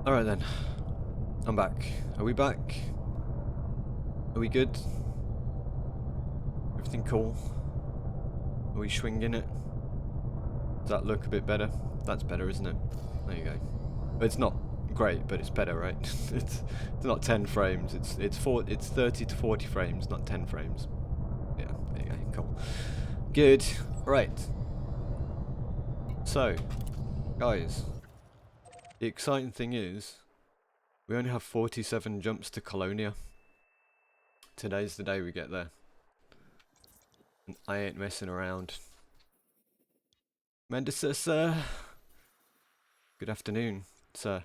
Alright then. I'm back. Are we back? Are we good? Everything cool? Are we swinging it? Does that look a bit better? That's better, isn't it? There you go. It's not great, but it's better, right? it's not 10 frames. It's 30 to 40 frames, not 10 frames. Yeah, there you go. Cool. Good. Right. So, guys, the exciting thing is we only have 47 jumps to Colonia. Today's the day we get there. And I ain't messing around. Mendes, sir. Good afternoon, sir.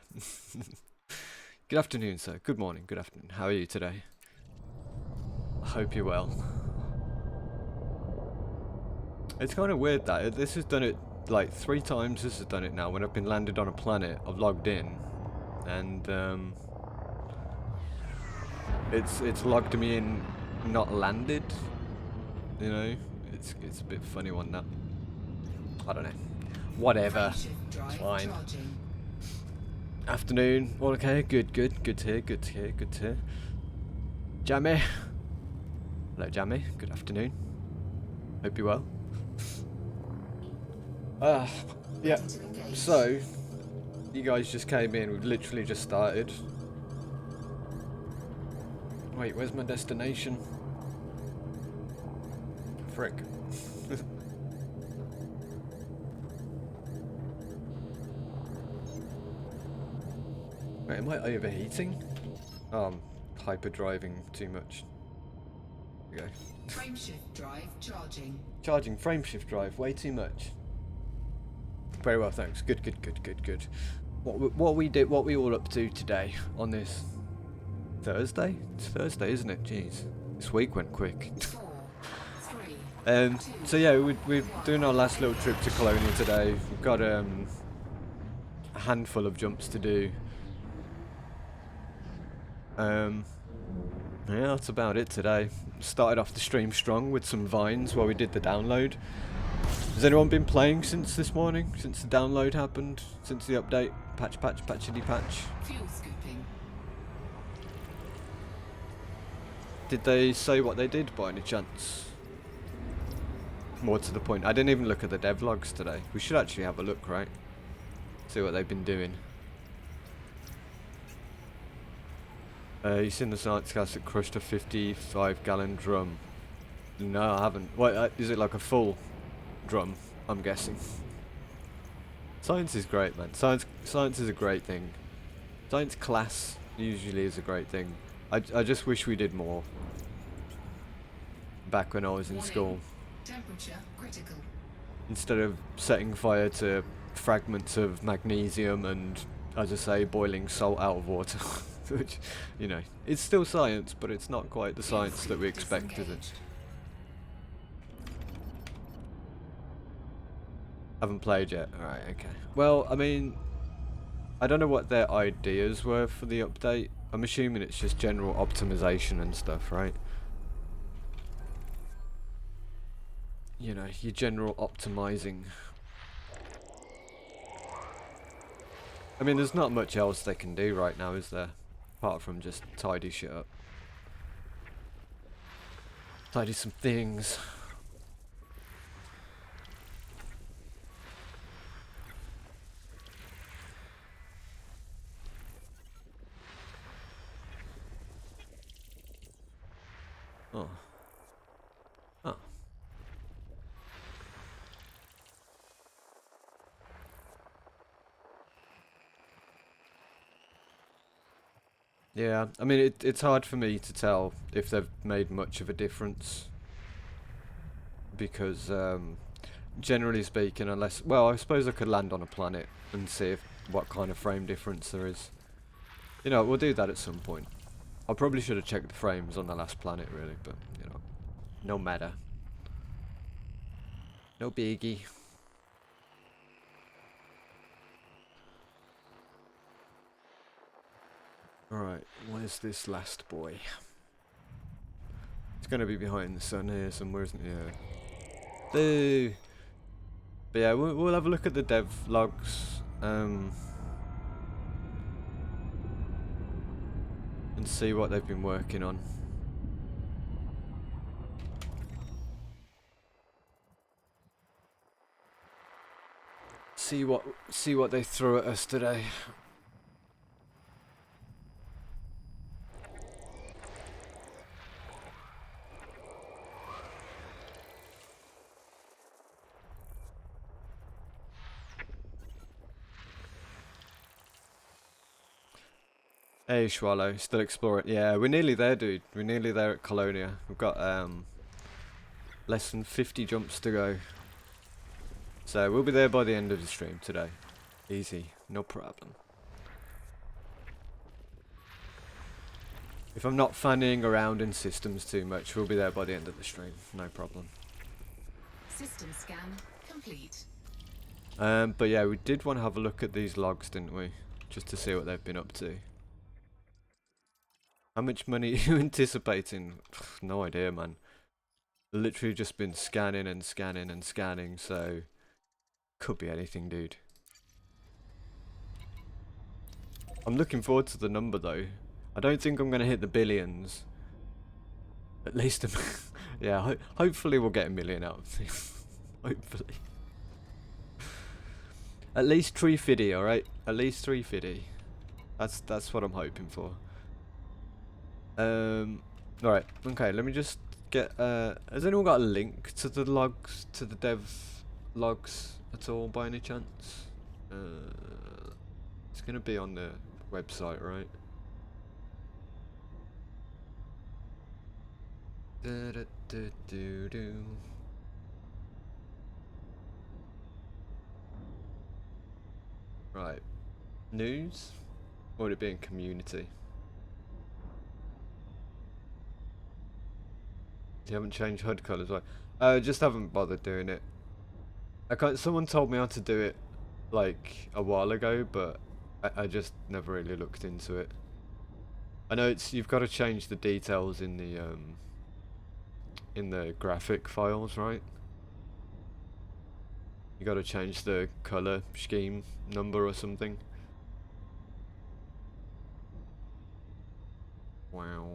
Good afternoon, sir. Good morning. Good afternoon. How are you today? I hope you're well. It's kind of weird that this has done it like 3 times. This has done it now. When I've been landed on a planet, I've logged in, and it's logged me in not landed. You know, it's a bit funny one that. I don't know. Whatever. It's fine. Afternoon. All okay. Good to hear. Good to hear. Jammy. Hello, Jammy. Good afternoon. Hope you're well. Yeah. So, you guys just came in. We've literally just started. Wait, where's my destination? Frick. Wait, am I overheating? Oh, I'm hyperdriving too much. There we go. Frameshift drive charging. Charging frameshift drive way too much. Very well, thanks. Good. What we all up to today on this Thursday? It's Thursday, isn't it? Jeez, this week went quick. 4, 3, 2. So yeah, we're doing our last little trip to Colonia today. We've got a handful of jumps to do. Yeah, that's about it today. Started off the stream strong with some vines while we did the download. Has anyone been playing since this morning? Since the download happened? Since the update? Patchity patch. Fuel scooping. Did they say what they did by any chance? More to the point, I didn't even look at the devlogs today. We should actually have a look, right? See what they've been doing. You seen the science class that crushed a 55-gallon drum? No, I haven't. What, is it like a full drum? I'm guessing. Science is great, man. Science is a great thing. Science class usually is a great thing. I just wish we did more. Back when I was in school. Temperature critical. Instead of setting fire to fragments of magnesium and, as I say, boiling salt out of water. Which, you know, it's still science, but it's not quite the science that we expect, is it? Haven't played yet. Alright, okay. Well, I mean, I don't know what their ideas were for the update. I'm assuming it's just general optimization and stuff, right? You know, your general optimizing. I mean, there's not much else they can do right now, is there? Apart from just tidy shit up. Tidy some things. Oh. Oh. Yeah, I mean, it's hard for me to tell if they've made much of a difference. Because, generally speaking, unless... Well, I suppose I could land on a planet and see what kind of frame difference there is. You know, we'll do that at some point. I probably should have checked the frames on the last planet, really, but, you know, no matter. No biggie. Alright, where's this last boy? It's gonna be behind the sun here somewhere, isn't it? Yeah. Boo! But yeah, we'll have a look at the dev logs. and see what they've been working on. See what they threw at us today. Hey Swallow, still exploring. Yeah, we're nearly there, dude. We're nearly there at Colonia. We've got less than 50 jumps to go. So we'll be there by the end of the stream today. Easy, no problem. If I'm not fanning around in systems too much, we'll be there by the end of the stream. No problem. System scan complete. But yeah, we did want to have a look at these logs, didn't we? Just to see what they've been up to. How much money are you anticipating? No idea, man. Literally just been scanning and scanning and scanning, so could be anything, dude. I'm looking forward to the number though. I don't think I'm gonna hit the billions. At least, yeah. Hopefully we'll get 1 million out of this. Hopefully. At least 350, all right. At least 350. That's what I'm hoping for. Alright, okay, let me just get, has anyone got a link to the logs, to the dev logs at all by any chance? It's gonna be on the website, right? Right, news? Or would it be in community? You haven't changed HUD colours, right? I just haven't bothered doing it. Someone told me how to do it like a while ago, but I just never really looked into it. I know you've got to change the details in the graphic files, right? You got to change the color scheme number or something. Wow.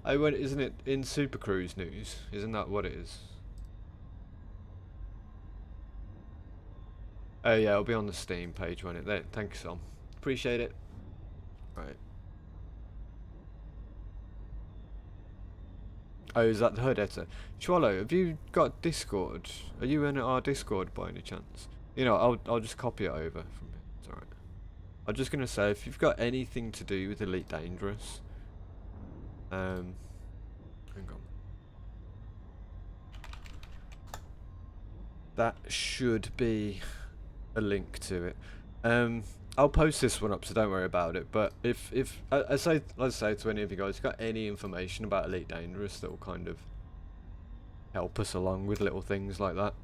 Oh, well, isn't it in Super Cruise news? Isn't that what it is? Oh yeah, it'll be on the Steam page, won't it? There, thanks, Sam. Appreciate it. Right. Oh, is that the HUD editor? Swallow, have you got Discord? Are you in our Discord by any chance? You know, I'll just copy it over from here. It's alright. I'm just gonna say, if you've got anything to do with Elite Dangerous, hang on. That should be a link to it. I'll post this one up, so don't worry about it. But if let's say to any of you guys, got any information about Elite Dangerous that will kind of help us along with little things like that,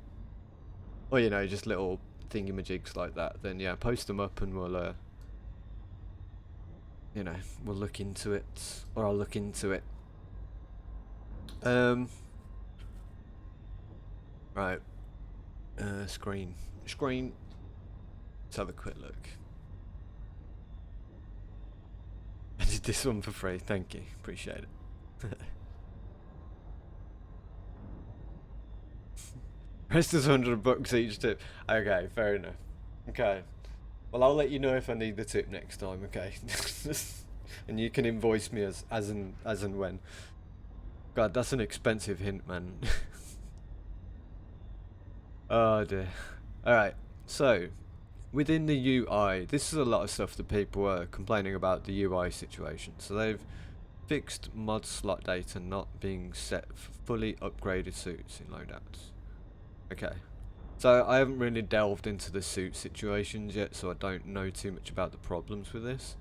or you know, just little thingamajigs like that, then yeah, post them up and we'll you know, we'll look into it, or I'll look into it. Right. Screen. Let's have a quick look. I did this one for free. Thank you. Appreciate it. Rest is $100 each tip. Okay, fair enough. Okay. Well, I'll let you know if I need the tip next time. Okay. And you can invoice me as and when. God, that's an expensive hint, man. Oh dear. Alright, so within the UI, this is a lot of stuff that people are complaining about the UI situation. So they've fixed mod slot data not being set for fully upgraded suits in loadouts. Okay. So I haven't really delved into the suit situations yet, so I don't know too much about the problems with this.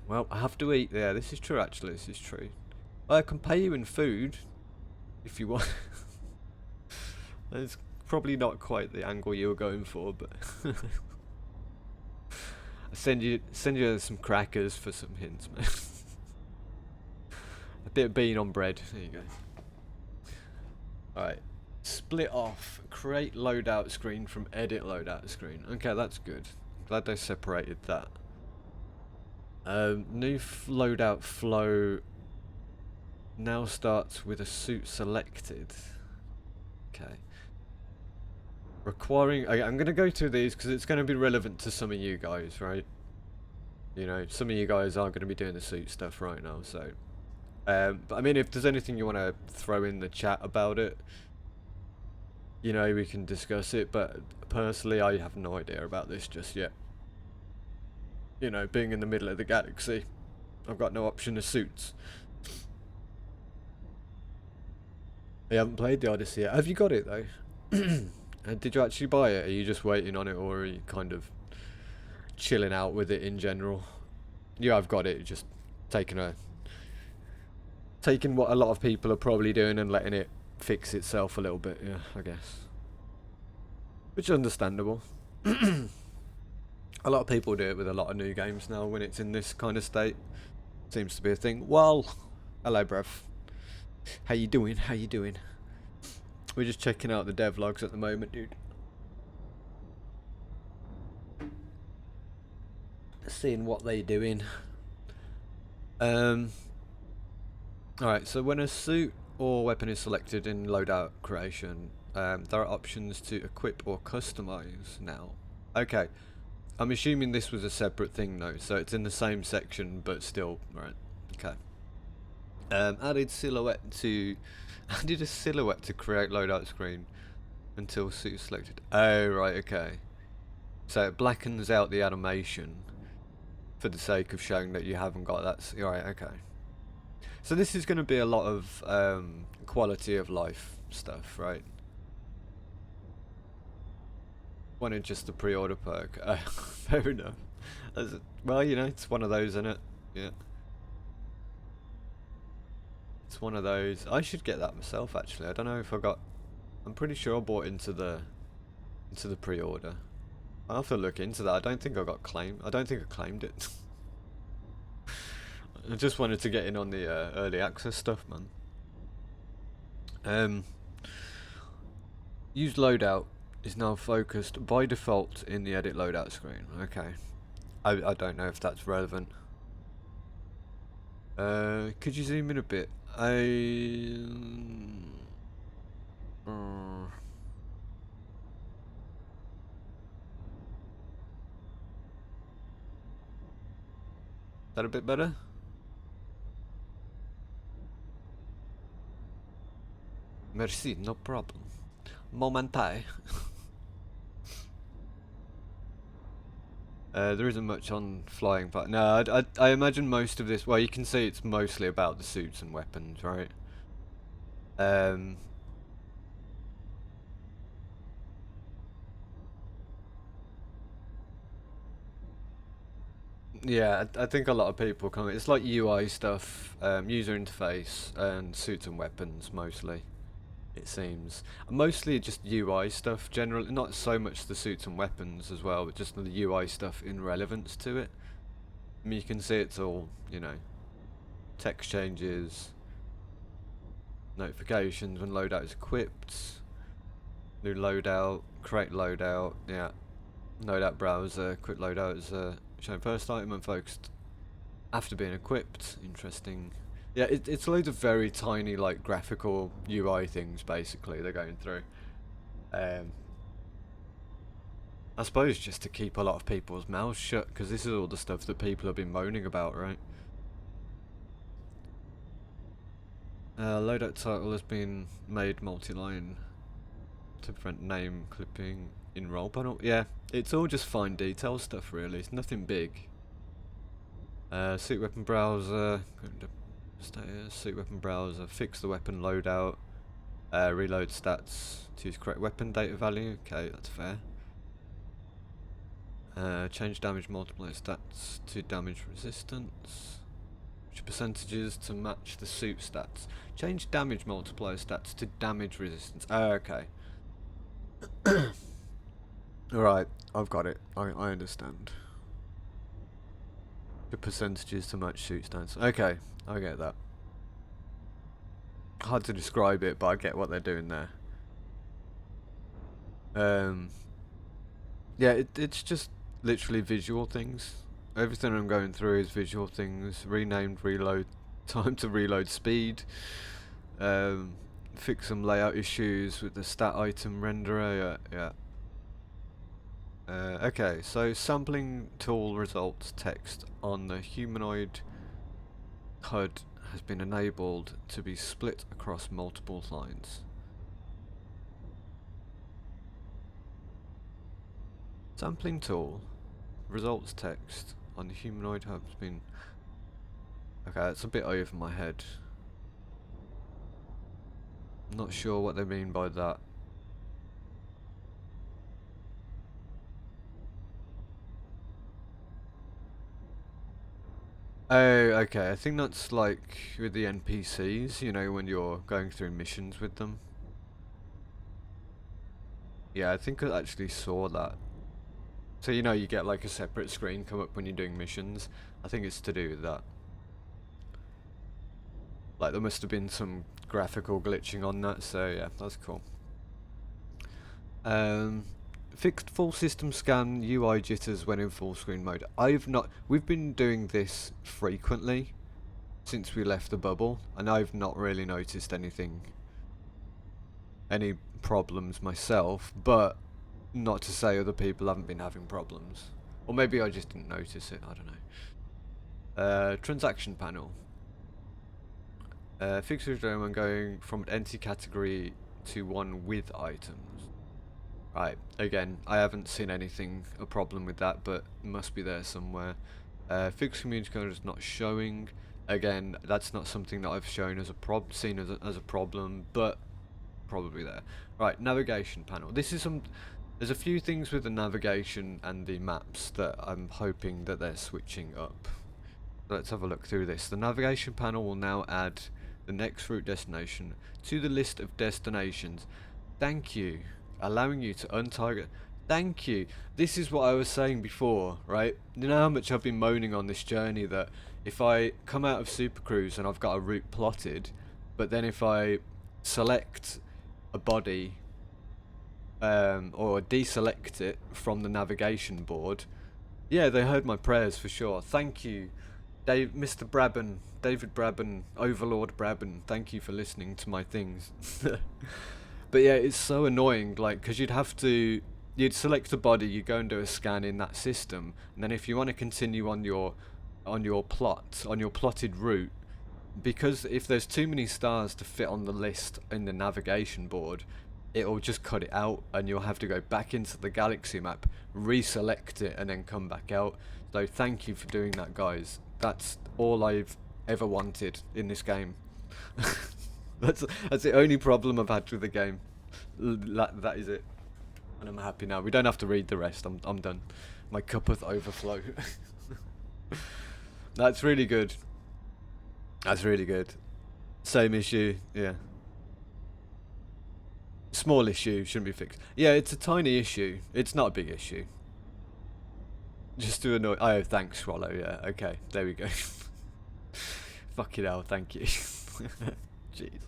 Well, I have to eat. Yeah, this is true actually, this is true. I can pay you in food if you want. That's probably not quite the angle you were going for, but I send you some crackers for some hints, man. A bit of bean on bread. There you go. Alright. Split off. Create loadout screen from edit loadout screen. Okay, that's good. Glad they separated that. New loadout flow now starts with a suit selected. Okay. Requiring... I'm going to go through these because it's going to be relevant to some of you guys, right? You know, some of you guys aren't going to be doing the suit stuff right now, so... but I mean, if there's anything you want to throw in the chat about it, you know, we can discuss it, but personally, I have no idea about this just yet. You know, being in the middle of the galaxy, I've got no option of suits. I haven't played the Odyssey yet. Have you got it, though? Did you actually buy it? Are you just waiting on it, or are you kind of chilling out with it in general? Yeah, I've got it, just taking what a lot of people are probably doing and letting it fix itself a little bit, yeah, I guess. Which is understandable. A lot of people do it with a lot of new games now when it's in this kind of state. Seems to be a thing. Well, hello, bruv. How you doing? How you doing? We're just checking out the devlogs at the moment, dude. Seeing what they're doing. Alright, so when a suit or weapon is selected in loadout creation, there are options to equip or customize now. Okay, I'm assuming this was a separate thing though, so it's in the same section but still, right, okay. Added a silhouette to create loadout screen until suit is selected. Oh, right, okay. So it blackens out the animation for the sake of showing that you haven't got that. Right, okay. So this is going to be a lot of quality of life stuff, right? Wanted just the pre-order perk. Fair enough. Well, you know, it's one of those, isn't it? Yeah. It's one of those. I should get that myself, actually. I don't know if I got... I'm pretty sure I bought into the pre-order. I'll have to look into that. I don't think I got claimed. I don't think I claimed it. I just wanted to get in on the early access stuff, man. Use loadout is now focused by default in the edit loadout screen. Okay. I don't know if that's relevant. Could you zoom in a bit? That a bit better? Merci, no problem. Momentai. There isn't much on flying, but no, I imagine most of this. Well, you can see it's mostly about the suits and weapons, right? Yeah, I think a lot of people come. It's like UI stuff, user interface, and suits and weapons mostly. It seems mostly just UI stuff. Generally, not so much the suits and weapons as well, but just the UI stuff in relevance to it. I mean, you can see it's all, you know, text changes, notifications when loadout is equipped, new loadout, create loadout, yeah, loadout browser, quick loadout is shown first item and focused after being equipped. Interesting. Yeah, it's loads of very tiny, like, graphical UI things, basically, they're going through. I suppose just to keep a lot of people's mouths shut, because this is all the stuff that people have been moaning about, right? Loadout title has been made multi-line to prevent name clipping in roll panel. Yeah, it's all just fine detail stuff, really. It's nothing big. Suit weapon browser... Status, suit weapon browser, fix the weapon loadout, reload stats to use correct weapon data value. Okay, that's fair. Change damage multiplier stats to damage resistance. Which percentages to match the suit stats. Change damage multiplier stats to damage resistance. Oh, okay. Alright, I've got it. I understand. The percentages to match suit stats. Okay, I get that. Hard to describe it, but I get what they're doing there. Yeah, it's just literally visual things. Everything I'm going through is visual things. Renamed reload time to reload speed. Um, fix some layout issues with the stat item renderer. Yeah. Okay, so sampling tool results text on the humanoid HUD has been enabled to be split across multiple lines. Sampling tool results text on the humanoid HUD has been... Okay, that's a bit over my head. I'm not sure what they mean by that. Oh, okay. I think that's like with the NPCs, you know, when you're going through missions with them. Yeah, I think I actually saw that. So, you know, you get like a separate screen come up when you're doing missions. I think it's to do with that. Like, there must have been some graphical glitching on that, so yeah, that's cool. Fixed full system scan UI jitters when in full screen mode. We've been doing this frequently since we left the bubble, and I've not really noticed any problems myself, but not to say other people haven't been having problems. Or maybe I just didn't notice it, I don't know. Transaction panel. Fix when going from an empty category to one with items. Right, again, I haven't seen a problem with that, but it must be there somewhere. Fixed community code is not showing. Again, that's not something that I've shown as a seen as a problem, but probably there. Right, navigation panel. There's a few things with the navigation and the maps that I'm hoping that they're switching up. Let's have a look through this. The navigation panel will now add the next route destination to the list of destinations. Thank you. Allowing you to untarget. Thank you. This is what I was saying before, right? You know how much I've been moaning on this journey that if I come out of Super Cruise and I've got a route plotted, but then if I select a body or deselect it from the navigation board, yeah, they heard my prayers for sure. Thank you, Mr. Brabham, David Brabham, Overlord Brabham. Thank you for listening to my things. But yeah, it's so annoying, like, because you'd select a body, you go and do a scan in that system, and then if you want to continue on your plotted route, because if there's too many stars to fit on the list in the navigation board, it'll just cut it out, and you'll have to go back into the galaxy map, reselect it, and then come back out. So thank you for doing that, guys. That's all I've ever wanted in this game. That's the only problem I've had with the game. That is it, and I'm happy now. We don't have to read the rest. I'm done. My cup hath overflow. That's really good. That's really good. Same issue, yeah. Small issue, shouldn't be fixed. Yeah, it's a tiny issue. It's not a big issue. Just to annoy. Oh, thanks, Swallow. Yeah, okay, there we go. Fucking hell, thank you. Jeez.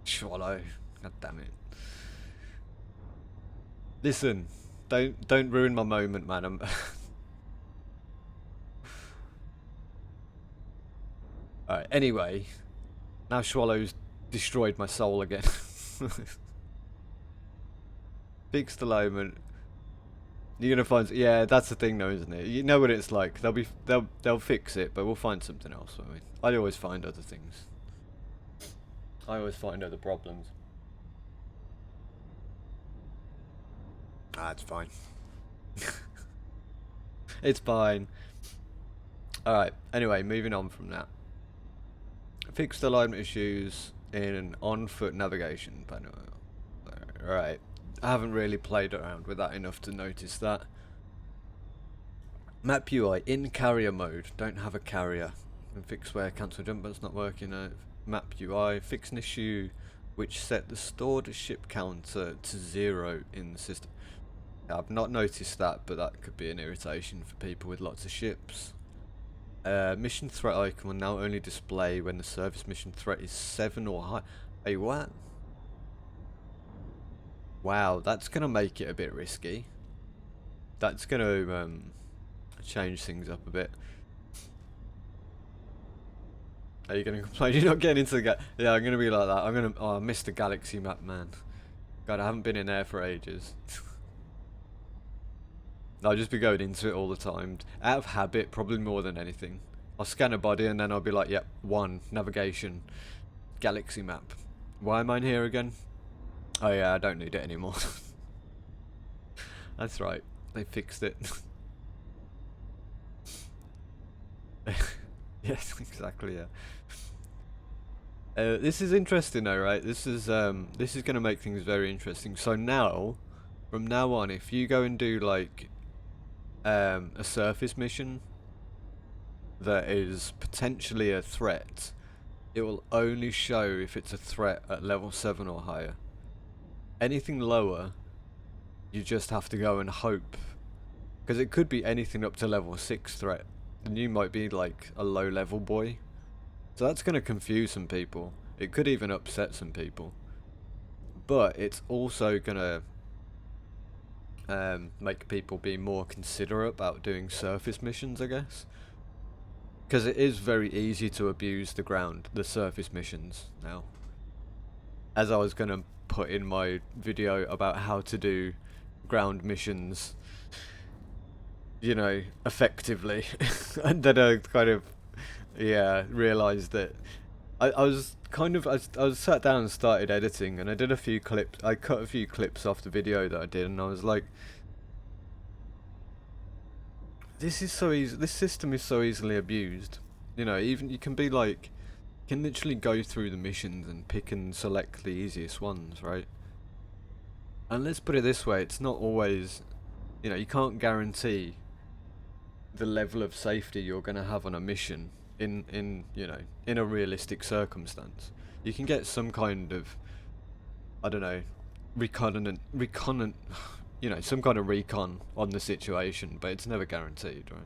Swallow. God damn it. Listen, don't ruin my moment, man. Alright, anyway. Now Swallow's destroyed my soul again. Fixed alignment. You're gonna find... Yeah, that's the thing though, isn't it? You know what it's like. They'll fix it, but we'll find something else, won't we? I always find other things. I always find other problems. Ah, it's fine. It's fine. Alright, anyway, moving on from that. Fixed alignment issues in an on-foot navigation panel. Alright, I haven't really played around with that enough to notice that. Map UI, in carrier mode, don't have a carrier. And fix where cancel jump button's not working. Map UI, fix an issue which set the stored ship counter to 0 in the system. I've not noticed that, but that could be an irritation for people with lots of ships. Mission threat icon will now only display when the service mission threat is 7 or higher. Hey, what? Wow, that's gonna make it a bit risky. That's gonna change things up a bit. Are you gonna complain you're not getting into the yeah, I'm gonna be like that. I'm gonna, oh, I missed the galaxy map, man. God, I haven't been in there for ages. I'll just be going into it all the time. Out of habit, probably more than anything. I'll scan a body and then I'll be like, yep, 1, navigation, galaxy map. Why am I in here again? Oh yeah, I don't need it anymore. That's right, they fixed it. Yes, exactly, yeah. This is interesting though, right? This is going to make things very interesting. So now, from now on, if you go and do like a surface mission that is potentially a threat, it will only show if it's a threat at level 7 or higher. Anything lower, you just have to go and hope, because it could be anything up to level 6 threat, and you might be like a low level boy. So that's going to confuse some people. It could even upset some people. But it's also going to make people be more considerate about doing surface missions, I guess. Because it is very easy to abuse the surface missions now. As I was going to put in my video about how to do ground missions, you know, effectively. And then I kind of, yeah, realised that I was sat down and started editing, and I did a few clips. I cut a few clips off the video that I did, and I was like, this is so easy. This system is so easily abused. You know, even you can be like, you can literally go through the missions and pick and select the easiest ones, right? And let's put it this way: it's not always, you know, you can't guarantee the level of safety you're going to have on a mission in you know, in a realistic circumstance. You can get some kind of, I don't know, recon, you know, some kind of recon on the situation, but it's never guaranteed, right?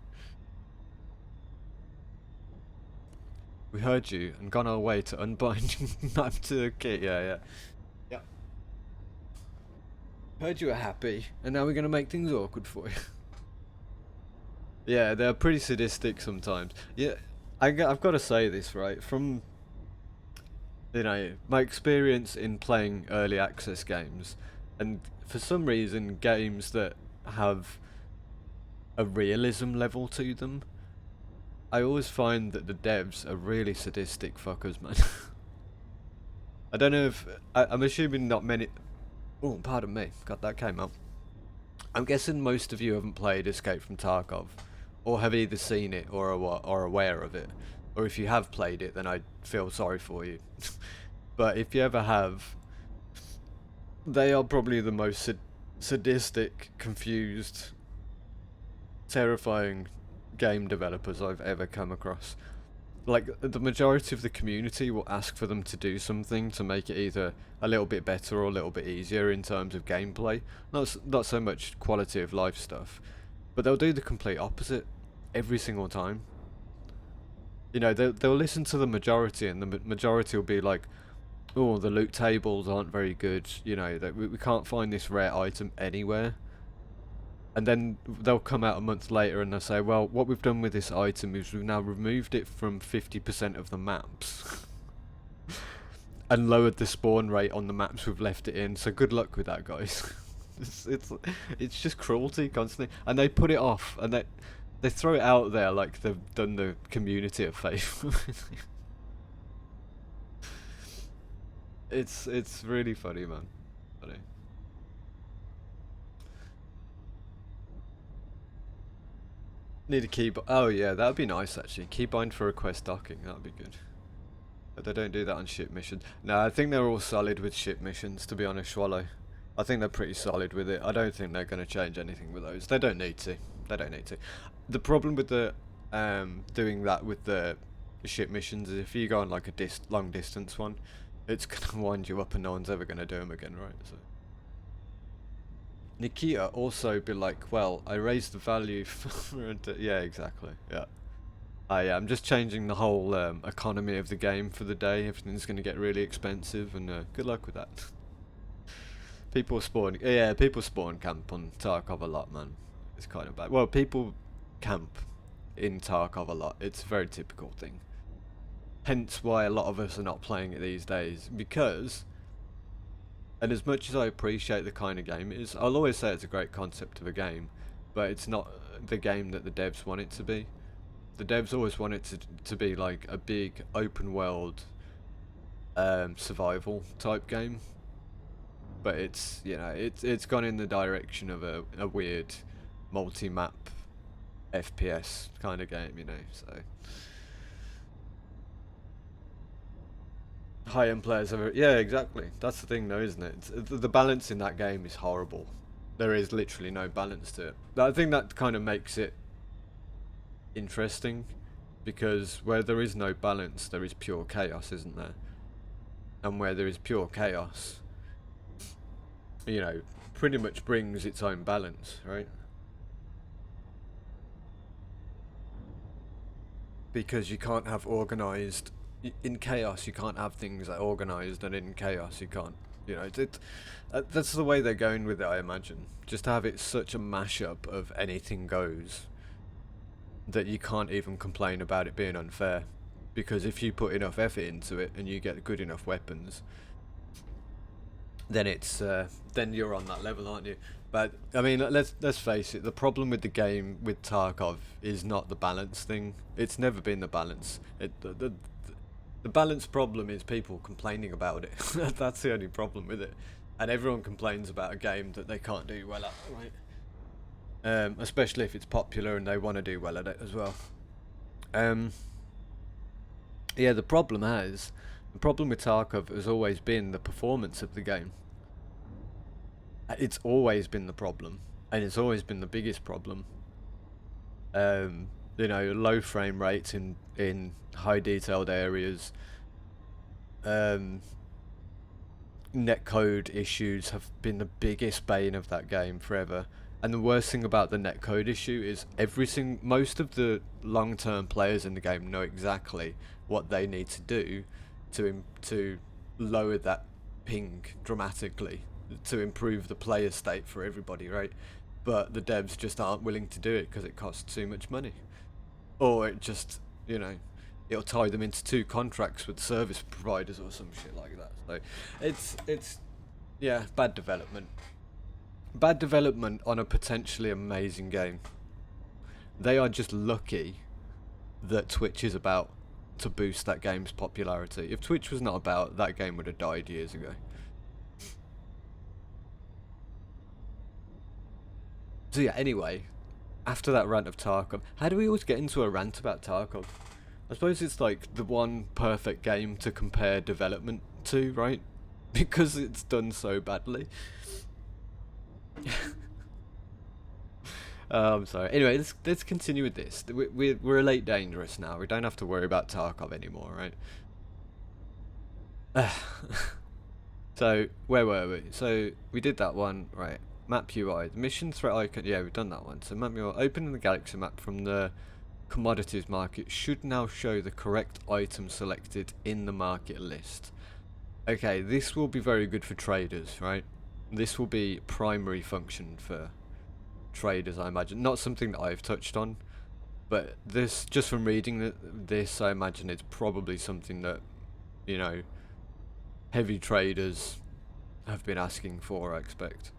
We heard you and gone our way to unbind map to the kit. Yeah. Heard you were happy, and now we're gonna make things awkward for you. Yeah, they're pretty sadistic sometimes. Yeah, I've got to say this, right? From, you know, my experience in playing early access games, and for some reason games that have a realism level to them, I always find that the devs are really sadistic fuckers, man. I don't know if I'm assuming not many. Oh, pardon me. God, that came up. I'm guessing most of you haven't played Escape from Tarkov, or have either seen it or are aware of it. Or if you have played it, then I feel sorry for you. But if you ever have, they are probably the most sadistic, confused, terrifying game developers I've ever come across. Like, the majority of the community will ask for them to do something to make it either a little bit better or a little bit easier in terms of gameplay. Not so much quality of life stuff, but they'll do the complete opposite every single time. You know, they'll listen to the majority, and the majority will be like, oh, the loot tables aren't very good, you know, that we can't find this rare item anywhere. And then they'll come out a month later and they'll say, well, what we've done with this item is we've now removed it from 50% of the maps. And lowered the spawn rate on the maps we've left it in, so good luck with that, guys. It's just cruelty constantly. And they put it off, and they throw it out there like they've done the community a favour. It's really funny, man. Funny. Need a keybind. Oh yeah, that'd be nice actually. Keybind for request docking, that'd be good. But they don't do that on ship missions. No, I think they're all solid with ship missions, to be honest, Swallow. I think they're pretty solid with it. I don't think they're going to change anything with those. They don't need to. They don't need to. The problem with the doing that with the ship missions is if you go on like a long distance one, it's going to wind you up and no one's ever going to do them again, right? So Nikita also be like, well, I raised the value for yeah, exactly, yeah. Yeah, I'm just changing the whole economy of the game for the day. Everything's going to get really expensive, and good luck with that. People spawn camp on Tarkov a lot, man. It's kind of bad. Well, people camp in Tarkov a lot. It's a very typical thing. Hence why a lot of us are not playing it these days, because, and as much as I appreciate the kind of game it is, I'll always say it's a great concept of a game, but it's not the game that the devs want it to be. The devs always want it to be like a big open world survival type game, but it's, you know, it's gone in the direction of a weird multi-map FPS kind of game, you know. So high-end players have, yeah, exactly. That's the thing, though, isn't it? The balance in that game is horrible. There is literally no balance to it. But I think that kind of makes it interesting, because where there is no balance, there is pure chaos, isn't there? And where there is pure chaos, you know, pretty much brings its own balance, right? Because you can't have organised in chaos. You can't have things that are organised, and in chaos you can't. You know, that's the way they're going with it, I imagine. Just to have it such a mashup of anything goes that you can't even complain about it being unfair. Because if you put enough effort into it and you get good enough weapons, then it's then you're on that level, aren't you? But I mean, let's face it. The problem with the game with Tarkov is not the balance thing. It's never been the balance. The balance problem is people complaining about it. That's the only problem with it. And everyone complains about a game that they can't do well at, right? Especially if it's popular and they want to do well at it as well. Yeah, the problem with Tarkov has always been the performance of the game. It's always been the problem, and it's always been the biggest problem. You know, low frame rates in high detailed areas. Netcode issues have been the biggest bane of that game forever. And the worst thing about the netcode issue is most of the long-term players in the game know exactly what they need to do to lower that ping dramatically, to improve the player state for everybody, right? But the devs just aren't willing to do it because it costs too much money, or it just, you know, it'll tie them into 2 contracts with service providers or some shit like that. So it's yeah, bad development. Bad development on a potentially amazing game. They are just lucky that Twitch is about to boost that game's popularity. If Twitch was not about, that game would have died years ago. So yeah, anyway, after that rant of Tarkov, how do we always get into a rant about Tarkov? I suppose it's like the one perfect game to compare development to, right? Because it's done so badly. I'm sorry. Anyway, let's continue with this. We're Elite Dangerous now. We don't have to worry about Tarkov anymore, right? So where were we? So we did that one, right? Map UI, the mission threat icon. Yeah, we've done that one. So map UI, opening the galaxy map from the commodities market should now show the correct item selected in the market list. Okay, this will be very good for traders, right? This will be primary function for traders, I imagine. Not something that I've touched on, but this, just from reading this, I imagine it's probably something that, you know, heavy traders have been asking for, I expect.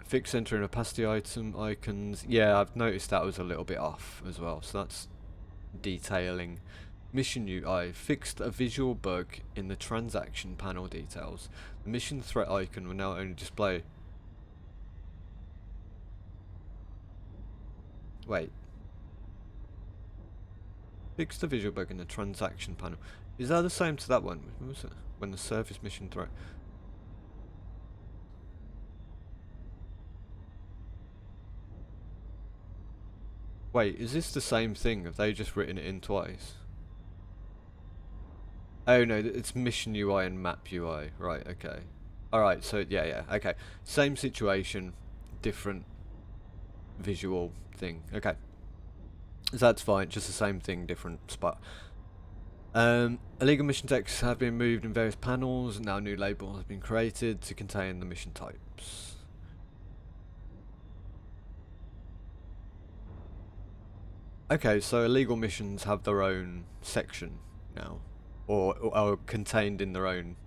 Fix center and opacity item icons. Yeah, I've noticed that was a little bit off as well, so that's detailing. Mission UI fixed a visual bug in the transaction panel details. The mission threat icon will now only display. Wait. Fixed the visual bug in the transaction panel. Is that the same to that one? What was it? When the surface mission threat. Wait, is this the same thing? Have they just written it in twice? Oh no, it's mission UI and map UI. Right, okay. Alright, so yeah, okay. Same situation, different visual thing. Okay. So that's fine, just the same thing, different spot. Illegal mission texts have been moved in various panels, and now new labels have been created to contain the mission types. Okay, so illegal missions have their own section now, or are contained in their own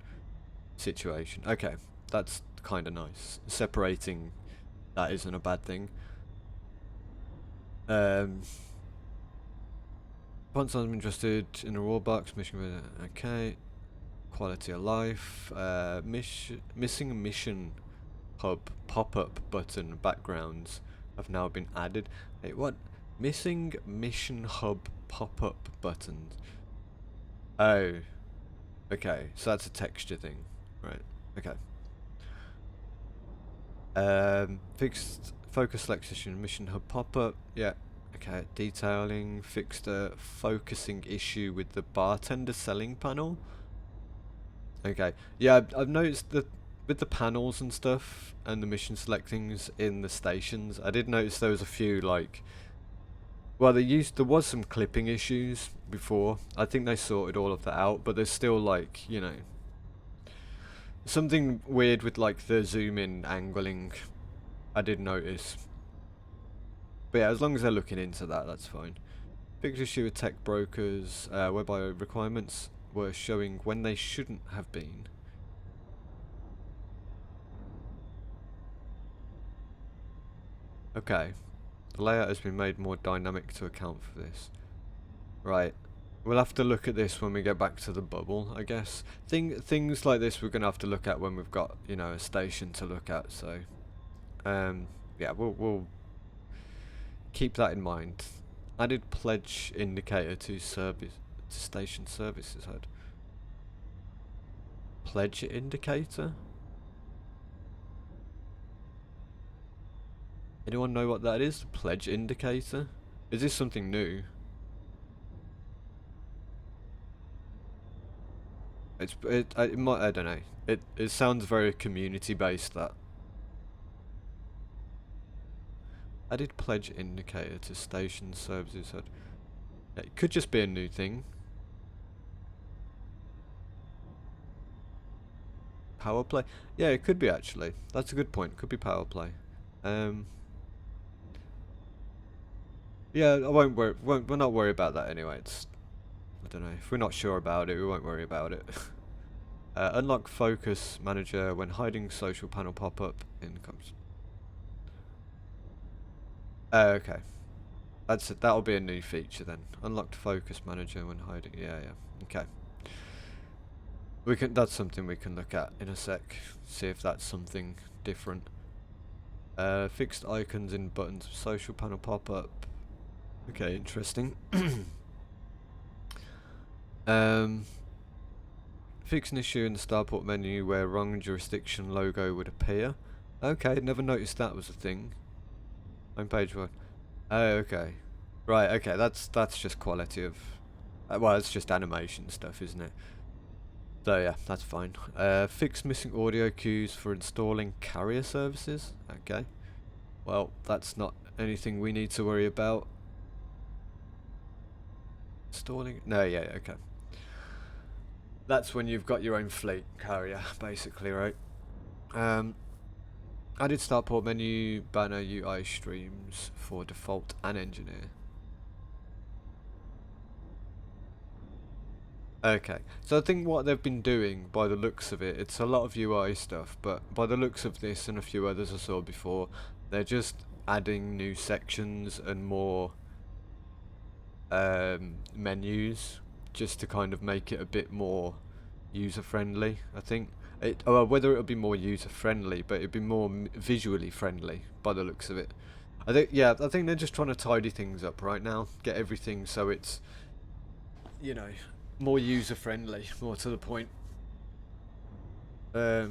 situation. Okay, that's kind of nice. Separating that isn't a bad thing. Once I'm interested in a reward box mission with okay, quality of life. Missing mission hub pop-up button backgrounds have now been added. Wait, what? Missing mission hub pop-up buttons. Oh, okay. So that's a texture thing, right? Okay. Fixed focus selection mission hub pop-up. Yeah. Okay. Detailing. Fixed a focusing issue with the bartender selling panel. Okay. Yeah, I've noticed that with the panels and stuff and the mission selectings in the stations, I did notice there was a few like, well, there was some clipping issues before. I think they sorted all of that out, but there's still like, you know, something weird with like the zoom in angling. I did notice. But yeah, as long as they're looking into that, that's fine. Big issue with tech brokers, whereby requirements were showing when they shouldn't have been. Okay. The layout has been made more dynamic to account for this. Right. We'll have to look at this when we get back to the bubble, I guess. Things like this we're going to have to look at when we've got, you know, a station to look at, so... yeah, we'll keep that in mind. Added pledge indicator to station services HUD. Pledge indicator? Anyone know what that is? Pledge indicator? Is this something new? It might, I don't know. It sounds very community based, that. Added pledge indicator to station services HUD. It could just be a new thing. Power play? Yeah, it could be actually. That's a good point. Could be power play. Yeah, I won't worry. We'll not worry about that anyway. It's, I don't know. If we're not sure about it, we won't worry about it. Unlock focus manager when hiding social panel pop-up incomes. Okay. That's it. That'll be a new feature then. Unlocked focus manager when hiding. Yeah, yeah. Okay. We can. That's something we can look at in a sec. See if that's something different. Fixed icons in buttons. Social panel pop-up. Okay, interesting. Fix an issue in the starport menu where wrong jurisdiction logo would appear. Okay, never noticed that was a thing. On page 1. Oh, okay. Right, okay, that's just quality of... well, it's just animation stuff, isn't it? So yeah, that's fine. Fix missing audio cues for installing carrier services. Okay. Well, that's not anything we need to worry about. Installing... no, yeah, okay. That's when you've got your own fleet carrier, basically, right? Added starport menu banner UI streams for default and engineer. Okay, so I think what they've been doing, by the looks of it, it's a lot of UI stuff, but by the looks of this and a few others I saw before, they're just adding new sections and more menus, just to kind of make it a bit more user-friendly, I think. Well, whether it'll be more user-friendly, but it'll be more visually friendly, by the looks of it. I think they're just trying to tidy things up right now, get everything so it's, you know, more user-friendly, more to the point. So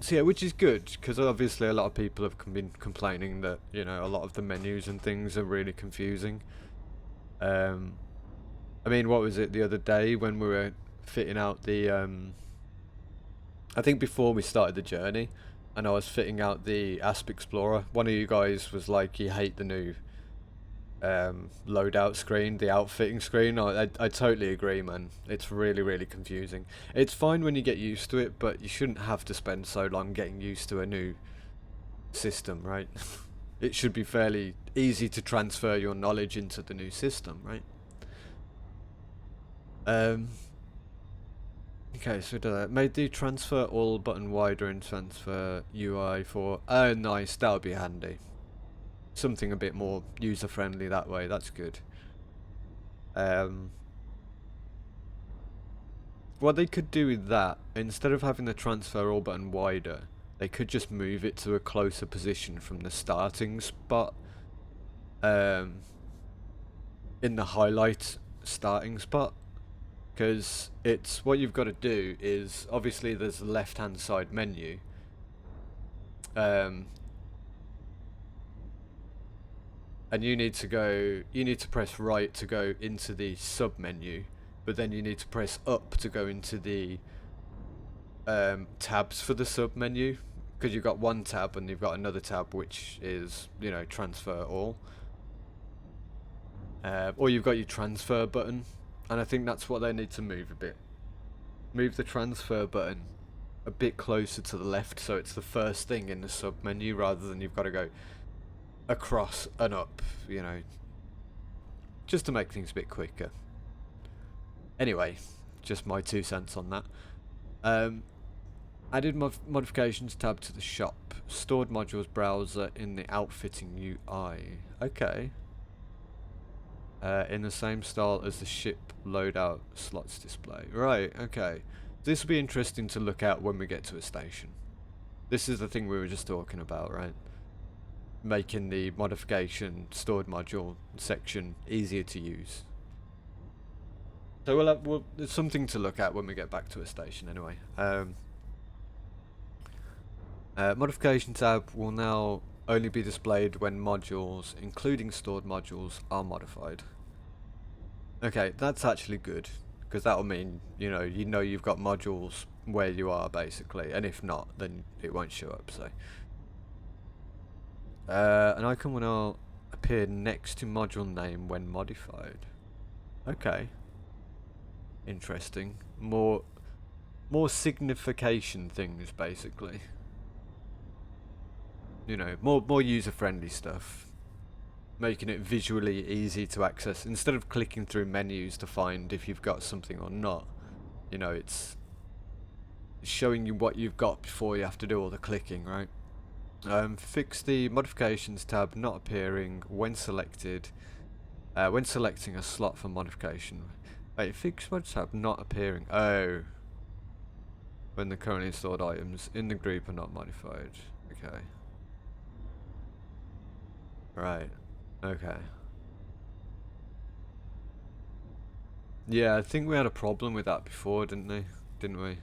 yeah, which is good, because obviously a lot of people have been complaining that, you know, a lot of the menus and things are really confusing. I mean, what was it the other day when we were fitting out the, I think before we started the journey, and I was fitting out the Asp Explorer, one of you guys was like, you hate the new loadout screen, the outfitting screen. I totally agree, man. It's really, really confusing. It's fine when you get used to it, but you shouldn't have to spend so long getting used to a new system, right? it should be fairly easy to transfer your knowledge into the new system, right? Okay, so do that. Made the transfer all button wider and transfer UI for... Oh, nice. That would be handy. Something a bit more user-friendly that way. That's good. What they could do with that, instead of having the transfer all button wider, they could just move it to a closer position from the starting spot. In the highlight starting spot. Because it's what you've got to do is, obviously there's the left hand side menu, and you need to press right to go into the sub menu, but then you need to press up to go into the tabs for the sub menu, because you've got one tab and you've got another tab which is, you know, transfer all, or you've got your transfer button. And I think that's what they need to move a bit. Move the transfer button a bit closer to the left, so it's the first thing in the sub menu rather than you've got to go across and up, you know, just to make things a bit quicker. Anyway, just my 2 cents on that. Added modifications tab to the shop. Stored modules browser in the outfitting UI. Okay. In the same style as the ship loadout slots display. Right, okay. This will be interesting to look at when we get to a station. This is the thing we were just talking about, right? Making the modification stored module section easier to use. So there's something to look at when we get back to a station anyway. Modification tab will now only be displayed when modules, including stored modules, are modified. Okay, that's actually good, because that'll mean, you know you've got modules where you are, basically, and if not, then it won't show up, so. An icon will now appear next to module name when modified. Okay. Interesting. More signification things, basically. You know, more user-friendly stuff. Making it visually easy to access. Instead of clicking through menus to find if you've got something or not. You know, it's showing you what you've got before you have to do all the clicking, right? Fix the modifications tab not appearing when selected. When selecting a slot for modification. Wait, fix mod tab not appearing. Oh. When the currently stored items in the group are not modified. Okay. Right. Okay. Yeah, I think we had a problem with that before, didn't we?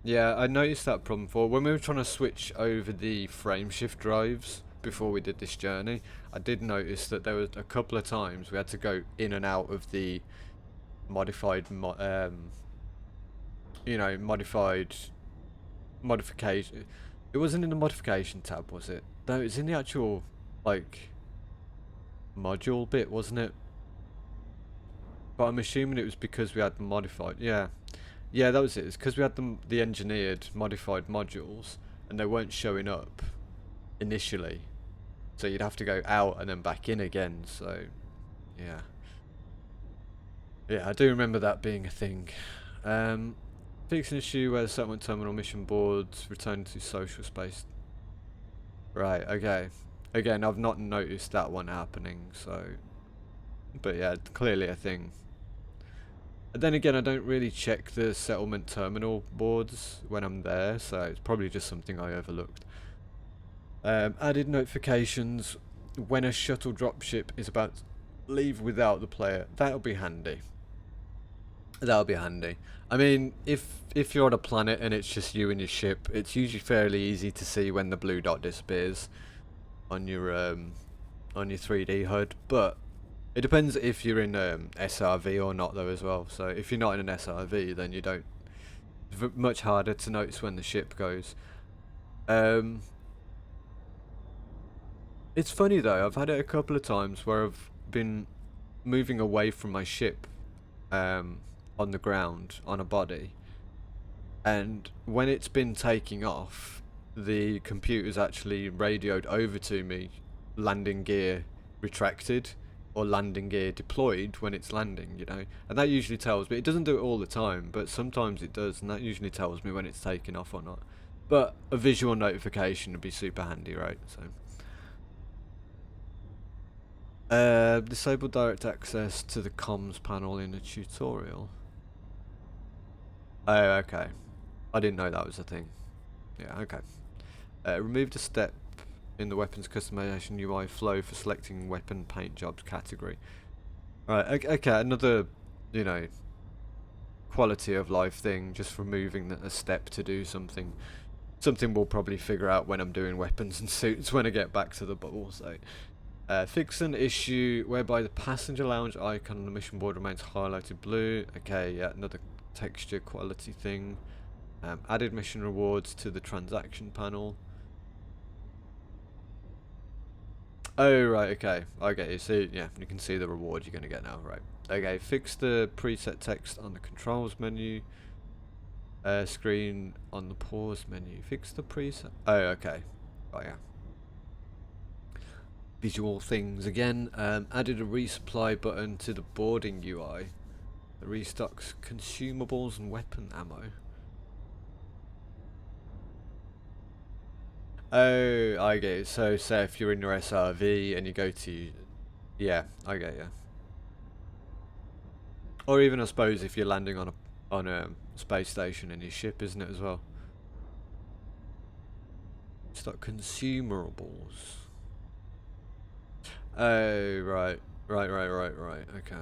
Yeah, I noticed that problem before. When we were trying to switch over the frameshift drives before we did this journey, I did notice that there were a couple of times we had to go in and out of the modified, modification. It wasn't in the modification tab, was it? No, it's in the actual, like, module bit, wasn't it? But I'm assuming it was because we had modified. Yeah, that was it. It's because we had the engineered modified modules, and they weren't showing up initially. So you'd have to go out and then back in again. So, yeah. Yeah, I do remember that being a thing. Fix an issue where the settlement terminal mission boards return to social space. Right, okay. Again, I've not noticed that one happening, so. But yeah, clearly a thing. And then again, I don't really check the settlement terminal boards when I'm there, so it's probably just something I overlooked. Added notifications when a shuttle dropship is about to leave without the player. That'll be handy. That'll be handy. I mean, if you're on a planet and it's just you and your ship, it's usually fairly easy to see when the blue dot disappears on your 3D HUD, but it depends if you're in SRV or not, though, as well. So if you're not in an SRV, then you don't. It's much harder to notice when the ship goes. It's funny though. I've had it a couple of times where I've been moving away from my ship, on the ground on a body, And when it's been taking off, the computer's actually radioed over to me landing gear retracted or landing gear deployed when it's landing, you know. And that usually tells me, it doesn't do it all the time, but sometimes it does, and that usually tells me when it's taking off or not. But a visual notification would be super handy, right? So disable direct access to the comms panel in a tutorial. Oh, okay. I didn't know that was a thing. Yeah, okay. Remove the step in the weapons customization UI flow for selecting weapon paint jobs category. Right, okay, another, you know, quality of life thing, just removing a step to do something. Something we'll probably figure out when I'm doing weapons and suits when I get back to the bubble, so. Fix an issue whereby the passenger lounge icon on the mission board remains highlighted blue. Okay, yeah, another texture quality thing. Added mission rewards to the transaction panel. Oh, right, okay. I get you. So, yeah, you can see the reward you're going to get now, right. Okay, fix the preset text on the controls menu. Screen on the pause menu. Fix the preset. Oh, okay. Oh, yeah. Visual things again. Added a resupply button to the boarding UI. It restocks consumables and weapon ammo. Oh, I get it. So, say if you're in your SRV and you go to, yeah, I get you. Or even, I suppose, if you're landing on a space station in your ship, isn't it as well? Stock consumables. Oh, right, okay.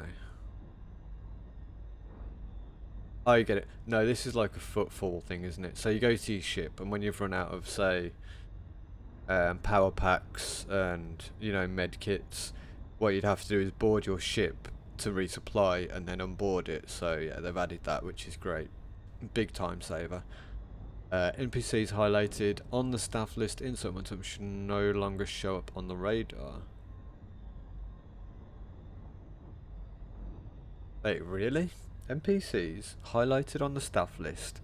I get it. No, this is like a footfall thing, isn't it? So you go to your ship, and when you've run out of, say, power packs and, you know, med kits, what you'd have to do is board your ship to resupply and then unboard it. So yeah, they've added that, which is great. Big time saver. NPCs highlighted on the staff list in Summerton should no longer show up on the radar. Wait, really? NPCs highlighted on the staff list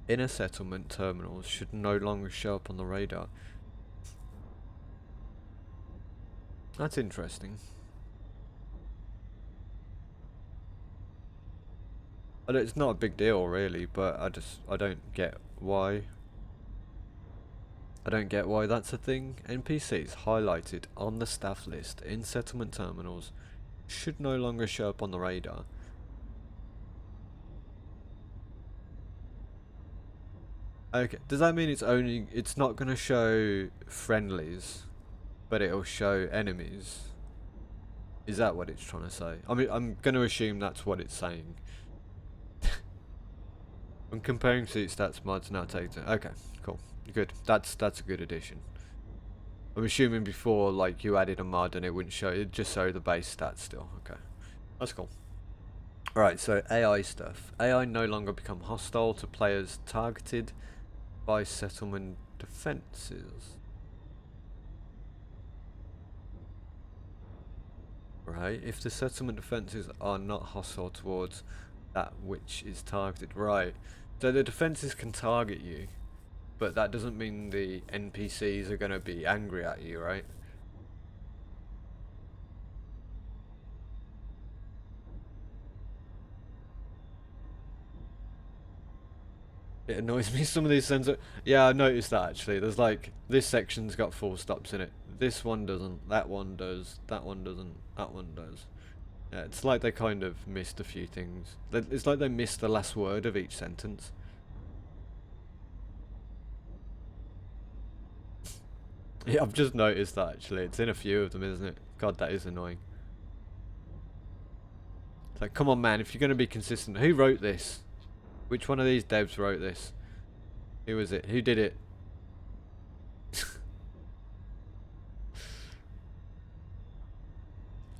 in a settlement terminals should no longer show up on the radar. That's interesting. It's not a big deal really, but I don't get why. I don't get why that's a thing. NPCs highlighted on the staff list in settlement terminals should no longer show up on the radar. Okay, does that mean it's not going to show friendlies, but it'll show enemies? Is that what it's trying to say? I mean, I'm going to assume that's what it's saying. I'm comparing suit stats mods now taken. Okay, cool. Good. That's a good addition. I'm assuming before, like, you added a mod and it wouldn't show, it'd just show the base stats still. Okay. That's cool. Alright, so AI stuff. AI no longer become hostile to players targeted by settlement defenses. Right, if the settlement defenses are not hostile towards that which is targeted. Right, so the defenses can target you, but that doesn't mean the NPCs are going to be angry at you, right? It annoys me, some of these sensors. Yeah, I noticed that actually. There's like, this section's got full stops in it. This one doesn't, that one does, that one doesn't, that one does. Yeah, it's like they kind of missed a few things. It's like they missed the last word of each sentence. Yeah, I've just noticed that actually. It's in a few of them, isn't it? God, that is annoying. It's like, come on man, if you're going to be consistent. Who wrote this? Which one of these devs wrote this? Who was it? Who did it?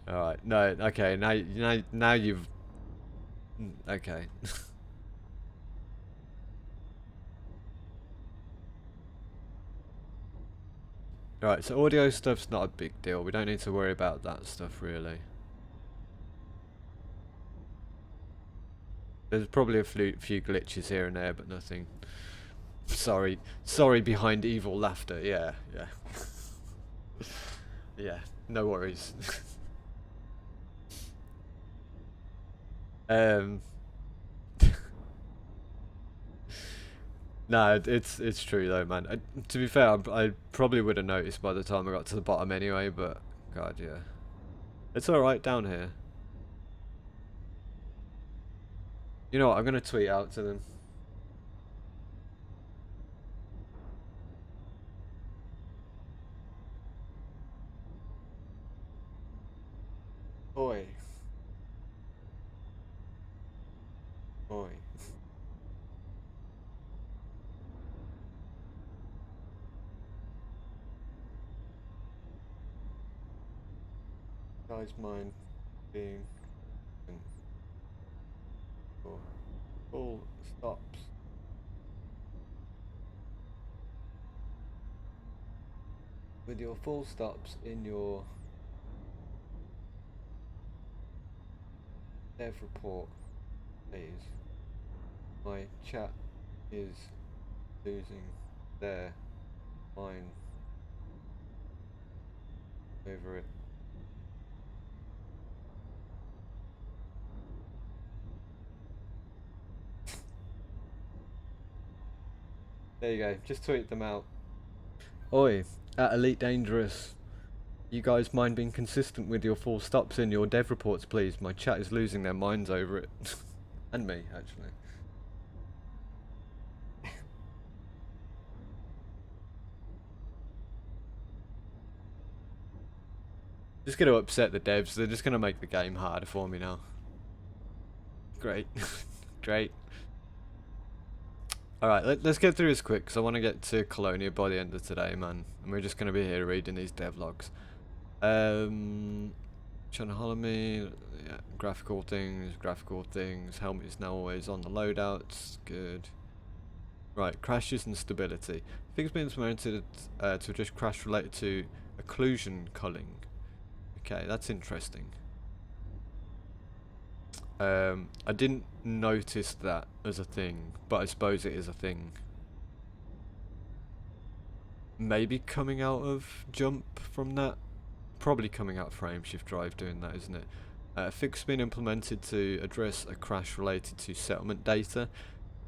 Alright, no, okay, now you've... Okay. Alright, so audio stuff's not a big deal. We don't need to worry about that stuff, really. There's probably a few glitches here and there, but nothing. Sorry behind evil laughter. Yeah, yeah. Yeah, no worries. um, no, it's true though, man. To be fair, I probably would have noticed by the time I got to the bottom anyway. But God, yeah, it's all right down here. You know what? I'm gonna tweet out to them. Oi, oi. Guys, mind being for full stops. With your full stops in your dev report, please. My chat is losing their mind over it. There you go, just tweet them out. Oi, at Elite Dangerous. You guys mind being consistent with your full stops in your dev reports, please? My chat is losing their minds over it. And me, actually. Just gonna upset the devs, they're just gonna make the game harder for me now. Great. Great. Alright, let's get through this quick, because I want to get to Colonia by the end of today, man. And we're just going to be here reading these devlogs. Trying to holler me. Yeah, graphical things. Helmet is now always on the loadouts. Good. Right, crashes and stability. Things being implemented to adjust crash related to occlusion culling. Okay, that's interesting. I didn't notice that as a thing, but I suppose it is a thing. Maybe coming out of jump from that? Probably coming out of Frameshift Drive doing that, isn't it? A fix been implemented to address a crash related to settlement data.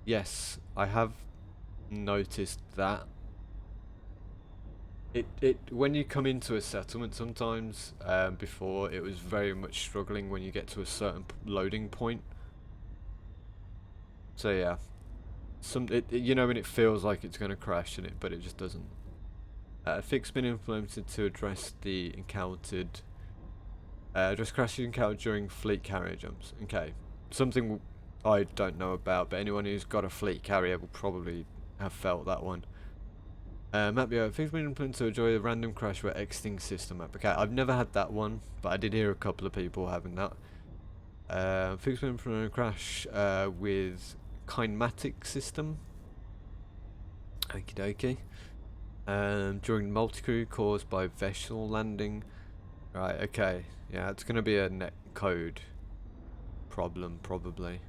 Yes, I have noticed that. When you come into a settlement sometimes, before it was very much struggling when you get to a certain loading point. So yeah, you know when it feels like it's going to crash but it just doesn't. A fix been implemented to address the encountered address crashes encountered during fleet carrier jumps. Okay, something I don't know about, but anyone who's got a fleet carrier will probably have felt that one. Map, yeah, things been implemented to enjoy a random crash where exiting system map. Okay, I've never had that one, but I did hear a couple of people having that. Things been implemented crash with kinematic system. Okie dokie. During multi-crew caused by vessel landing. Right, okay. Yeah, it's gonna be a net code problem probably.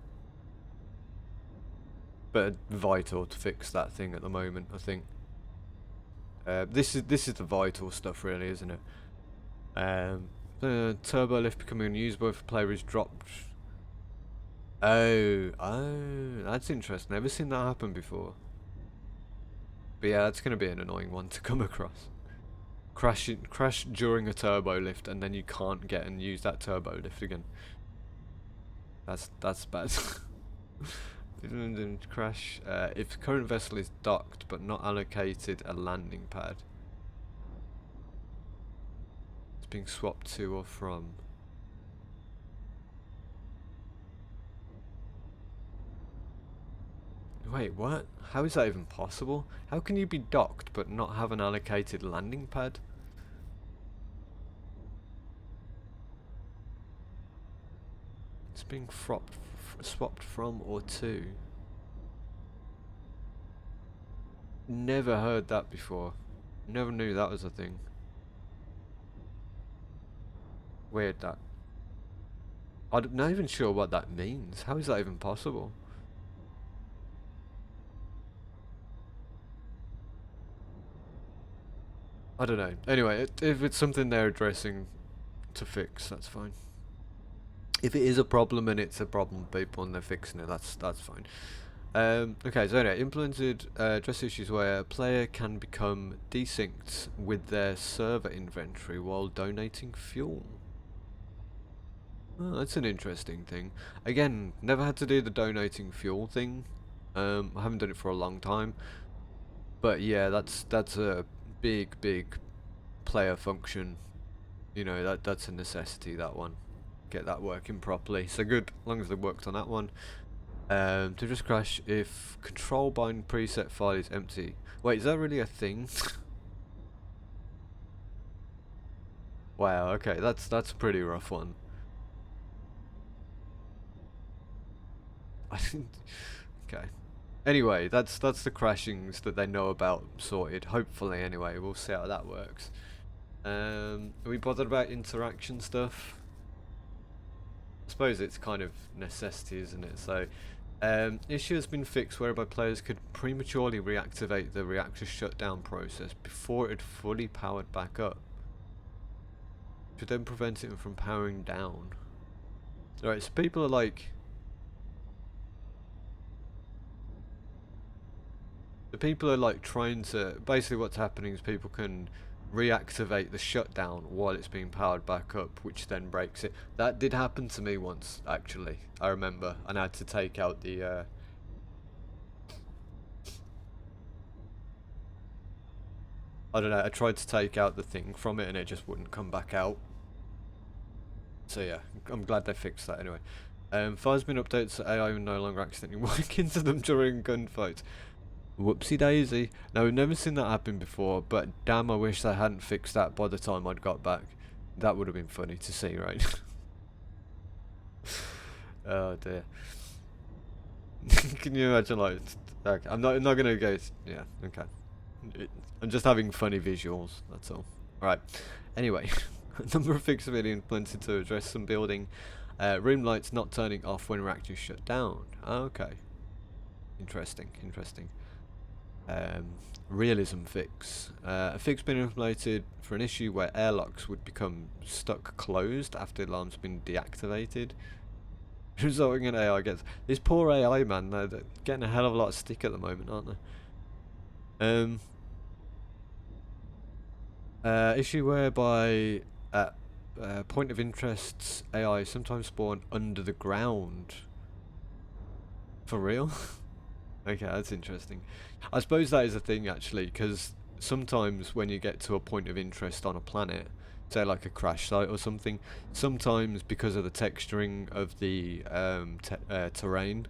But vital to fix that thing at the moment, I think. This is the vital stuff, really, isn't it? The turbo lift becoming unusable if a player is dropped. Oh, that's interesting. Never seen that happen before. But yeah, that's going to be an annoying one to come across. Crash during a turbo lift, and then you can't get and use that turbo lift again. That's bad. Crash if the current vessel is docked but not allocated a landing pad. It's being swapped to or from. Wait, what? How is that even possible? How can you be docked but not have an allocated landing pad? It's being swapped from or to. Never heard that before. Never knew that was a thing. Weird that. I'm not even sure what that means. How is that even possible? I don't know. Anyway, if it's something they're addressing to fix, that's fine. If it is a problem and it's a problem with people and they're fixing it, that's fine. Okay, so anyway, implemented address issues where a player can become desynced with their server inventory while donating fuel. Oh, that's an interesting thing. Again, never had to do the donating fuel thing. I haven't done it for a long time. But yeah, that's a big player function. You know, that's a necessity, that one. Get that working properly. So good, as long as they worked on that one. To just crash if control bind preset file is empty. Wait, is that really a thing? Wow, okay, that's a pretty rough one. I didn't. Okay. Anyway, that's the crashings that they know about sorted. Hopefully, anyway, we'll see how that works. Are we bothered about interaction stuff? I suppose it's kind of necessity, isn't it? So, issue has been fixed whereby players could prematurely reactivate the reactor shutdown process before it had fully powered back up, to then prevent it from powering down. Alright, so people are like... The people are like trying to... Basically what's happening is people can reactivate the shutdown while it's being powered back up, which then breaks it. That did happen to me once, actually. I remember, and I had to take out the I don't know, I tried to take out the thing from it and it just wouldn't come back out. So yeah, I'm glad they fixed that anyway. File's been updated so AI will no longer accidentally walk into them during gunfights. Whoopsie daisy. Now, we've never seen that happen before, but damn, I wish they hadn't fixed that by the time I'd got back. That would have been funny to see, right? Oh dear. Can you imagine, like, okay, I'm not gonna go, yeah, okay. I'm just having funny visuals, that's all. Right, anyway, a number of fixes have been implemented to address some building. Room lights not turning off when reactors shut down. Okay. Interesting. Realism fix. A fix been implemented for an issue where airlocks would become stuck closed after the alarm's been deactivated, resulting in AI gets... This poor AI, man, they're getting a hell of a lot of stick at the moment, aren't they? Issue whereby at point of interests AI sometimes spawn under the ground. For real? Okay, that's interesting. I suppose that is a thing actually, because sometimes when you get to a point of interest on a planet, say like a crash site or something, sometimes because of the texturing of the terrain,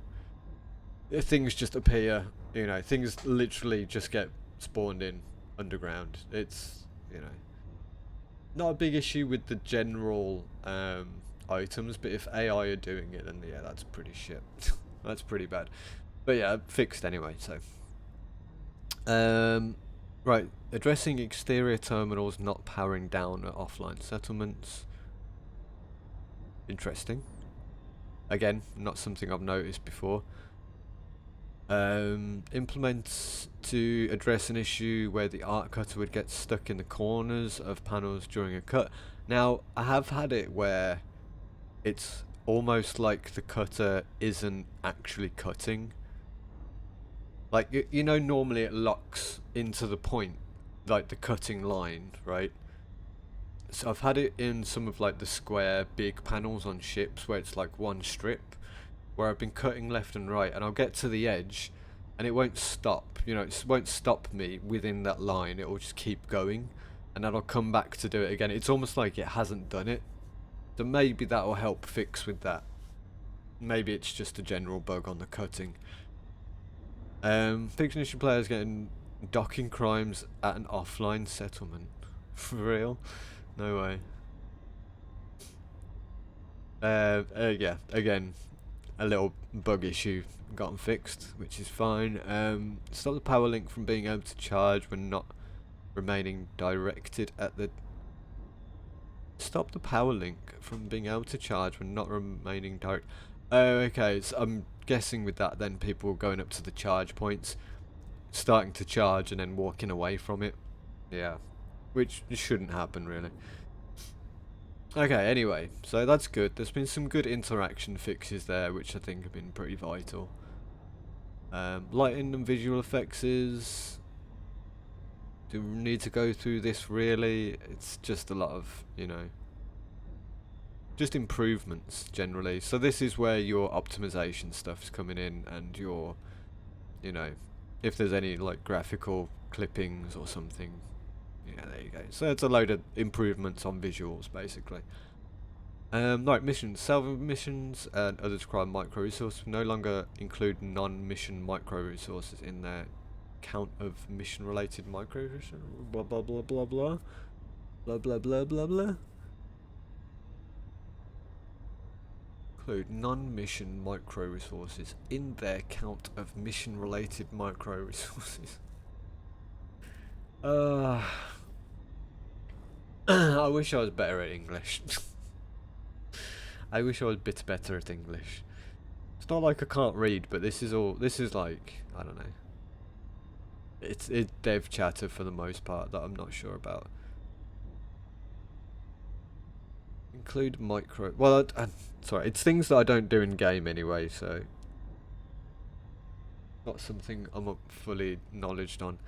things just appear, you know, things literally just get spawned in underground. It's, you know, not a big issue with the general items, but if AI are doing it, then yeah, that's pretty shit. That's pretty bad. But yeah, fixed anyway, so. Right, addressing exterior terminals not powering down at offline settlements. Interesting. Again, not something I've noticed before. Implements to address an issue where the art cutter would get stuck in the corners of panels during a cut. Now, I have had it where it's almost like the cutter isn't actually cutting. Like, you know, normally it locks into the point, like the cutting line, right? So I've had it in some of like the square big panels on ships where it's like one strip, where I've been cutting left and right, and I'll get to the edge and it won't stop, you know, it won't stop me within that line, it will just keep going, and then I'll come back to do it again. It's almost like it hasn't done it. So maybe that will help fix with that. Maybe it's just a general bug on the cutting. Fiction issue players getting docking crimes at an offline settlement. For real? No way. Yeah, again, a little bug issue gotten fixed, which is fine. Stop the power link from being able to charge when not remaining directed at the... Stop the power link from being able to charge when not remaining direct. Oh, okay. So I'm guessing with that, then people going up to the charge points, starting to charge, and then walking away from it. Yeah, which shouldn't happen really. Okay, anyway, so that's good. There's been some good interaction fixes there, which I think have been pretty vital. Lighting and visual effects is... Do we need to go through this really? It's just a lot of, you know, just improvements generally. So this is where your optimization stuff's coming in, and your, you know, if there's any like graphical clippings or something. Yeah, there you go. So it's a load of improvements on visuals basically. Right, missions. Salvo missions and others require micro resources no longer include non-mission micro resources in their count of mission related micro resources. Blah blah blah blah blah. Blah blah blah blah blah. Include non-mission micro resources in their count of mission related micro resources. I wish I was better at English. I wish I was a bit better at English. It's not like I can't read, but this is like, I don't know. It's dev chatter for the most part that I'm not sure about. Include micro... Well, sorry, it's things that I don't do in game anyway, so... Not something I'm fully knowledged on.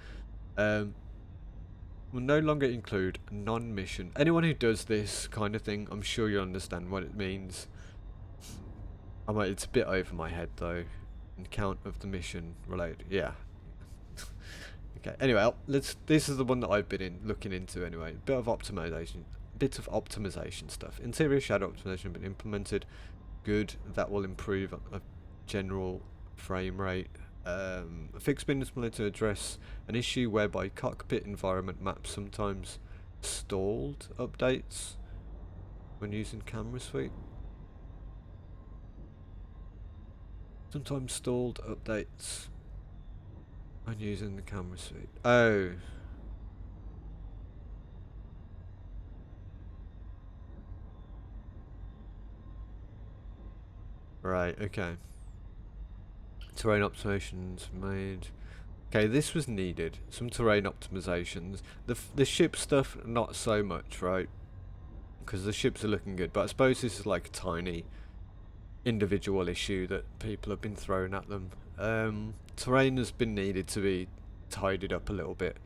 Will no longer include non-mission. Anyone who does this kind of thing, I'm sure you'll understand what it means. It's a bit over my head though. In count of the mission related. Yeah. Okay. Anyway, this is the one that I've been looking into anyway. Bit of optimization stuff. Interior shadow optimization been implemented. Good. That will improve a general frame rate. A fix been implemented to address an issue whereby cockpit environment maps sometimes stalled updates when using camera suite. Sometimes stalled updates when using the camera suite. Oh. Right, okay. Terrain optimizations made. Okay, this was needed. Some terrain optimizations. The ship stuff, not so much, right? Because the ships are looking good. But I suppose this is like a tiny individual issue that people have been throwing at them. Terrain has been needed to be tidied up a little bit.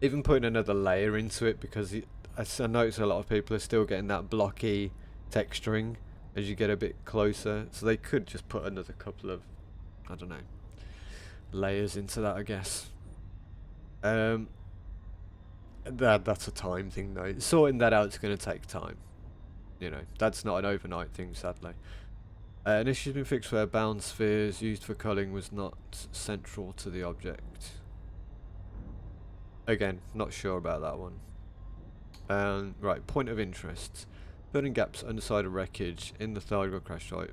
Even putting another layer into it, because I notice a lot of people are still getting that blocky texturing as you get a bit closer. So they could just put another couple of, I don't know, layers into that, I guess. That's a time thing though. Sorting that out is going to take time. You know, that's not an overnight thing, sadly. An issue's been fixed where bound spheres used for culling was not central to the object. Again, not sure about that one. Right, point of interest. Burning gaps underside of wreckage in the Thargoid crash site.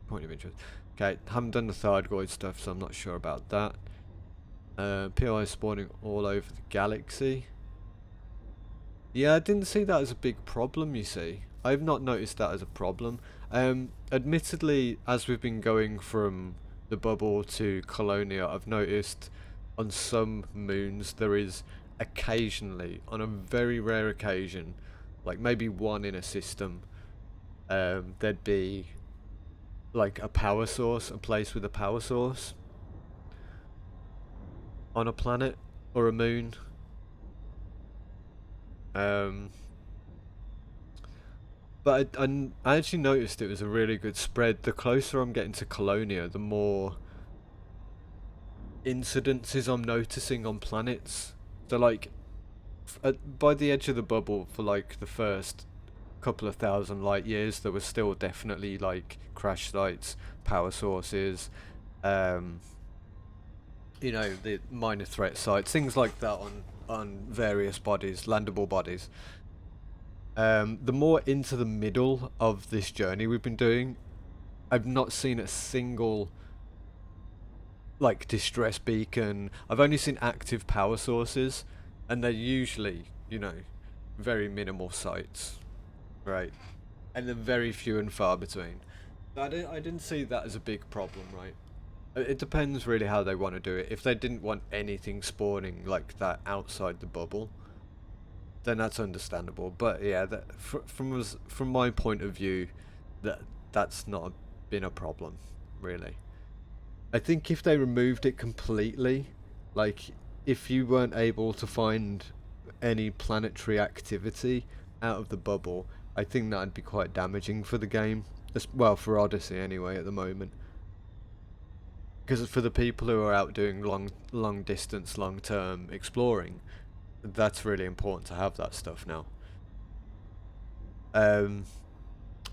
Point of interest. Okay, haven't done the Thargoid stuff, so I'm not sure about that. PI spawning all over the galaxy. Yeah, I didn't see that as a big problem, you see. I've not noticed that as a problem. Admittedly, as we've been going from the bubble to Colonia, I've noticed on some moons there is occasionally, on a very rare occasion, like maybe one in a system, there'd be like a power source, a place with a power source on a planet or a moon. But I actually noticed it was a really good spread. The closer I'm getting to Colonia, the more incidences I'm noticing on planets. So like, by the edge of the bubble for like the first couple of thousand light years, there was still definitely like crash sites, power sources, you know, the minor threat sites, things like that on various bodies, landable bodies. The more into the middle of this journey we've been doing, I've not seen a single like distress beacon. I've only seen active power sources, and they're usually, you know, very minimal sites. right? And then very few and far between. I didn't see that as a big problem, right? It depends really how they want to do it. If they didn't want anything spawning like that outside the bubble, then that's understandable. But yeah, from my point of view, that's not been a problem, really. I think if they removed it completely, like if you weren't able to find any planetary activity out of the bubble, I think that'd be quite damaging for the game. Well, for Odyssey anyway at the moment. Because for the people who are out doing long distance, long term exploring, that's really important to have that stuff now. Um,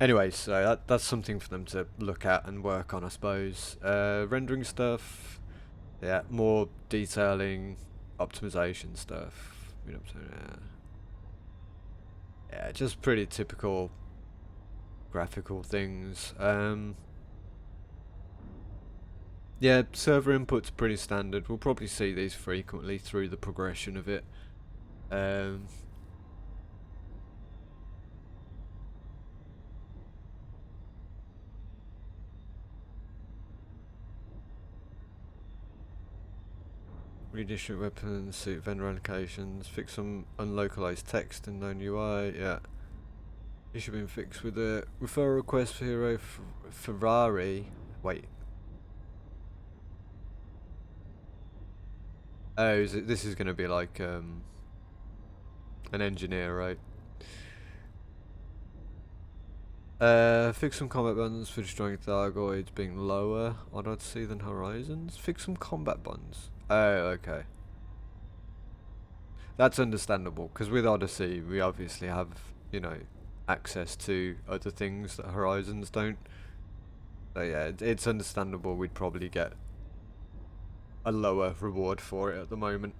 Anyway, so that's something for them to look at and work on, I suppose. Rendering stuff, yeah, more detailing, optimization stuff. Yeah, just pretty typical graphical things. Yeah, server input's pretty standard. We'll probably see these frequently through the progression of it. Redistribute weapons, suit vendor allocations, fix some unlocalized text in known UI, yeah. Issue been fixed with a referral request for Hero Ferrari. Wait. Oh, this is going to be like an engineer, right? Fix some combat buttons for destroying Thargoids being lower on Odyssey than Horizons. Fix some combat buttons. Oh, okay. That's understandable, because with Odyssey we obviously have, you know, access to other things that Horizons don't. So yeah, it's understandable we'd probably get a lower reward for it at the moment.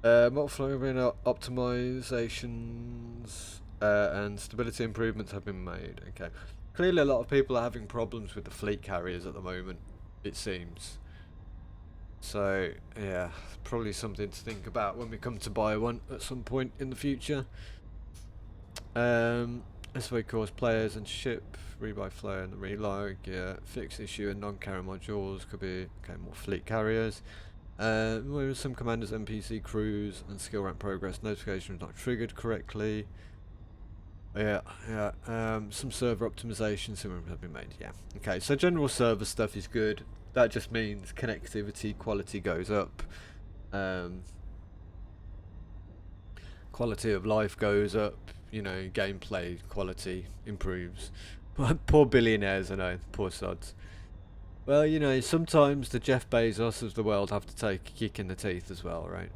Multi-flow optimizations and stability improvements have been made. Okay. Clearly a lot of people are having problems with the fleet carriers at the moment, it seems. So, yeah, probably something to think about when we come to buy one at some point in the future. SOA cause players and ship, rebuy flow and the relog, yeah, fix issue and non-carrier modules could be, okay, more fleet carriers. Where some commanders, NPC crews and skill rank progress notifications not triggered correctly. Yeah, some server optimizations have been made, yeah. Okay, so general server stuff is good. That just means connectivity quality goes up. Quality of life goes up, you know, gameplay quality improves. Poor billionaires, I know, poor sods. Well, you know, sometimes the Jeff Bezos of the world have to take a kick in the teeth as well, right?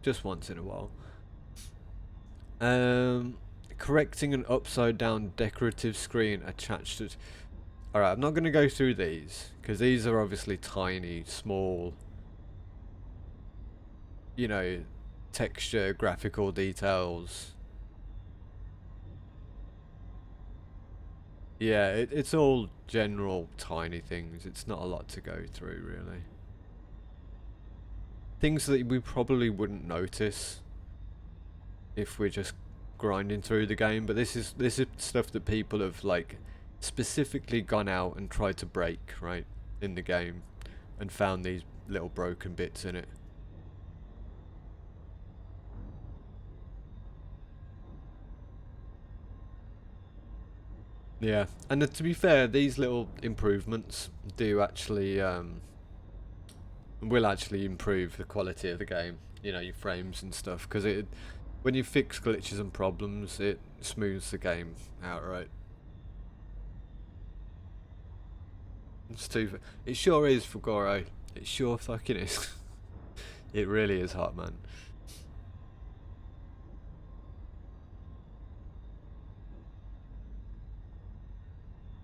Just once in a while. Correcting an upside down decorative screen attached to... Alright, I'm not going to go through these, because these are obviously tiny, small, you know, texture, graphical details. Yeah, it's all general tiny things. It's not a lot to go through, really. Things that we probably wouldn't notice if we're just grinding through the game, but this is stuff that people have like specifically gone out and tried to break, right, in the game, and found these little broken bits in it. Yeah, and to be fair, these little improvements do actually will actually improve the quality of the game, you know, your frames and stuff, because when you fix glitches and problems, it smooths the game out, right? It sure is for Goro. It sure fucking is. It really is hot, man.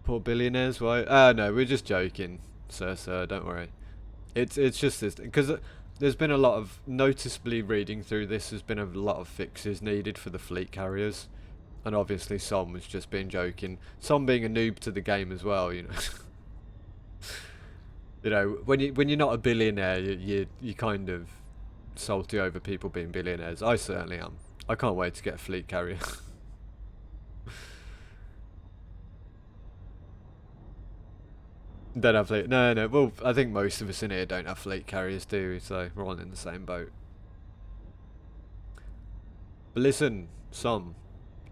Poor billionaires, why? Ah, no, we're just joking, sir. Don't worry. It's just this, because there's been a lot of, noticeably reading through this, there's been a lot of fixes needed for the fleet carriers, and obviously Som was just being joking. Som being a noob to the game as well, you know. You know, when you're not a billionaire, you kind of salty over people being billionaires. I certainly am. I can't wait to get a fleet carrier. Don't have fleet. No, no. Well, I think most of us in here don't have fleet carriers, do we? So we're all in the same boat. But listen, Som,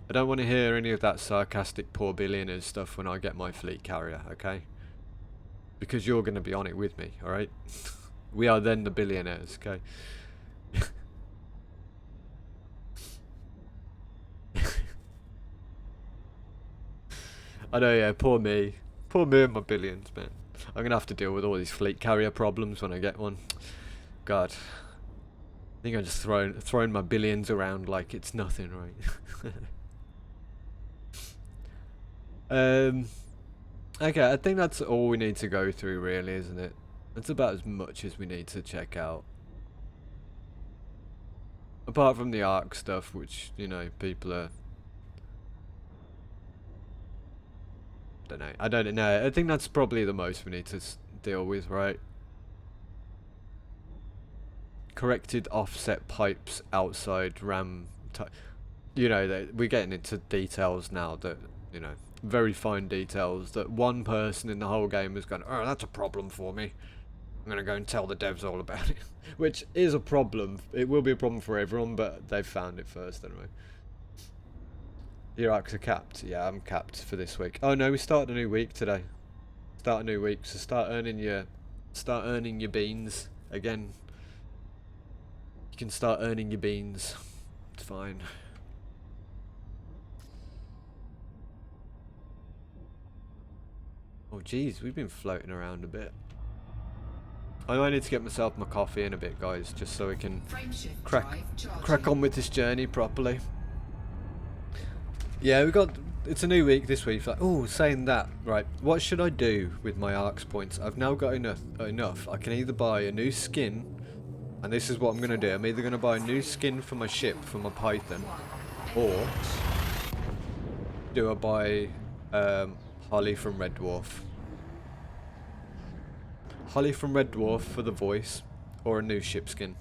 I don't want to hear any of that sarcastic poor billionaires stuff when I get my fleet carrier, okay? Because you're going to be on it with me, alright? We are then the billionaires, okay? I know, yeah, poor me. Poor me and my billions, man. I'm going to have to deal with all these fleet carrier problems when I get one. God. I think I'm just throwing my billions around like it's nothing, right? Okay, I think that's all we need to go through, really, isn't it? That's about as much as we need to check out. Apart from the Ark stuff, which, you know, people are... I don't know. I think that's probably the most we need to deal with, right? Corrected offset pipes outside RAM. You know, we're getting into details now that, you know, very fine details that one person in the whole game is going, oh, that's a problem for me. I'm going to go and tell the devs all about it. Which is a problem. It will be a problem for everyone, but they've found it first anyway. Your arcs are capped. Yeah, I'm capped for this week. Oh no, we start a new week today. Start a new week, so start earning your beans again. You can start earning your beans. It's fine. Oh jeez, we've been floating around a bit. I might need to get myself my coffee in a bit, guys, just so we can crack on with this journey properly. Yeah, it's a new week this week. Like, oh, saying that, right? What should I do with my ARX points? I've now got enough. I can either buy a new skin, and this is what I'm gonna do. I'm either gonna buy a new skin for my ship, for my Python, or do I buy Holly from Red Dwarf? Holly from Red Dwarf for the voice, or a new ship skin?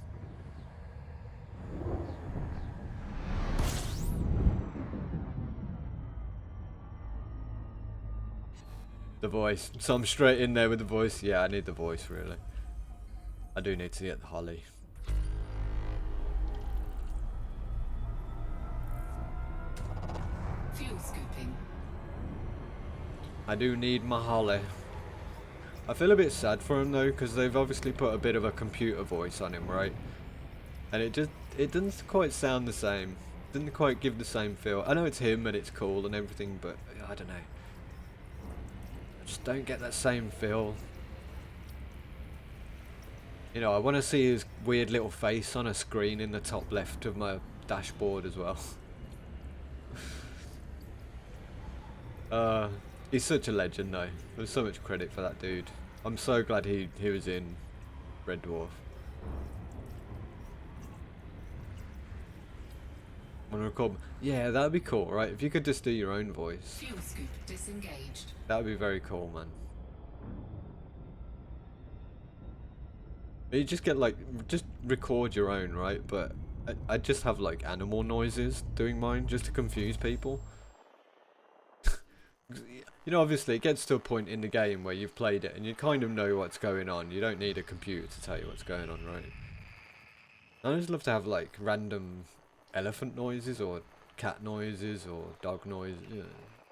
The voice. So I'm straight in there with the voice. Yeah, I need the voice, really. I do need to get the Holly. Fuel scooping. I do need my Holly. I feel a bit sad for him though, because they've obviously put a bit of a computer voice on him, right? And it doesn't quite sound the same. Didn't quite give the same feel. I know it's him and it's cool and everything, but I don't know. I just don't get that same feel. You know, I want to see his weird little face on a screen in the top left of my dashboard as well. He's such a legend though. There's so much credit for that dude. I'm so glad he was in Red Dwarf. Wanna record? Yeah, that'd be cool, right? If you could just do your own voice. Fuel scoop disengaged. That'd be very cool, man. You just get like, just record your own, right? But I just have like animal noises doing mine just to confuse people. You know, obviously it gets to a point in the game where you've played it and you kind of know what's going on. You don't need a computer to tell you what's going on, right? I just love to have like random elephant noises or cat noises or dog noises. Yeah,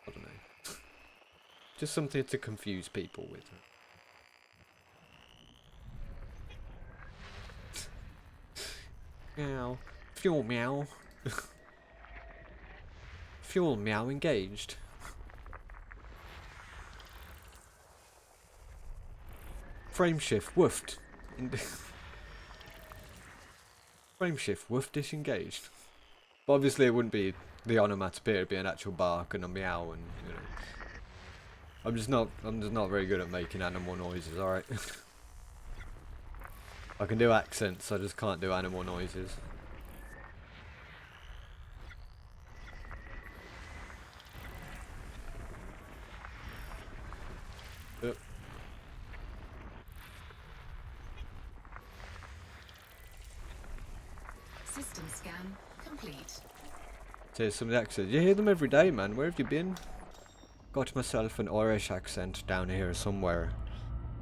I don't know. Just something to confuse people with. Meow. Fuel meow. Fuel meow engaged. Frame shift woofed. Frame shift woof disengaged. But obviously it wouldn't be the onomatopoeia, it'd be an actual bark and a meow and, you know. I'm just not very good at making animal noises, alright? I can do accents, I just can't do animal noises. System scan complete. Here's some of the accents. You hear them every day, man. Where have you been? Got myself an Irish accent down here somewhere.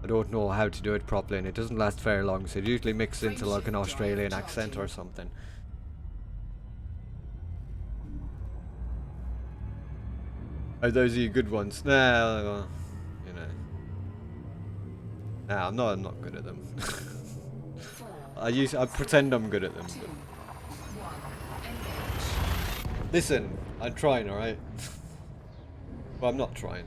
I don't know how to do it properly, and it doesn't last very long, so it usually mixes into like an Australian accent or something. Oh, those are your good ones. Nah, you know. Nah, I'm not good at them. I pretend I'm good at them. But... Listen, I'm trying, alright? Well, I'm not trying.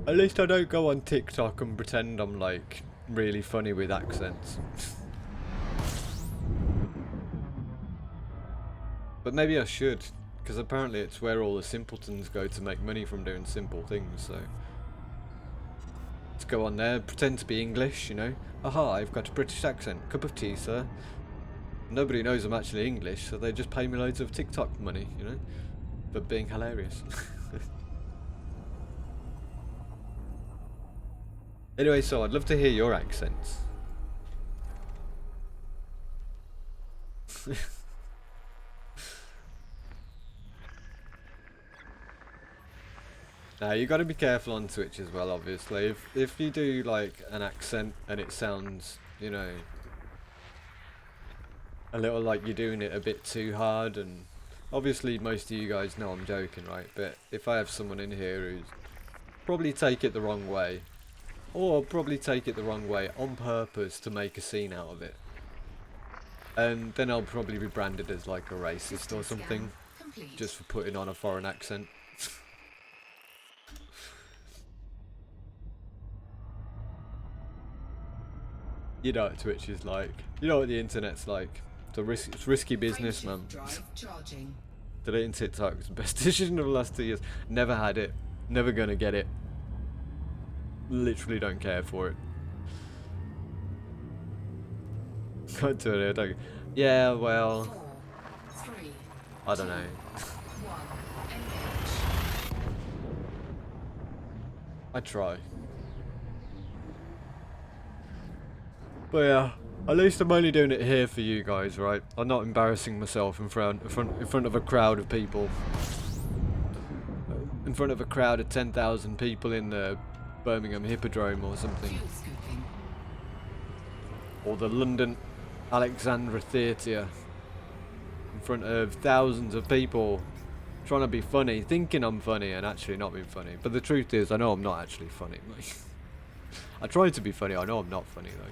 At least I don't go on TikTok and pretend I'm like really funny with accents. But maybe I should, because apparently it's where all the simpletons go to make money from doing simple things, so... Let's go on there, pretend to be English, you know. Aha, I've got a British accent. Cup of tea, sir. Nobody knows I'm actually English, so they just pay me loads of TikTok money, you know, for being hilarious. Anyway, so I'd love to hear your accents. Now you got to be careful on Twitch as well. Obviously, if you do like an accent and it sounds, you know, a little like you're doing it a bit too hard, and obviously most of you guys know I'm joking, right? But if I have someone in here who's probably take it the wrong way, or probably take it the wrong way on purpose to make a scene out of it, and then I'll probably be branded as like a racist or something, just for putting on a foreign accent. You know what Twitch is like. You know what the internet's like. It's risky business, man. Deleting TikTok is the best decision of the last 2 years. Never had it. Never gonna get it. Literally don't care for it. Can't do it. Don't. Yeah, well, I don't know. I try. But yeah, at least I'm only doing it here for you guys, right? I'm not embarrassing myself in front of a crowd of people. In front of a crowd of 10,000 people in the Birmingham Hippodrome or something. Or the London Alexandra Theatre. In front of thousands of people trying to be funny, thinking I'm funny and actually not being funny. But the truth is, I know I'm not actually funny. I try to be funny, I know I'm not funny though.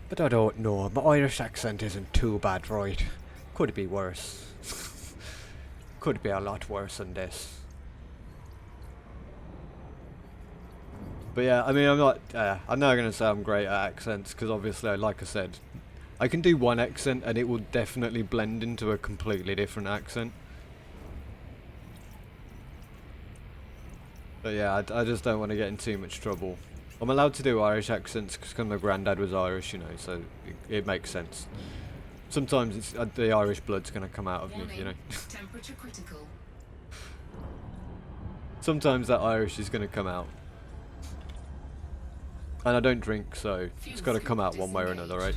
But I don't know, my Irish accent isn't too bad, right? Could be worse. Could be a lot worse than this. But yeah, I mean, I'm not gonna say I'm great at accents, because obviously, like I said, I can do one accent and it will definitely blend into a completely different accent. But yeah, I just don't want to get in too much trouble. I'm allowed to do Irish accents because my granddad was Irish, you know, so it makes sense. Sometimes it's, the Irish blood's going to come out of me, you know. Temperature critical. Sometimes that Irish is going to come out. And I don't drink, so it's got to come out one way or another, right?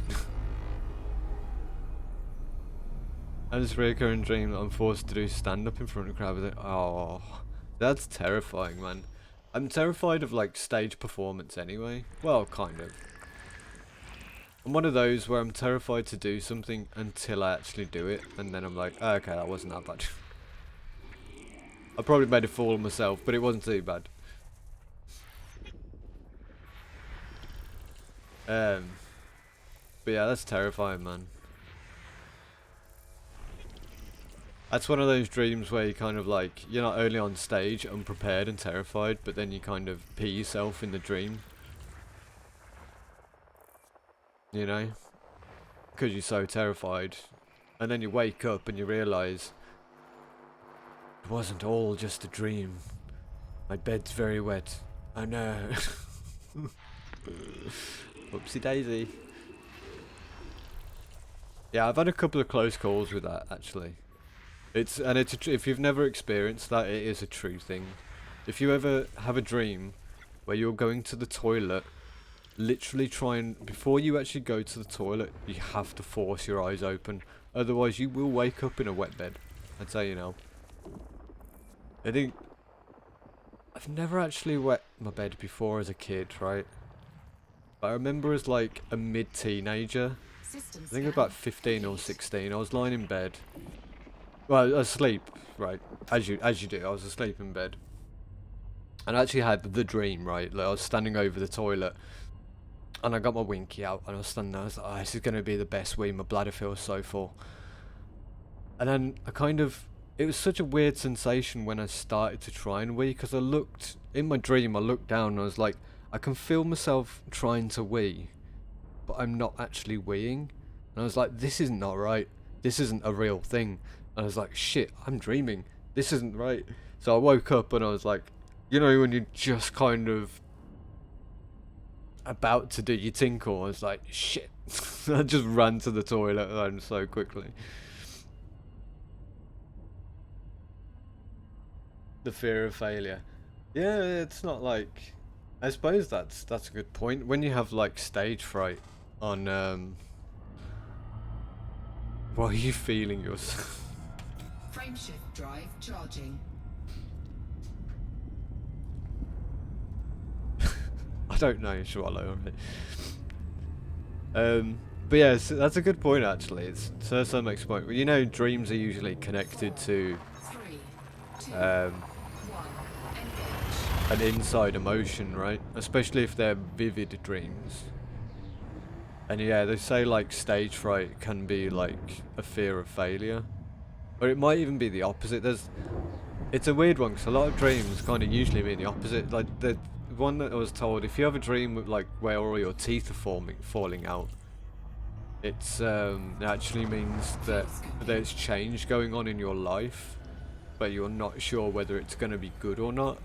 And it's a recurring dream that I'm forced to do stand-up in front of a crowd with it. Oh, that's terrifying, man. I'm terrified of like stage performance anyway. Well, kind of. I'm one of those where I'm terrified to do something until I actually do it, and then I'm like, oh, okay, that wasn't that bad. I probably made a fool of myself, but it wasn't too bad. But yeah, that's terrifying, man. That's one of those dreams where you kind of like, you're not only on stage unprepared and terrified, but then you kind of pee yourself in the dream. You know? Because you're so terrified. And then you wake up and you realise it wasn't all just a dream. My bed's very wet. Oh no. Whoopsie daisy. Yeah, I've had a couple of close calls with that, actually. If you've never experienced that, it is a true thing. If you ever have a dream where you're going to the toilet, literally try and, before you actually go to the toilet, you have to force your eyes open. Otherwise, you will wake up in a wet bed. I'd say, you know. I think I've never actually wet my bed before as a kid, right? But I remember as like a mid-teenager, System I think scan about 15 or complete. 16, I was lying in bed. Well, asleep, right? As you do, I was asleep in bed. And I actually had the dream, right? Like I was standing over the toilet and I got my winky out and I was standing there, I was like, oh, this is going to be the best wee, my bladder feels so full. And then I kind of, it was such a weird sensation when I started to try and wee, because I looked, in my dream I looked down and I was like, I can feel myself trying to wee, but I'm not actually weeing. And I was like, this isn't not right. This isn't a real thing. And I was like, shit, I'm dreaming. This isn't right. So I woke up and I was like, you know, when you're just kind of about to do your tinkle, I was like, shit. I just ran to the toilet so quickly. The fear of failure. Yeah, it's not like, I suppose that's a good point. When you have like stage fright on what are you feeling yourself? Frameshift drive charging. I don't know, Swallow. But yeah, that's a good point actually. It's to some extent. You know, dreams are usually connected to 3, 2, um, 1. Engage. an inside emotion, right? Especially if they're vivid dreams. And yeah, they say like stage fright can be like a fear of failure, or it might even be the opposite. It's a weird one because a lot of dreams kind of usually mean the opposite. Like the one that I was told, if you have a dream with like where all your teeth are falling out, it actually means that there's change going on in your life, but you're not sure whether it's going to be good or not.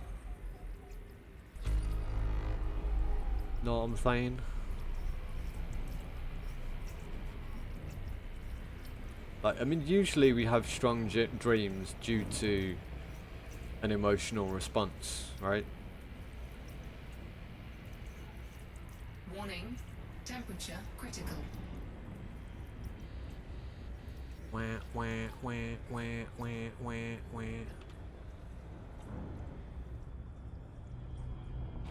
Know what I'm saying? Like, I mean, usually we have strong dreams due to an emotional response, right? Warning. Temperature critical. Wah, wah, wah, wah, wah, wah, wah.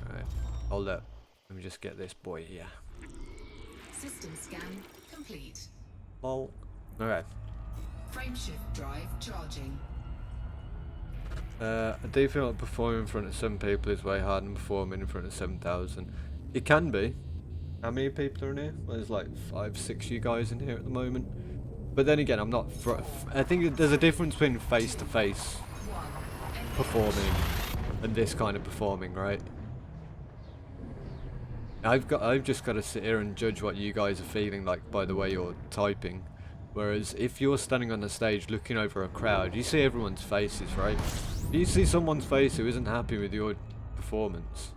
Alright, hold up. Let me just get this boy here. System scan complete. Lol. Alright. Frameshift drive charging. I do feel like performing in front of some people is way harder than performing in front of 7,000. It can be. How many people are in here? Well, there's like 5, 6 you guys in here at the moment. But then again, I'm not. I think there's a difference between face-to-face 1. Engage. performing and this kind of performing, right? I've just got to sit here and judge what you guys are feeling like by the way you're typing. Whereas if you're standing on the stage looking over a crowd, you see everyone's faces, right? You see someone's face who isn't happy with your performance.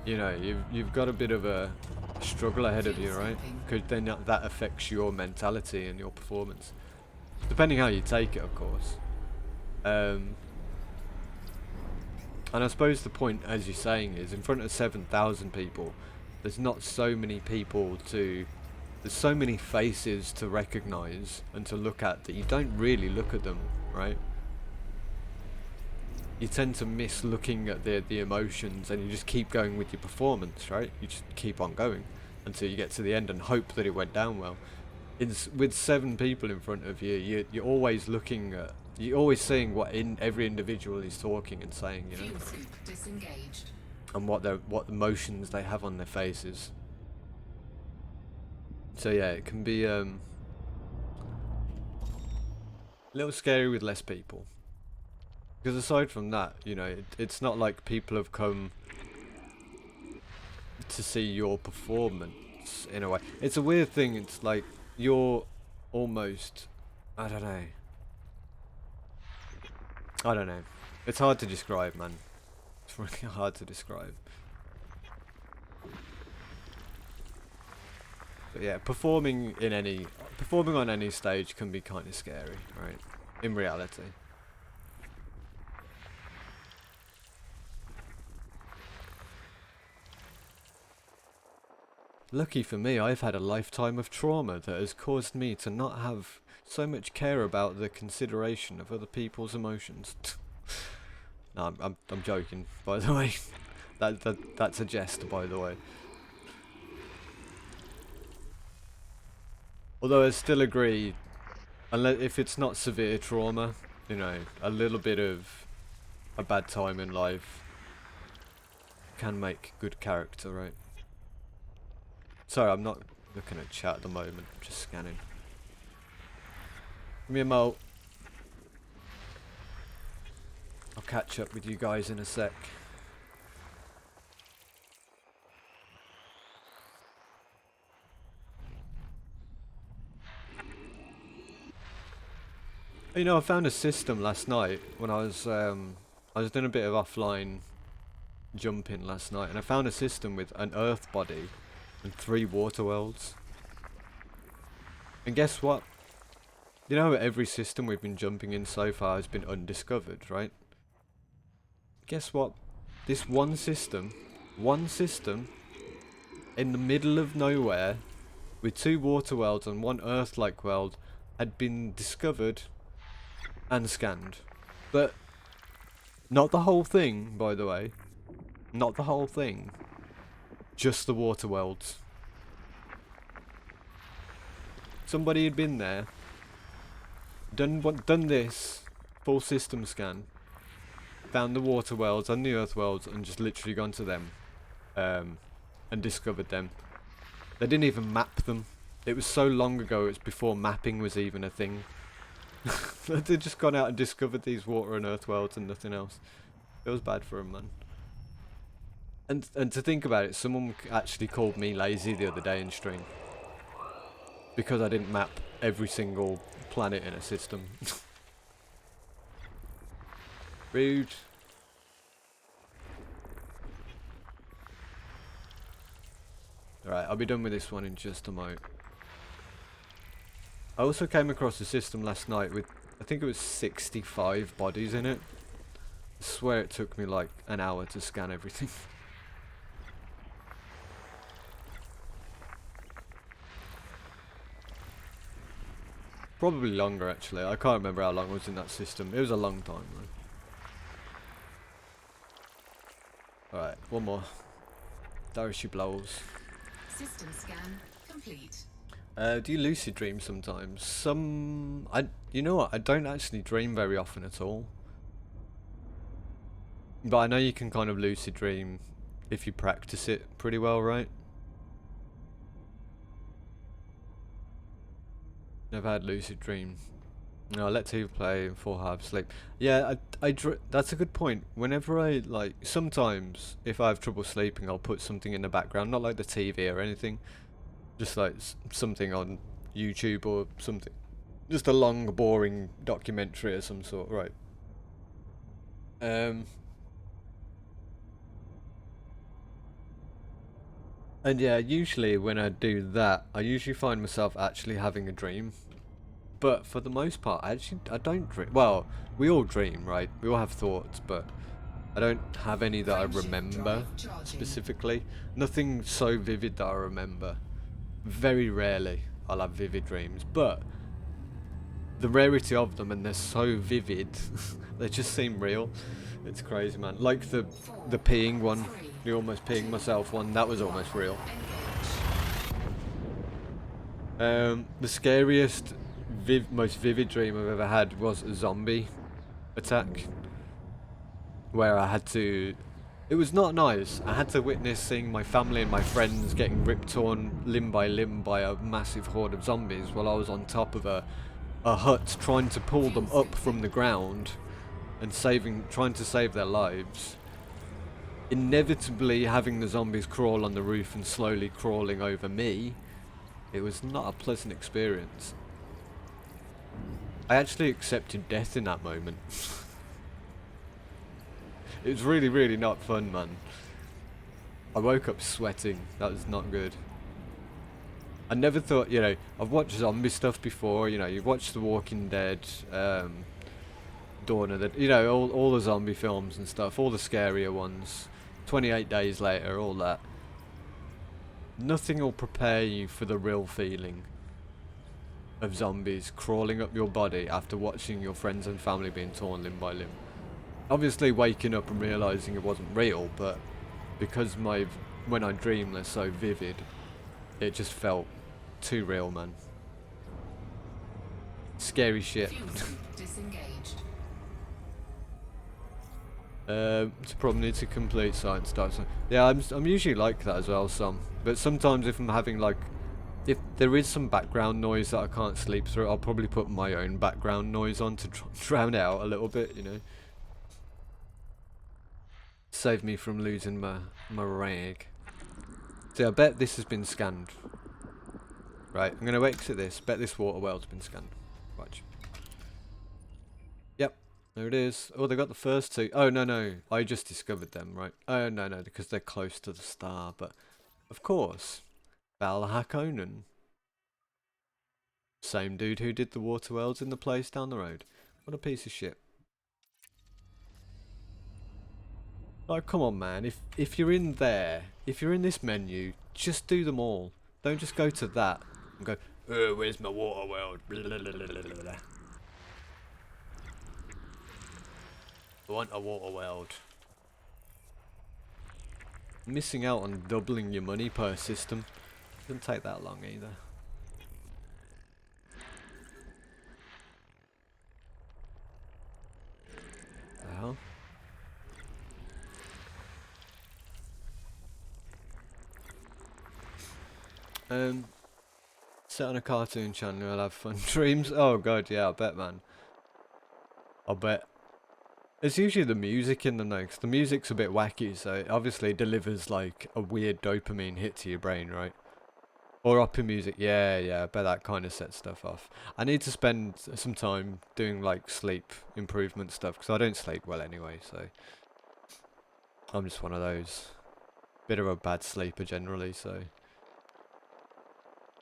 You know, you've got a bit of a struggle ahead of you, right? Because then that affects your mentality and your performance, depending how you take it, of course. And I suppose the point, as you're saying, is in front of 7,000 people, there's not so many people to. There's so many faces to recognise and to look at that you don't really look at them, right? You tend to miss looking at the emotions, and you just keep going with your performance, right? You just keep on going until you get to the end and hope that it went down well. With 7 people in front of you, you're always looking at, you're always seeing what every individual is talking and saying, you know, Fuel soup disengaged. and what emotions they have on their faces. So yeah, it can be a little scary with less people. Because aside from that, you know, it's not like people have come to see your performance in a way. It's a weird thing. It's like you're almost, I don't know. It's hard to describe, man. It's really hard to describe. But yeah, performing on any stage can be kind of scary, right? In reality. Lucky for me, I've had a lifetime of trauma that has caused me to not have so much care about the consideration of other people's emotions. No, I'm joking, by the way. That's a jest, by the way. Although I still agree, unless if it's not severe trauma, you know, a little bit of a bad time in life can make good character, right? Sorry, I'm not looking at chat at the moment, I'm just scanning. Give me a mo. I'll catch up with you guys in a sec. You know, I found a system last night when I was doing a bit of offline jumping last night, and I found a system with an earth body and 3 water worlds. And guess what? You know, every system we've been jumping in so far has been undiscovered, right? Guess what? This one system in the middle of nowhere with 2 water worlds and 1 earth-like world had been discovered and scanned. But not the whole thing, by the way. Not the whole thing. Just the water worlds. Somebody had been there, done this full system scan, found the water worlds and the earth worlds, and just literally gone to them and discovered them. They didn't even map them. It was so long ago, it was before mapping was even a thing. They'd just gone out and discovered these water and earth worlds and nothing else. It was bad for them, man. And to think about it, someone actually called me lazy the other day in stream because I didn't map every single planet in a system. Rude. Alright, I'll be done with this one in just a moment. I also came across a system last night with, I think it was 65 bodies in it. I swear it took me like an hour to scan everything. Probably longer actually, I can't remember how long I was in that system. It was a long time though. Alright, one more. There she blows. System scan complete. Do you lucid dream sometimes? You know what, I don't actually dream very often at all. But I know you can kind of lucid dream if you practice it pretty well, right? Never had lucid dream. No, I let TV play and 4 half sleep. Yeah, that's a good point. Whenever I, like, sometimes if I have trouble sleeping, I'll put something in the background, not like the TV or anything. Just like something on YouTube or something. Just a long, boring documentary of some sort, right? And yeah, usually when I do that, I usually find myself actually having a dream. But for the most part, I don't dream. Well, we all dream, right? We all have thoughts, but I don't have any that I remember specifically. Nothing so vivid that I remember. Very rarely I'll have vivid dreams, but the rarity of them, and they're so vivid, they just seem real. It's crazy, man. Like the peeing one, the almost peeing myself one, that was almost real. The scariest, most vivid dream I've ever had was a zombie attack, where I had to. It was not nice. I had to witness seeing my family and my friends getting ripped torn limb by limb by a massive horde of zombies while I was on top of a hut trying to pull them up from the ground and trying to save their lives. Inevitably having the zombies crawl on the roof and slowly crawling over me. It was not a pleasant experience. I actually accepted death in that moment. It was really, really not fun, man. I woke up sweating. That was not good. I never thought, you know, I've watched zombie stuff before, you know, you've watched The Walking Dead, Dawn of the, you know, all the zombie films and stuff, all the scarier ones, 28 Days Later, all that. nothing will prepare you for the real feeling of zombies crawling up your body after watching your friends and family being torn limb by limb. Obviously waking up and realising it wasn't real, but because when I dream they're so vivid, it just felt too real, man. Scary shit. Fusion disengaged. It's probably need to complete science starts. Yeah, I'm usually like that as well, but sometimes if I'm having like, if there is some background noise that I can't sleep through, I'll probably put my own background noise on to drown it out a little bit, you know. Save me from losing my rag. See, I bet this has been scanned. Right, I'm gonna exit this. Bet this water well's been scanned. Watch. Yep, there it is. Oh, they got the first two. Oh, no, I just discovered them, right? Oh, no, because they're close to the star, but of course, Valhakonen. Same dude who did the water wells in the place down the road. What a piece of shit. Like, come on, man. If you're in there, if you're in this menu, just do them all. Don't just go to that and go, oh, where's my water well? I want a water world. Missing out on doubling your money per system. Doesn't take that long either. The hell? Set on a cartoon channel, I'll have fun dreams. Oh god, yeah, I bet, man. I bet. It's usually the music in them though, 'cause the music's a bit wacky, so it obviously delivers like a weird dopamine hit to your brain, right? Or up in music, yeah, I bet that kind of sets stuff off. I need to spend some time doing like sleep improvement stuff, because I don't sleep well anyway, so I'm just one of those. Bit of a bad sleeper generally, so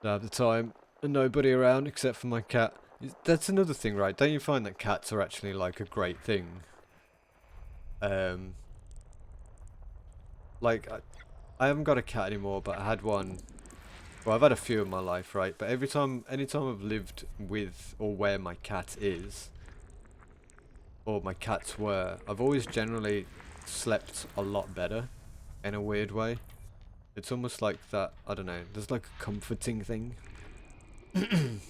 don't have the time and nobody around except for my cat. That's another thing, right? Don't you find that cats are actually like a great thing? Like I haven't got a cat anymore, but I had one. Well, I've had a few in my life, right? But anytime I've lived with or where my cat is, or my cats were, I've always generally slept a lot better, in a weird way. It's almost like that, I don't know, there's like a comforting thing. There's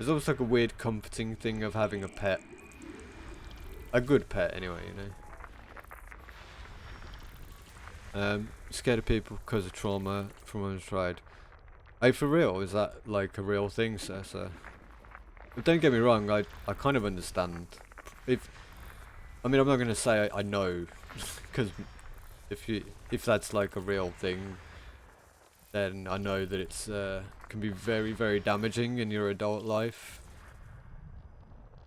almost like a weird comforting thing of having a pet. A good pet, anyway, you know. Scared of people because of trauma from when I was tried. Hey, for real? Is that like a real thing, sir? But don't get me wrong, I kind of understand. I mean, I'm not going to say I know, because if that's like a real thing, then I know that it's can be very, very damaging in your adult life.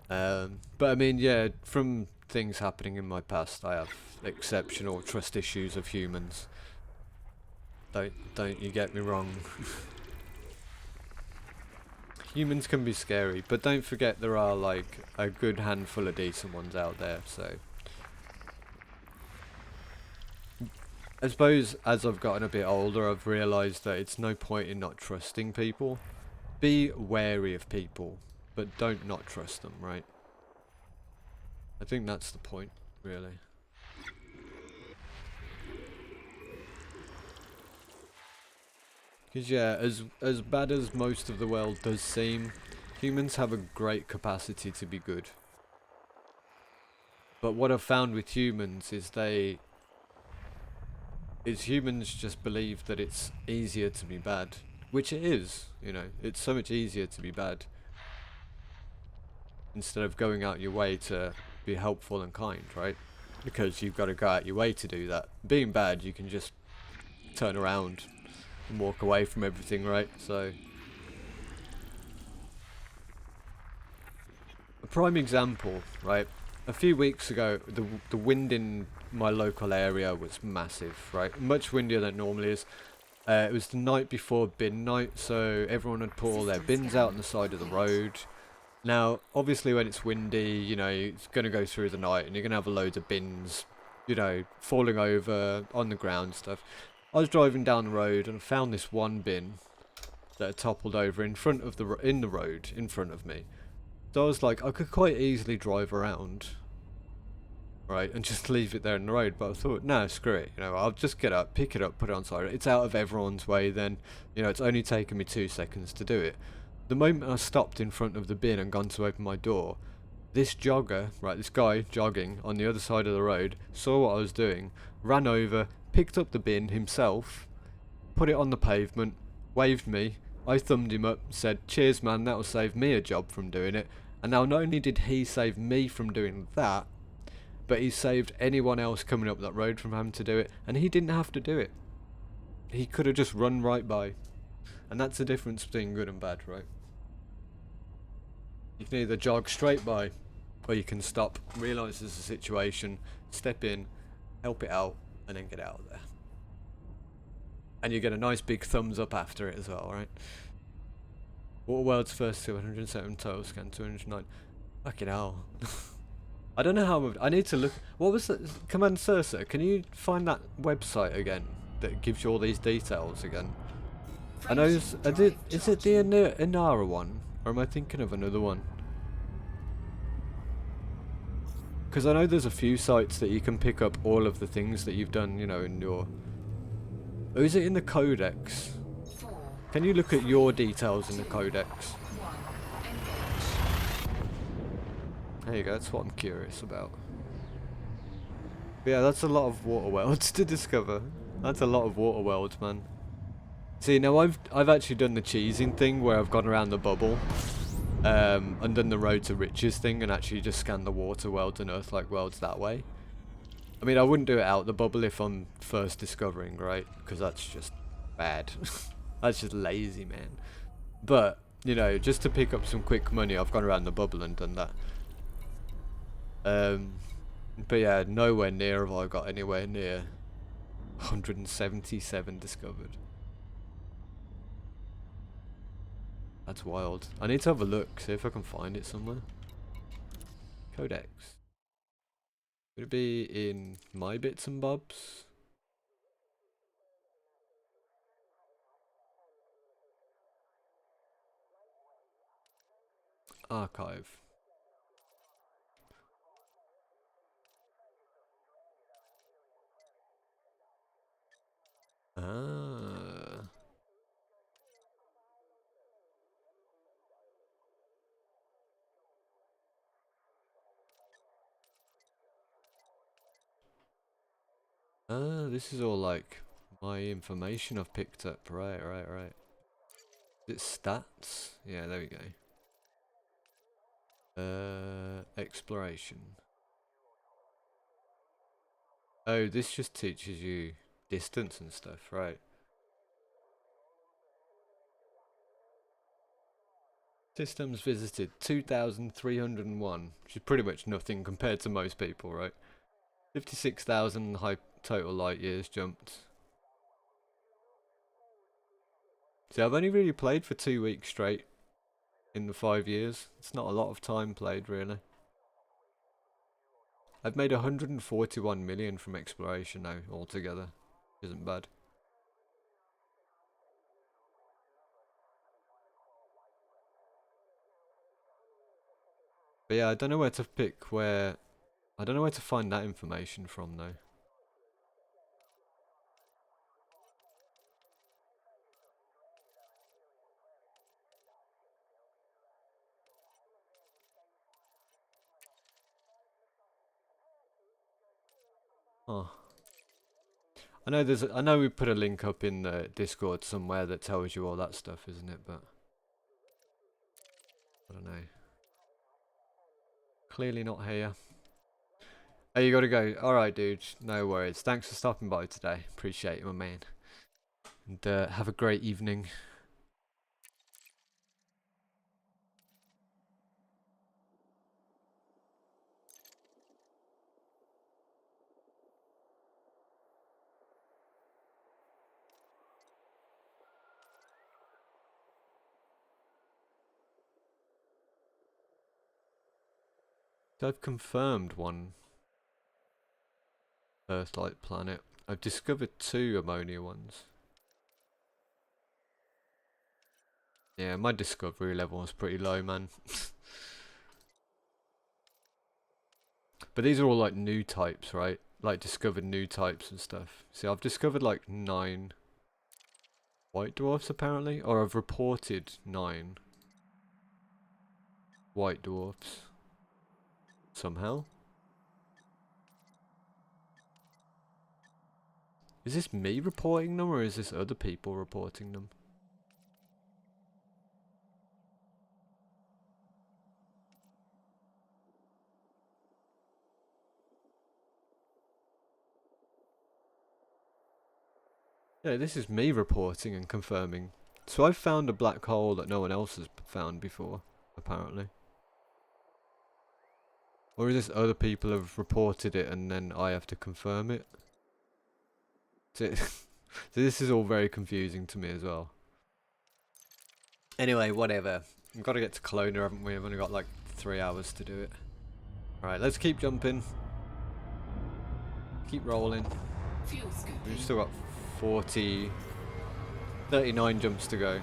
But I mean, yeah, from things happening in my past, I have exceptional trust issues of humans. Don't you get me wrong. Humans can be scary, but don't forget there are like a good handful of decent ones out there, so I suppose as I've gotten a bit older, I've realised that it's no point in not trusting people. Be wary of people, but don't not trust them, right? I think that's the point, really. Because yeah, as bad as most of the world does seem, humans have a great capacity to be good. But what I've found with humans is humans just believe that it's easier to be bad. Which it is, you know, it's so much easier to be bad. Instead of going out your way to be helpful and kind, right? Because you've got to go out your way to do that. Being bad, you can just turn around and walk away from everything, right? So a prime example, right? A few weeks ago, the wind in my local area was massive, right? Much windier than it normally is. It was the night before bin night, so everyone had put all their bins out on the side of the road. Now, obviously when it's windy, you know, it's going to go through the night and you're going to have a load of bins, you know, falling over on the ground and stuff. I was driving down the road and found this one bin that had toppled over in front of the road in front of me. So I was like, I could quite easily drive around, right, and just leave it there in the road. But I thought, no, screw it. You know, I'll just get up, pick it up, put it on side. It's out of everyone's way. Then, you know, it's only taken me 2 seconds to do it. The moment I stopped in front of the bin and gone to open my door, this jogger, right, this guy jogging on the other side of the road, saw what I was doing, ran over, picked up the bin himself, put it on the pavement, waved me. I thumbed him up, said, cheers man, that'll save me a job from doing it. And now not only did he save me from doing that, but he saved anyone else coming up that road from having to do it, and he didn't have to do it. He could have just run right by. And that's the difference between good and bad, right? You can either jog straight by, or you can stop, realise there's a situation, step in, help it out, and then get out of there. And you get a nice big thumbs up after it as well, right? Waterworld's first 207 total scan, 209. Fucking hell. I don't know how I need to look. What was that? Command Cursor, can you find that website again that gives you all these details again? I know, is it the Inara one? Or am I thinking of another one? Because I know there's a few sites that you can pick up all of the things that you've done, you know, in your... Or is it in the Codex? Can you look at your details in the Codex? There you go, that's what I'm curious about. But yeah, that's a lot of water worlds to discover. That's a lot of water worlds, man. See, now I've actually done the cheesing thing where I've gone around the bubble and done the Road to Riches thing and actually just scanned the water worlds and Earth-like worlds that way. I mean, I wouldn't do it out the bubble if I'm first discovering, right? Because that's just bad. That's just lazy, man. But, you know, just to pick up some quick money, I've gone around the bubble and done that. But yeah, nowhere near have I got anywhere near 177 discovered. That's wild. I need to have a look, see if I can find it somewhere. Codex. Would it be in my bits and bobs? Archive. Ah. Ah, this is all like my information I've picked up. Right. Is it stats? Yeah, there we go. Exploration. Oh, this just teaches you distance and stuff, right? Systems visited 2,301, which is pretty much nothing compared to most people, right? 56,000 total light years jumped. See, I've only really played for 2 weeks straight in the 5 years. It's not a lot of time played, really. I've made 141 million from exploration now, altogether. Isn't bad. But yeah, I don't know where to pick where... I don't know where to find that information from, though. Oh. I know we put a link up in the Discord somewhere that tells you all that stuff, isn't it? But I don't know. Clearly not here. Oh, you gotta go. Alright, dude. No worries. Thanks for stopping by today. Appreciate it, my man. And have a great evening. So I've confirmed one Earth-like planet. I've discovered 2 ammonia ones. Yeah, my discovery level was pretty low, man. But these are all like new types, right? Like discovered new types and stuff. See, I've discovered like 9 white dwarfs apparently, or I've reported 9 white dwarfs somehow. Is this me reporting them or is this other people reporting them? Yeah, this is me reporting and confirming. So I've found a black hole that no one else has found before, apparently. Or is this other people have reported it and then I have to confirm it? So, so this is all very confusing to me as well. Anyway, whatever. We've got to get to Kelowna, haven't we? We've only got like 3 hours to do it. Alright, let's keep jumping. Keep rolling. Fuel scooping. We've still got 39 jumps to go.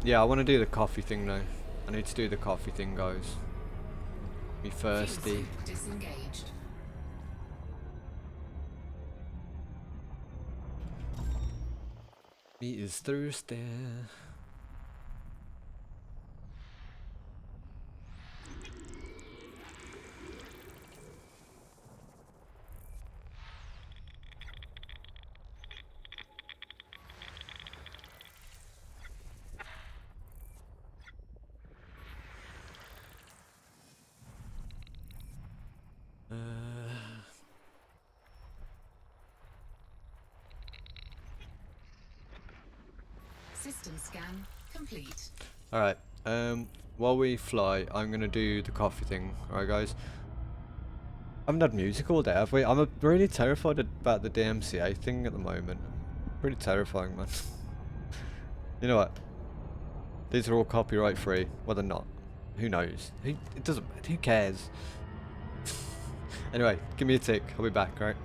Yeah, I want to do the coffee thing now. I need to do the coffee thing, guys. Me Fuel thirsty. scoop disengaged. Me is thirsty. System scan complete. Alright, while we fly, I'm gonna do the coffee thing. Alright, guys? I haven't had music all day, have we? I'm really terrified about the DMCA thing at the moment. Pretty terrifying, man. You know what? These are all copyright free. Well, they're not. Who knows? It doesn't matter. Who cares? Anyway, give me a tick. I'll be back, right?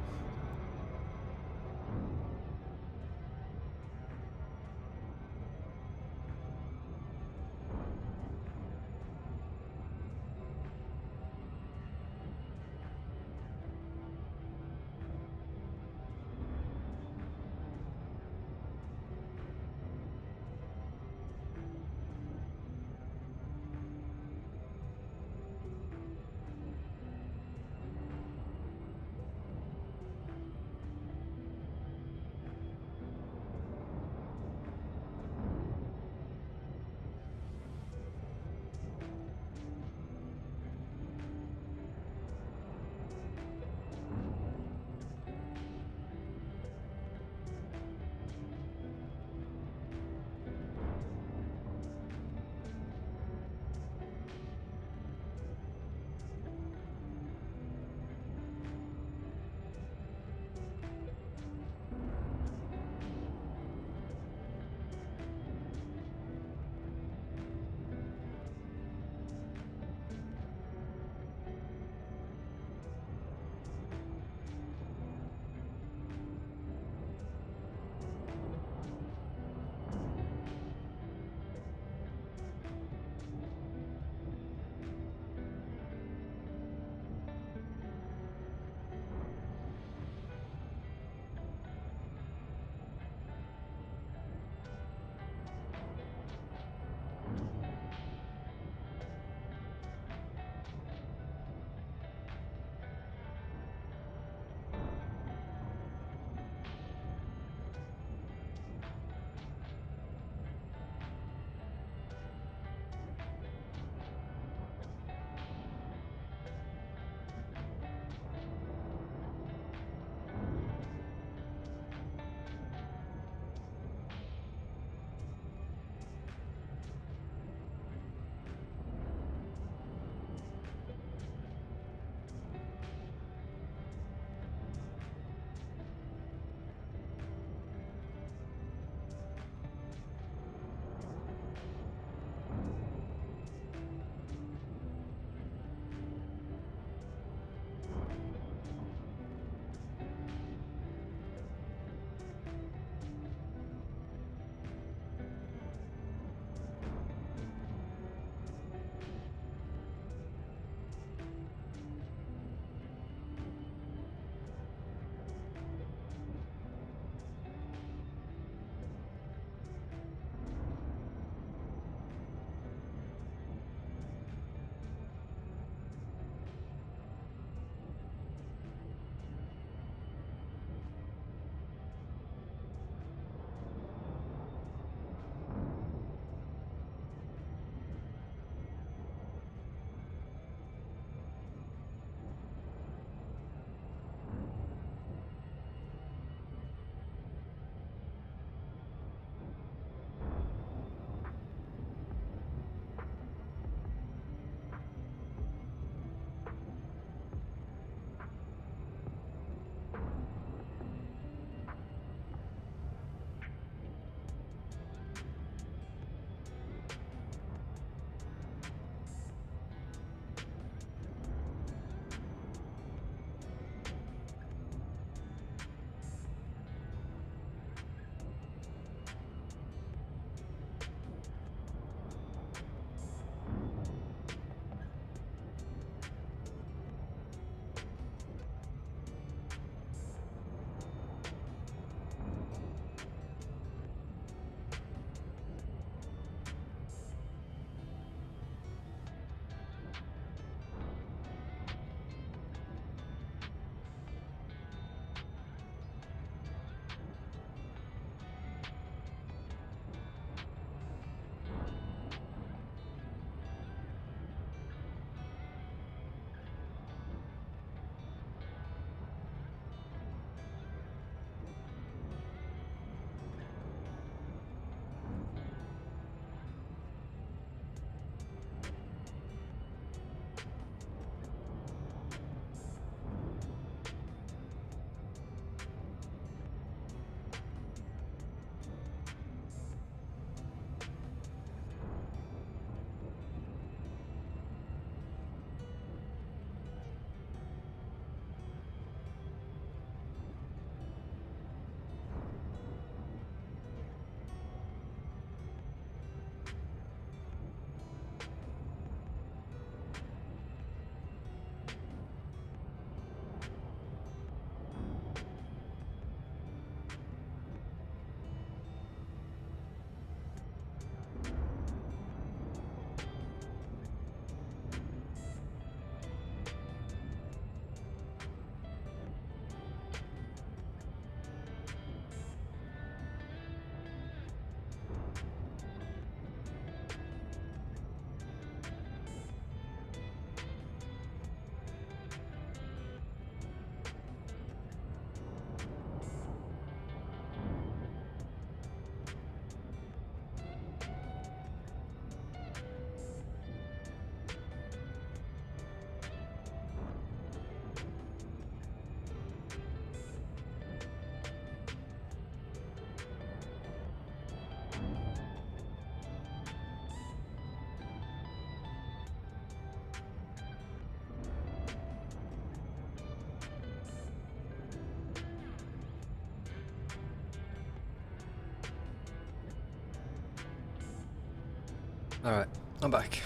Alright, I'm back.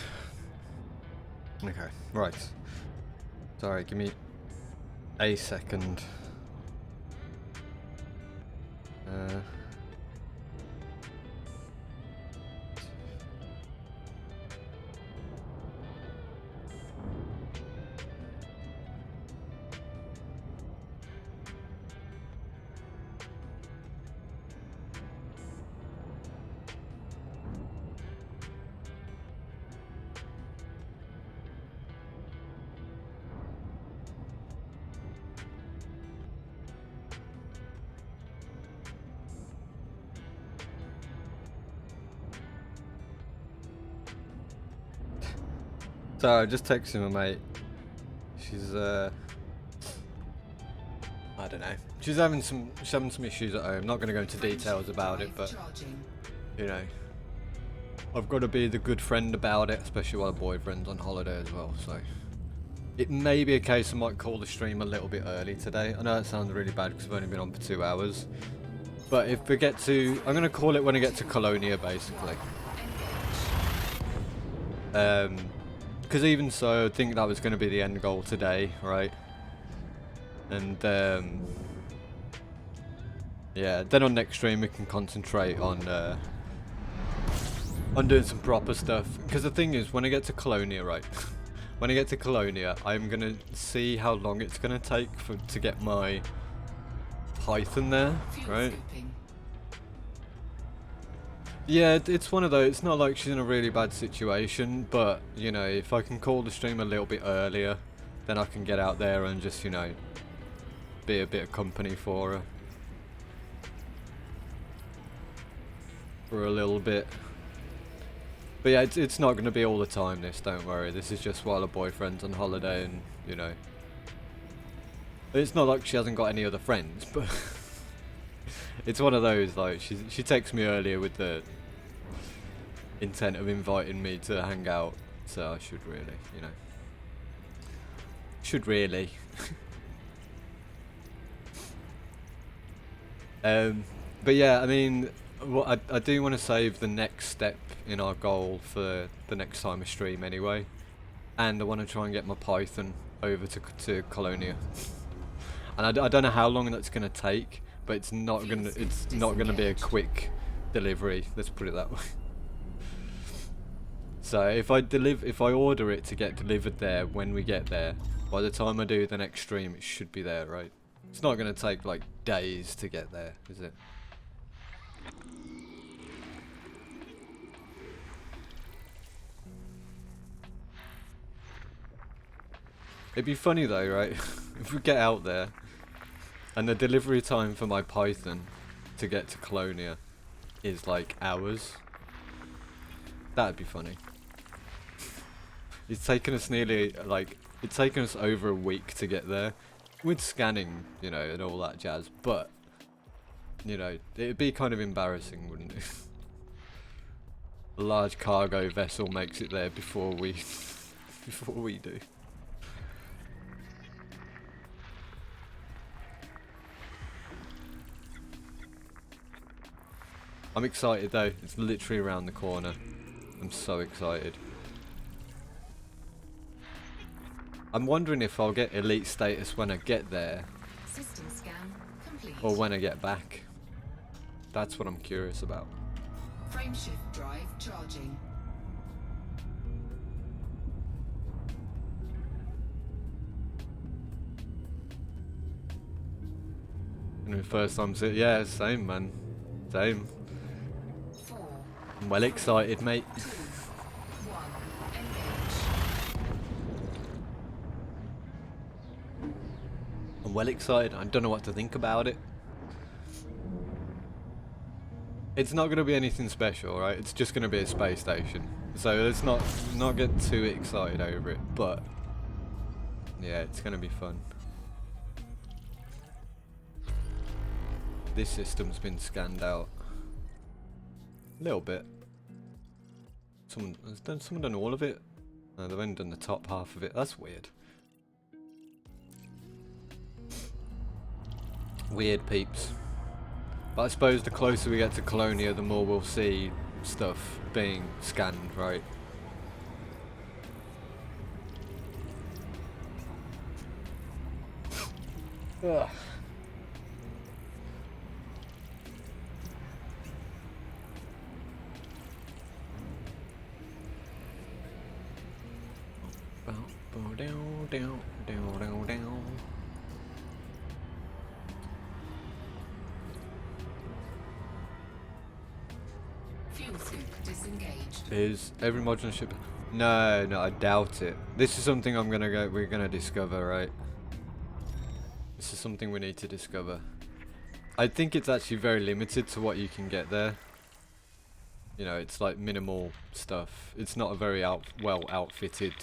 Okay, right. Sorry, give me a second. So I just texted my mate. She's I don't know. She's having some issues at home. Not going to go into details about it, but you know, I've got to be the good friend about it, especially while a boyfriend's on holiday as well. So it may be a case I might call the stream a little bit early today. I know that sounds really bad because I've only been on for 2 hours. But if we get to, I'm going to call it when I get to Colonia, basically. Because even so, I think that was going to be the end goal today, right? And yeah, then on next stream we can concentrate on doing some proper stuff. Because the thing is, when I get to Colonia, right? When I get to Colonia, I'm gonna see how long it's gonna take to get my Python there, right? Yeah, it's one of those. It's not like she's in a really bad situation, but you know, if I can call the stream a little bit earlier, then I can get out there and just, you know, be a bit of company for her for a little bit. But yeah, it's not going to be all the time, this, don't worry. This is just while her boyfriend's on holiday, and you know, it's not like she hasn't got any other friends, but it's one of those, like, she texted me earlier with the intent of inviting me to hang out, so I should really, you know, but yeah, I mean, what I do want to save the next step in our goal for the next time I stream anyway, and I want to try and get my Python over to Colonia. And I don't know how long that's going to take, but it's not gonna be a quick delivery, let's put it that way. So if I order it to get delivered there when we get there, by the time I do the next stream it should be there, right? It's not gonna take like days to get there, is it? It'd be funny though, right? If we get out there and the delivery time for my Python to get to Colonia is like hours. That'd be funny. It's taken us it's taken us over a week to get there. With scanning, you know, and all that jazz. But, you know, it'd be kind of embarrassing, wouldn't it? A large cargo vessel makes it there before we do. I'm excited though, it's literally around the corner. I'm so excited. I'm wondering if I'll get elite status when I get there, System scan complete. or when I get back. That's what I'm curious about. Frameshift drive charging. And the first time, yeah, same man, same. 4, I'm well excited, mate. 2, 1, engage. I'm well excited. I don't know what to think about it. It's not going to be anything special, right? It's just going to be a space station. So let's not get too excited over it. But yeah, it's going to be fun. This system's been scanned out a little bit. Has someone done all of it? No, they've only done the top half of it. That's weird. Weird peeps. But I suppose the closer we get to Colonia, the more we'll see stuff being scanned, right? Ugh. Fuel soup disengaged. Is every modular ship? No, no, I doubt it. This is something we're gonna discover, right? This is something we need to discover. I think it's actually very limited to what you can get there. You know, it's like minimal stuff. It's not a very well outfitted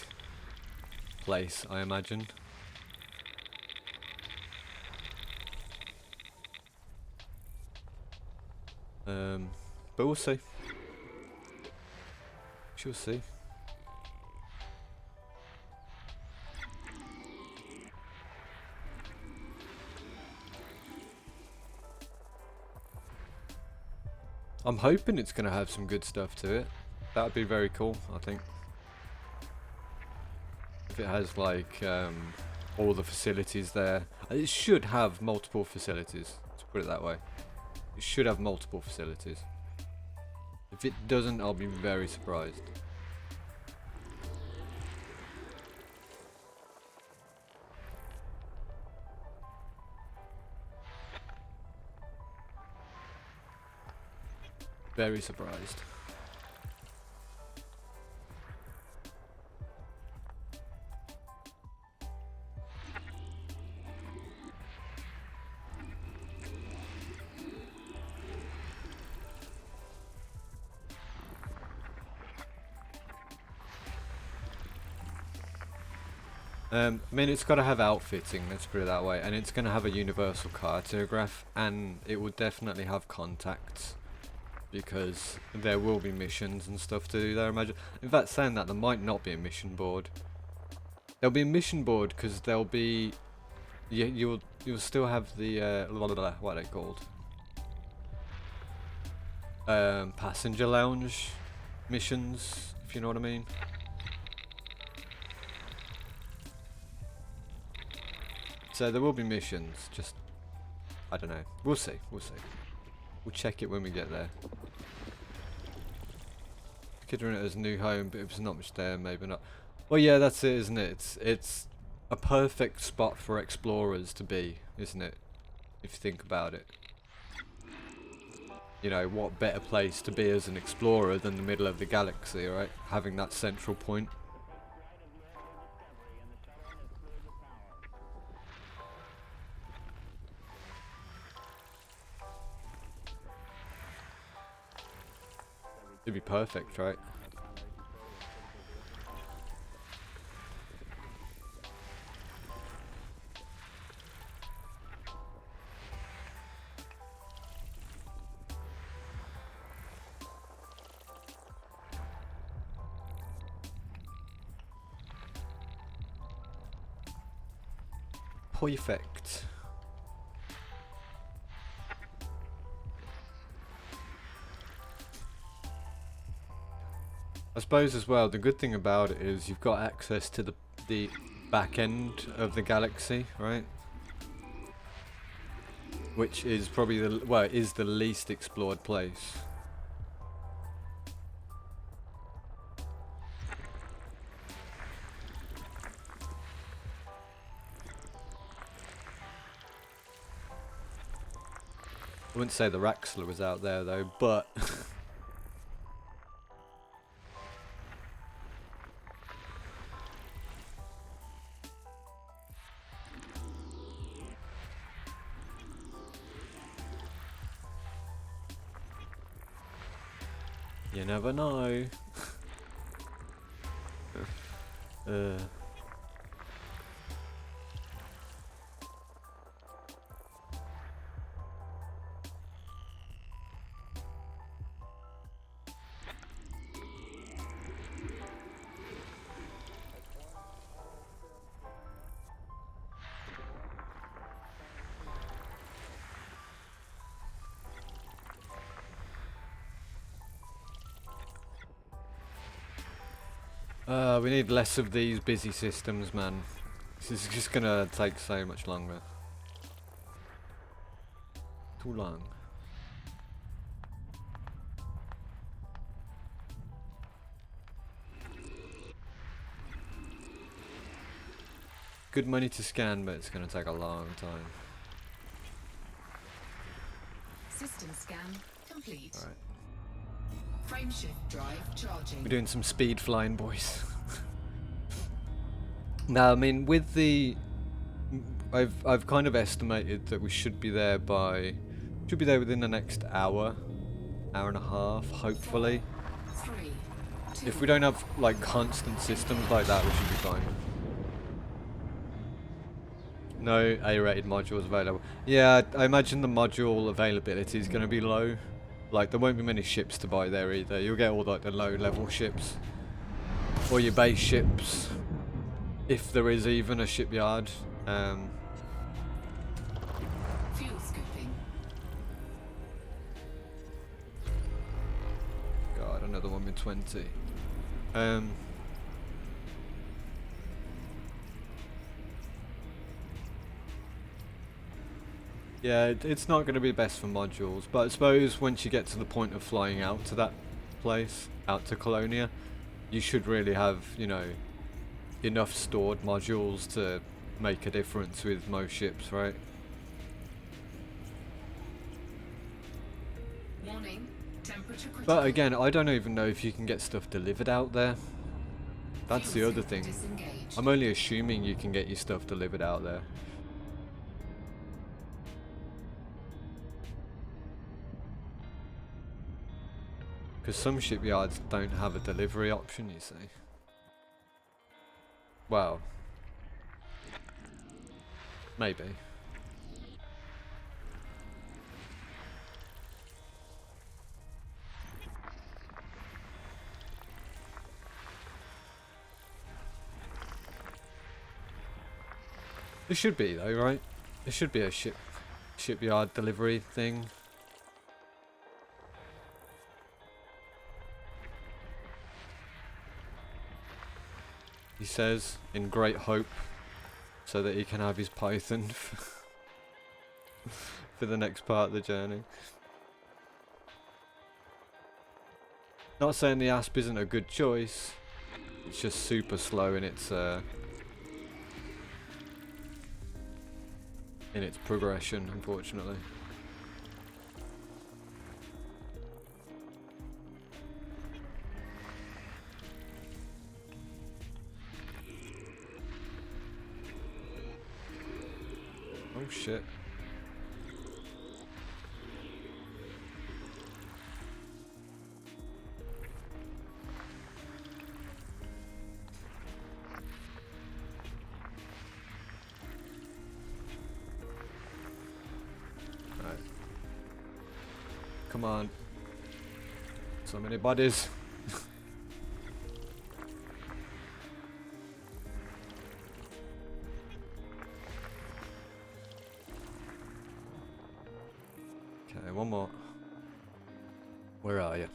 place, I imagine. But we'll see. She'll see. I'm hoping it's going to have some good stuff to it. That would be very cool, I think. If it has like all the facilities there. It should have multiple facilities, to put it that way. It should have multiple facilities. If it doesn't, I'll be very surprised. Very surprised. I mean, it's got to have outfitting, let's put it that way, and it's going to have a universal cartograph, and it will definitely have contacts, because there will be missions and stuff to do there, imagine. In fact, saying that, there might not be a mission board. There'll be a mission board, because there'll be... You'll still have the... what are they called? Passenger lounge missions, if you know what I mean. So there will be missions, just, I don't know. We'll see, we'll see. We'll check it when we get there. Considering it as a new home, but if there's not much there, maybe not. Well, yeah, that's it, isn't it? It's a perfect spot for explorers to be, isn't it? If you think about it. You know, what better place to be as an explorer than the middle of the galaxy, right? Having that central point. It'd be perfect, right? Perfect. I suppose as well, the good thing about it is you've got access to the back end of the galaxy, right? Which is probably the, well, it is the least explored place. I wouldn't say the Raxler was out there though, but you never know. We need less of these busy systems, man. This is just gonna take so much longer. Too long. Good money to scan, but it's gonna take a long time. System scan complete. Alright. Frameshift drive charging. We're doing some speed flying, boys. Now, I mean, with the, I've kind of estimated that we should be there within the next hour and a half, hopefully. 3, 2, If we don't have like constant systems like that, we should be fine. No A-rated modules available. Yeah, I imagine the module availability is going to be low. Like, there won't be many ships to buy there either. You'll get all like the low-level ships, or your base ships, if there is even a shipyard. fuel scooping. God, another one with 20. Yeah, it's not going to be best for modules, but I suppose once you get to the point of flying out to that place, out to Colonia, you should really have, you know, enough stored modules to make a difference with most ships, right? Warning. Temperature critical. But again, I don't even know if you can get stuff delivered out there. That's the Fuel other scoop thing. disengaged. I'm only assuming you can get your stuff delivered out there. Because some shipyards don't have a delivery option, you see. Well, maybe. There should be though, right? There should be a shipyard delivery thing. He says, in great hope, so that he can have his Python for the next part of the journey. Not saying the Asp isn't a good choice, it's just super slow in its progression, unfortunately. Oh shit. Right. Come on. So many bodies. Okay, one more. Where are you?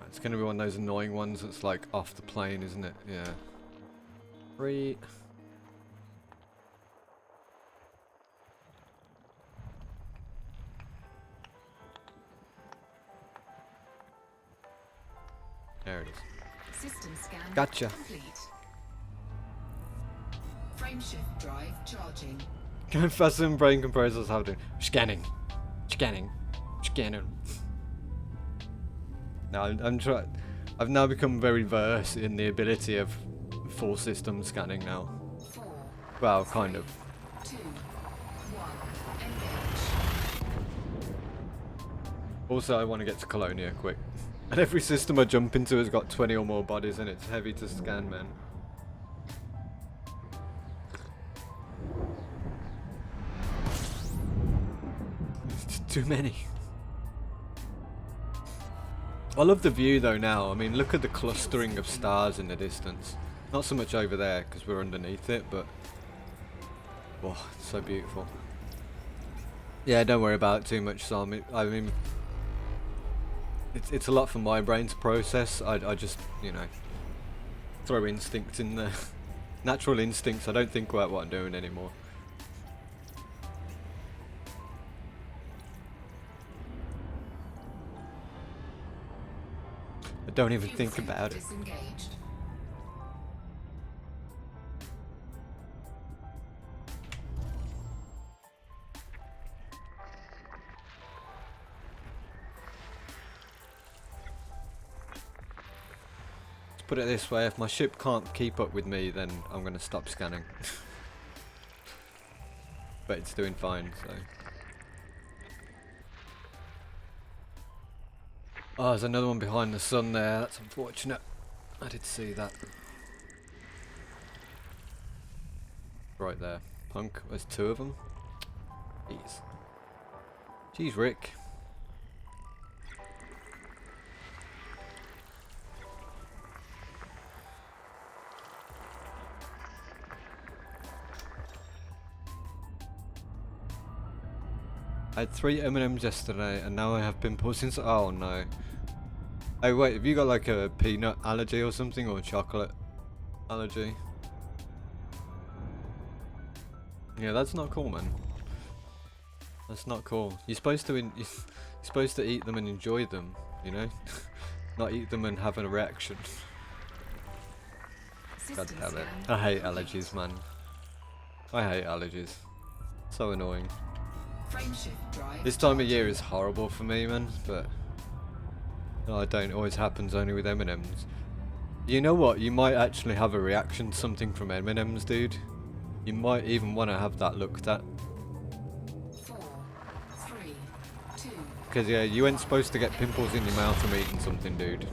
It's gonna be one of those annoying ones that's like off the plane, isn't it? Yeah. 3. There it is. System scan Gotcha. complete. Frameshift drive charging. Fasten brain compressors have to scanning. Scanning. Now I'm trying. I've now become very versed in the ability of full system scanning now. 4, Well, kind of. 2, 1. Engage. Also, I want to get to Colonia quick. And every system I jump into has got 20 or more bodies and it's heavy to scan, man. It's too many. I love the view though now. I mean, look at the clustering of stars in the distance. Not so much over there because we're underneath it, but oh, it's so beautiful. Yeah, don't worry about it too much, Sam. I mean, it's a lot for my brain to process. I just, you know, throw instinct in there. Natural instincts. I don't think about what I'm doing anymore. I don't even Fuel think frame about it. disengaged. Put it this way, if my ship can't keep up with me, then I'm going to stop scanning. But it's doing fine, so... Oh, there's another one behind the sun there, that's unfortunate. I did see that. Right there. Punk, there's two of them. Jeez. Jeez, Rick. I had 3 M&Ms yesterday and now I have pimples since. Oh no. Hey wait, have you got like a peanut allergy or something, or a chocolate allergy? Yeah, that's not cool, man. That's not cool. You're supposed to you're supposed to eat them and enjoy them, you know? Not eat them and have a reaction. God System damn it. scan I hate complete. allergies, man. I hate allergies. So annoying. Frameshift drive This time of charging. year is horrible for me, man, but no, it don't always happens only with M&Ms. You know what? You might actually have a reaction to something from M&Ms, dude. You might even want to have that looked at. 4, 3, 2. Because yeah, you ain't supposed to get pimples in your mouth from eating something, dude.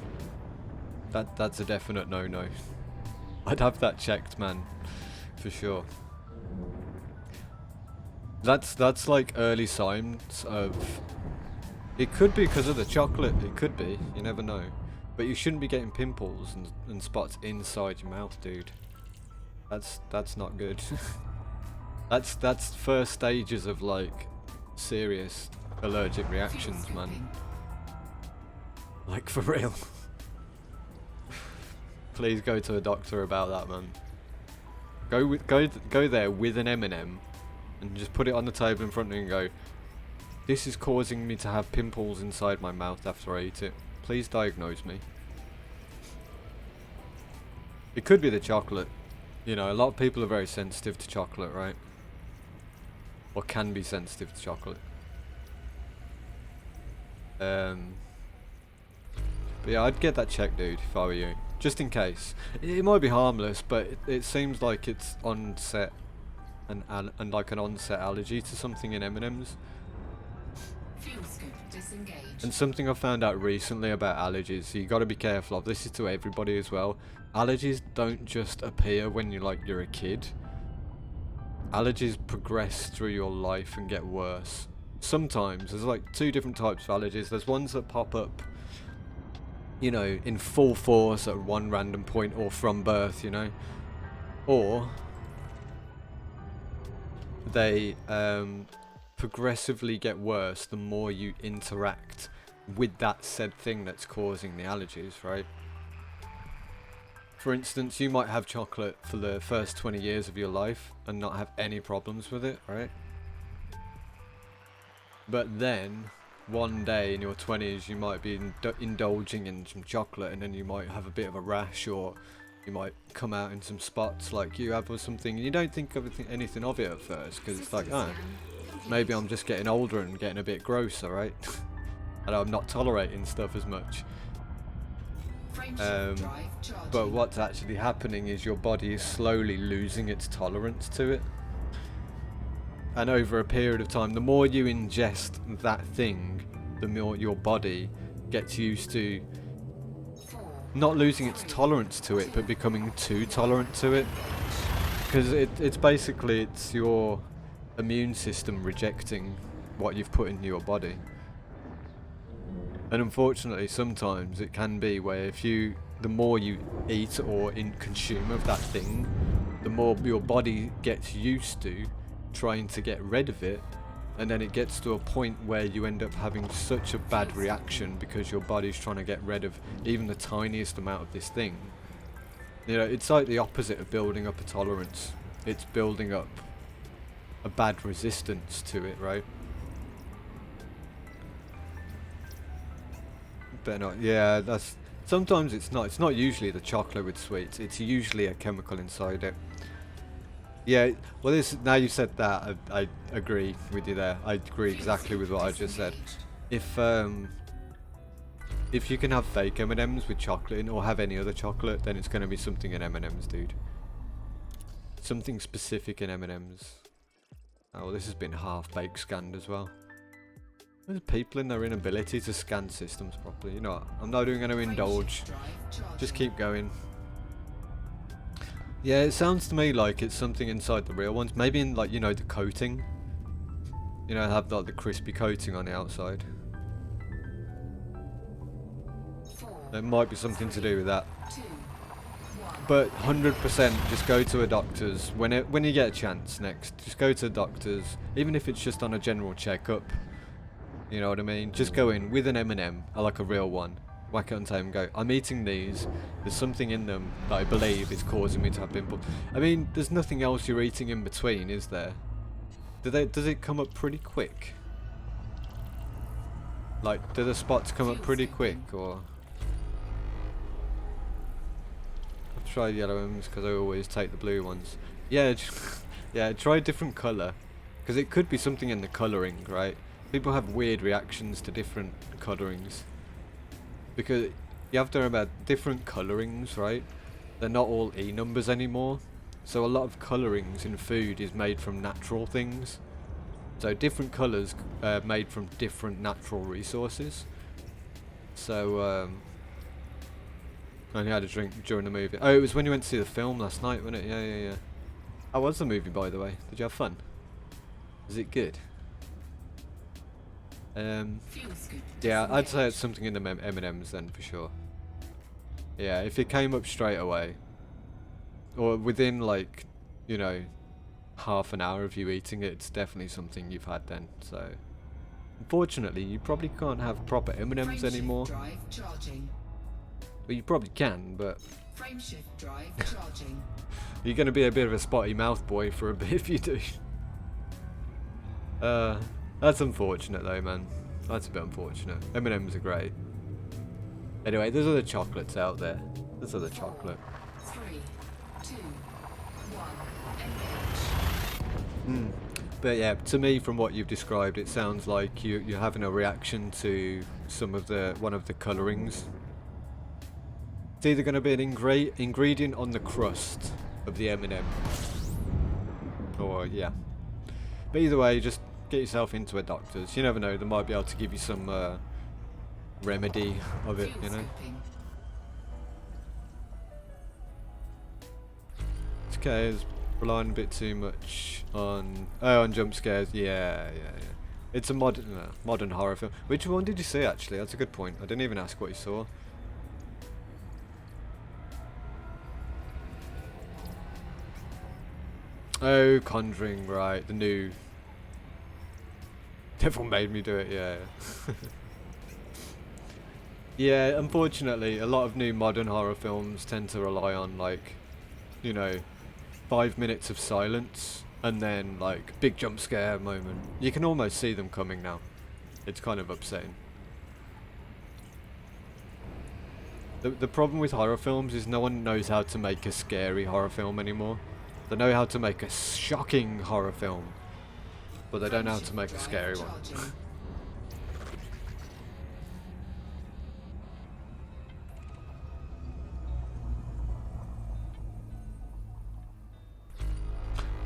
That's a definite no-no. I'd have that checked, man, for sure. That's like early signs of. It could be because of the chocolate. It could be. You never know. But you shouldn't be getting pimples and spots inside your mouth, dude. That's not good. that's first stages of like serious allergic reactions, Fuel man. scooping. Like for real. Please go to a doctor about that, man. Go there with an M&M and just put it on the table in front of you and go, this is causing me to have pimples inside my mouth after I eat it. Please diagnose me. It could be the chocolate. You know, a lot of people are very sensitive to chocolate, right? Or can be sensitive to chocolate. But yeah, I'd get that checked, dude, if I were you. Just in case. It might be harmless, but it seems like it's onset and like an onset allergy to something in M&Ms. Fuel scoop disengaged. And something I found out recently about allergies, so you got to be careful of. This is to everybody as well. Allergies don't just appear when you're a kid. Allergies progress through your life and get worse. Sometimes there's like 2 different types of allergies. There's ones that pop up, you know, in full force at one random point or from birth, you know, or they progressively get worse the more you interact with that said thing that's causing the allergies, right? For instance, you might have chocolate for the first 20 years of your life and not have any problems with it, right? But then one day in your 20s you might be indulging in some chocolate, and then you might have a bit of a rash, or you might come out in some spots like you have or something, and you don't think of anything of it at first because it's like, oh, maybe I'm just getting older and getting a bit grosser, right? And I'm not tolerating stuff as much. Frameshift drive charging. But what's actually happening is your body is slowly losing its tolerance to it. And over a period of time, the more you ingest that thing, the more your body gets used to 4, not losing its tolerance to it, but becoming too tolerant to it. Because it's basically, it's your immune system rejecting what you've put into your body. And unfortunately, sometimes it can be where the more you eat or consume of that thing, the more your body gets used to trying to get rid of it, and then it gets to a point where you end up having such a bad reaction because your body's trying to get rid of even the tiniest amount of this thing. You know, it's like the opposite of building up a tolerance. It's building up a bad resistance to it, right? But not, yeah, that's, sometimes it's not usually the chocolate with sweets, it's usually a chemical inside it. Yeah, well, this, now you said that, I agree with you there. I agree exactly with what I just said. If you can have fake M&Ms with chocolate in, or have any other chocolate, then it's going to be something in M&Ms, dude. Something specific in M&Ms. Oh, well, this has been half-baked scanned as well. There's people in their inability to scan systems properly. You know what? I'm not even going to indulge. Just keep going. Yeah, it sounds to me like it's something inside the real ones. Maybe in, like, you know, the coating. You know, have like the crispy coating on the outside. There might be something to do with that. But 100% just go to a doctor's when you get a chance next. Just go to a doctor's, even if it's just on a general checkup. You know what I mean? Just go in with an M&M, like a real one. Whack it on tape and go, I'm eating these, there's something in them that I believe is causing me to have pimples. I mean, there's nothing else you're eating in between, is there? Does it come up pretty quick? Like, do the spots come up pretty quick, or? I've tried yellow ones because I always take the blue ones. Yeah, yeah, try a different colour. Because it could be something in the colouring, right? People have weird reactions to different colourings. Because you have to remember, different colourings, right? They're not all E numbers anymore. So a lot of colourings in food is made from natural things. So different colours are made from different natural resources. So, I only had a drink during the movie. Oh, it was when you went to see the film last night, wasn't it? Yeah, yeah, yeah. How was the movie, by the way? Did you have fun? Was it good? Yeah, I'd say it's something in the M&Ms then, for sure. Yeah, if it came up straight away, or within, like, you know, half an hour of you eating it, it's definitely something you've had then, so. Unfortunately, you probably can't have proper M&Ms anymore. Well, you probably can, but Frameshift drive charging. you're going to be a bit of a spotty mouth boy for a bit if you do. That's unfortunate though, man. That's a bit unfortunate. M&Ms are great. Anyway, there's other chocolates out there. There's other chocolate. 3, 2, 1, engage. But yeah, to me, from what you've described, it sounds like you're having a reaction to one of the colourings. It's either going to be an ingredient on the crust of the M&M, or yeah. But either way, just get yourself into a doctor's. You never know; they might be able to give you some remedy of it. You know. It's okay. It's relying a bit too much on jump scares. Yeah. It's a modern horror film. Which one did you see actually? That's a good point. I didn't even ask what you saw. Oh, Conjuring, right? The new. Everyone made me do it. Yeah. Yeah. Unfortunately, a lot of new modern horror films tend to rely on, like, you know, 5 minutes of silence and then like big jump scare moment. You can almost see them coming now. It's kind of upsetting. The problem with horror films is no one knows how to make a scary horror film anymore. They know how to make a shocking horror film, but they don't know how to make a scary one.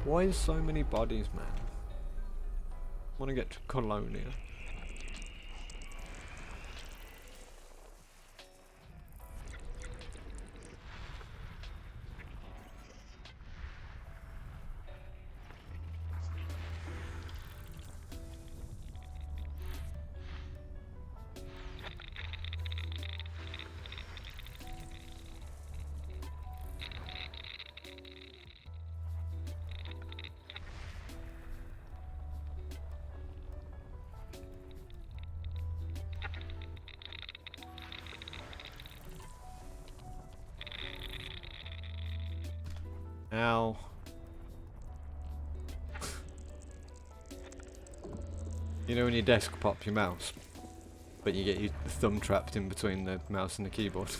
Why is so many bodies, man? I want to get to Colonia. Ow. You know when you desk pop your mouse, but you get your thumb trapped in between the mouse and the keyboard?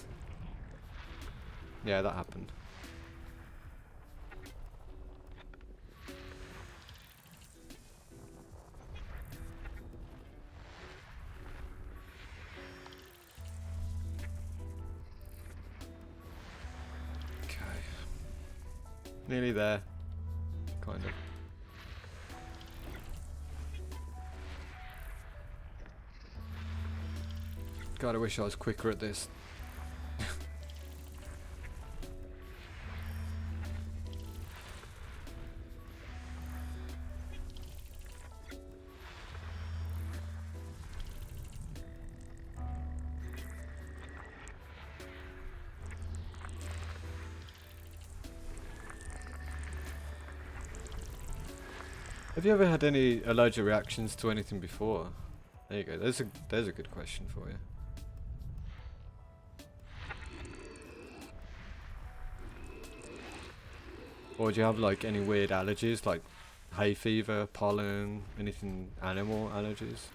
Yeah, that happened. Okay. Nearly there. Kind of. God, I wish I was quicker at this. Have you ever had any allergic reactions to anything before? There you go. There's a good question for you. Or do you have like any weird allergies, like hay fever, pollen, anything animal allergies?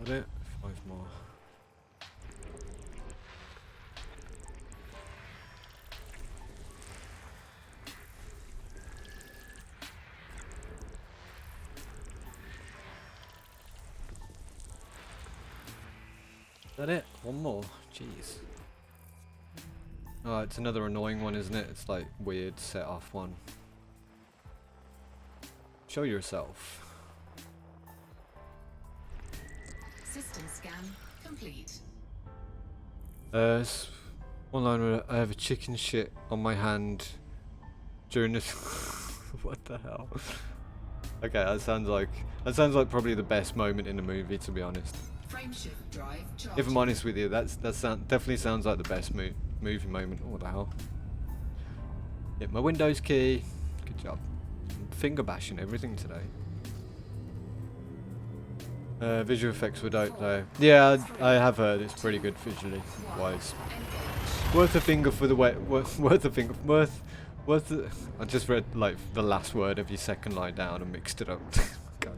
That it? 5 more. That it? One more? Jeez. Oh, it's another annoying one, isn't it? It's like weird set off one. Show yourself. System scan complete. One line where I have a chicken shit on my hand during this. What the hell? Okay, that sounds like probably the best moment in the movie, to be honest. Frameshift drive charging. If I'm honest with you, definitely sounds like the best movie moment. Oh, what the hell? Hit my Windows key. Good job. Finger bashing everything today. Visual effects were dope though. Yeah, I have heard it's pretty good visually wise. Worth a finger for the worth a finger worth. I just read like the last word of your second line down and mixed it up. God.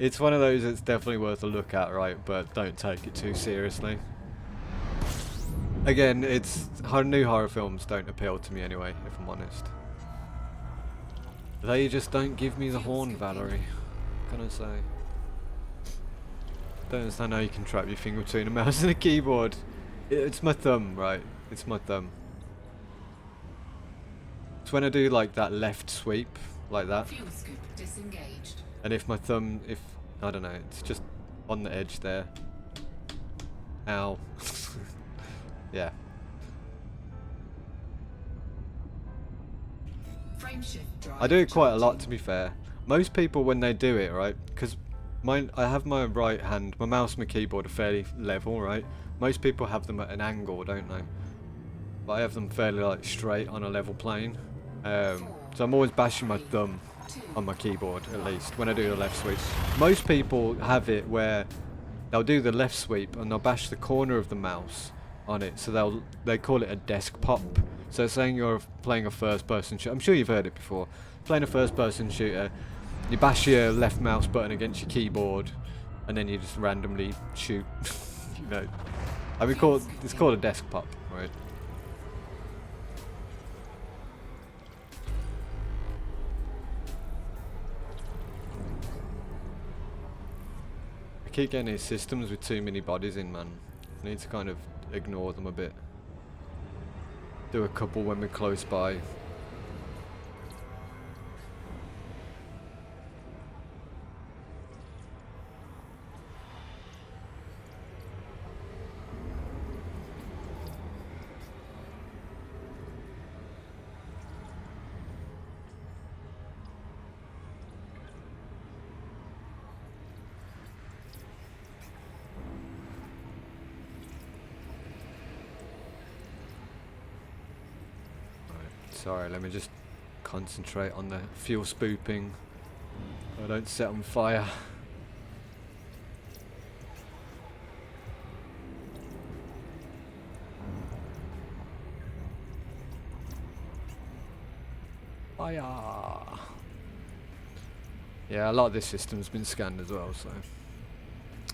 It's one of those that's definitely worth a look at, right? But don't take it too seriously. Again, new horror films don't appeal to me anyway, if I'm honest. They just don't give me the horn, Valerie. What can I say? Don't understand how you can trap your finger between a mouse and a keyboard. It's my thumb, right? It's my thumb. It's when I do like that left sweep, like that. Fuel scoop disengaged. And if my thumb, I don't know, it's just on the edge there. Ow. Yeah. Frameshift drive I do it quite a lot, charging. to be fair. Most people, when they do it, right, because I have my right hand, my mouse and my keyboard are fairly level, right? Most people have them at an angle, don't they? But I have them fairly like straight on a level plane. So I'm always bashing my thumb on my keyboard, at least, when I do the left sweep. Most people have it where they'll do the left sweep and they'll bash the corner of the mouse on it, so they call it a desk pop. So saying you're playing a first-person shooter, I'm sure you've heard it before. Playing a first-person shooter, you bash your left mouse button against your keyboard, and then you just randomly shoot. You know, it's called a desk pop, right? I keep getting these systems with too many bodies in, man. I need to kind of ignore them a bit. Do a couple when we're close by. Sorry, let me just concentrate on the fuel spooping. I don't set on fire. Fire! Yeah, a lot of this system's been scanned as well, so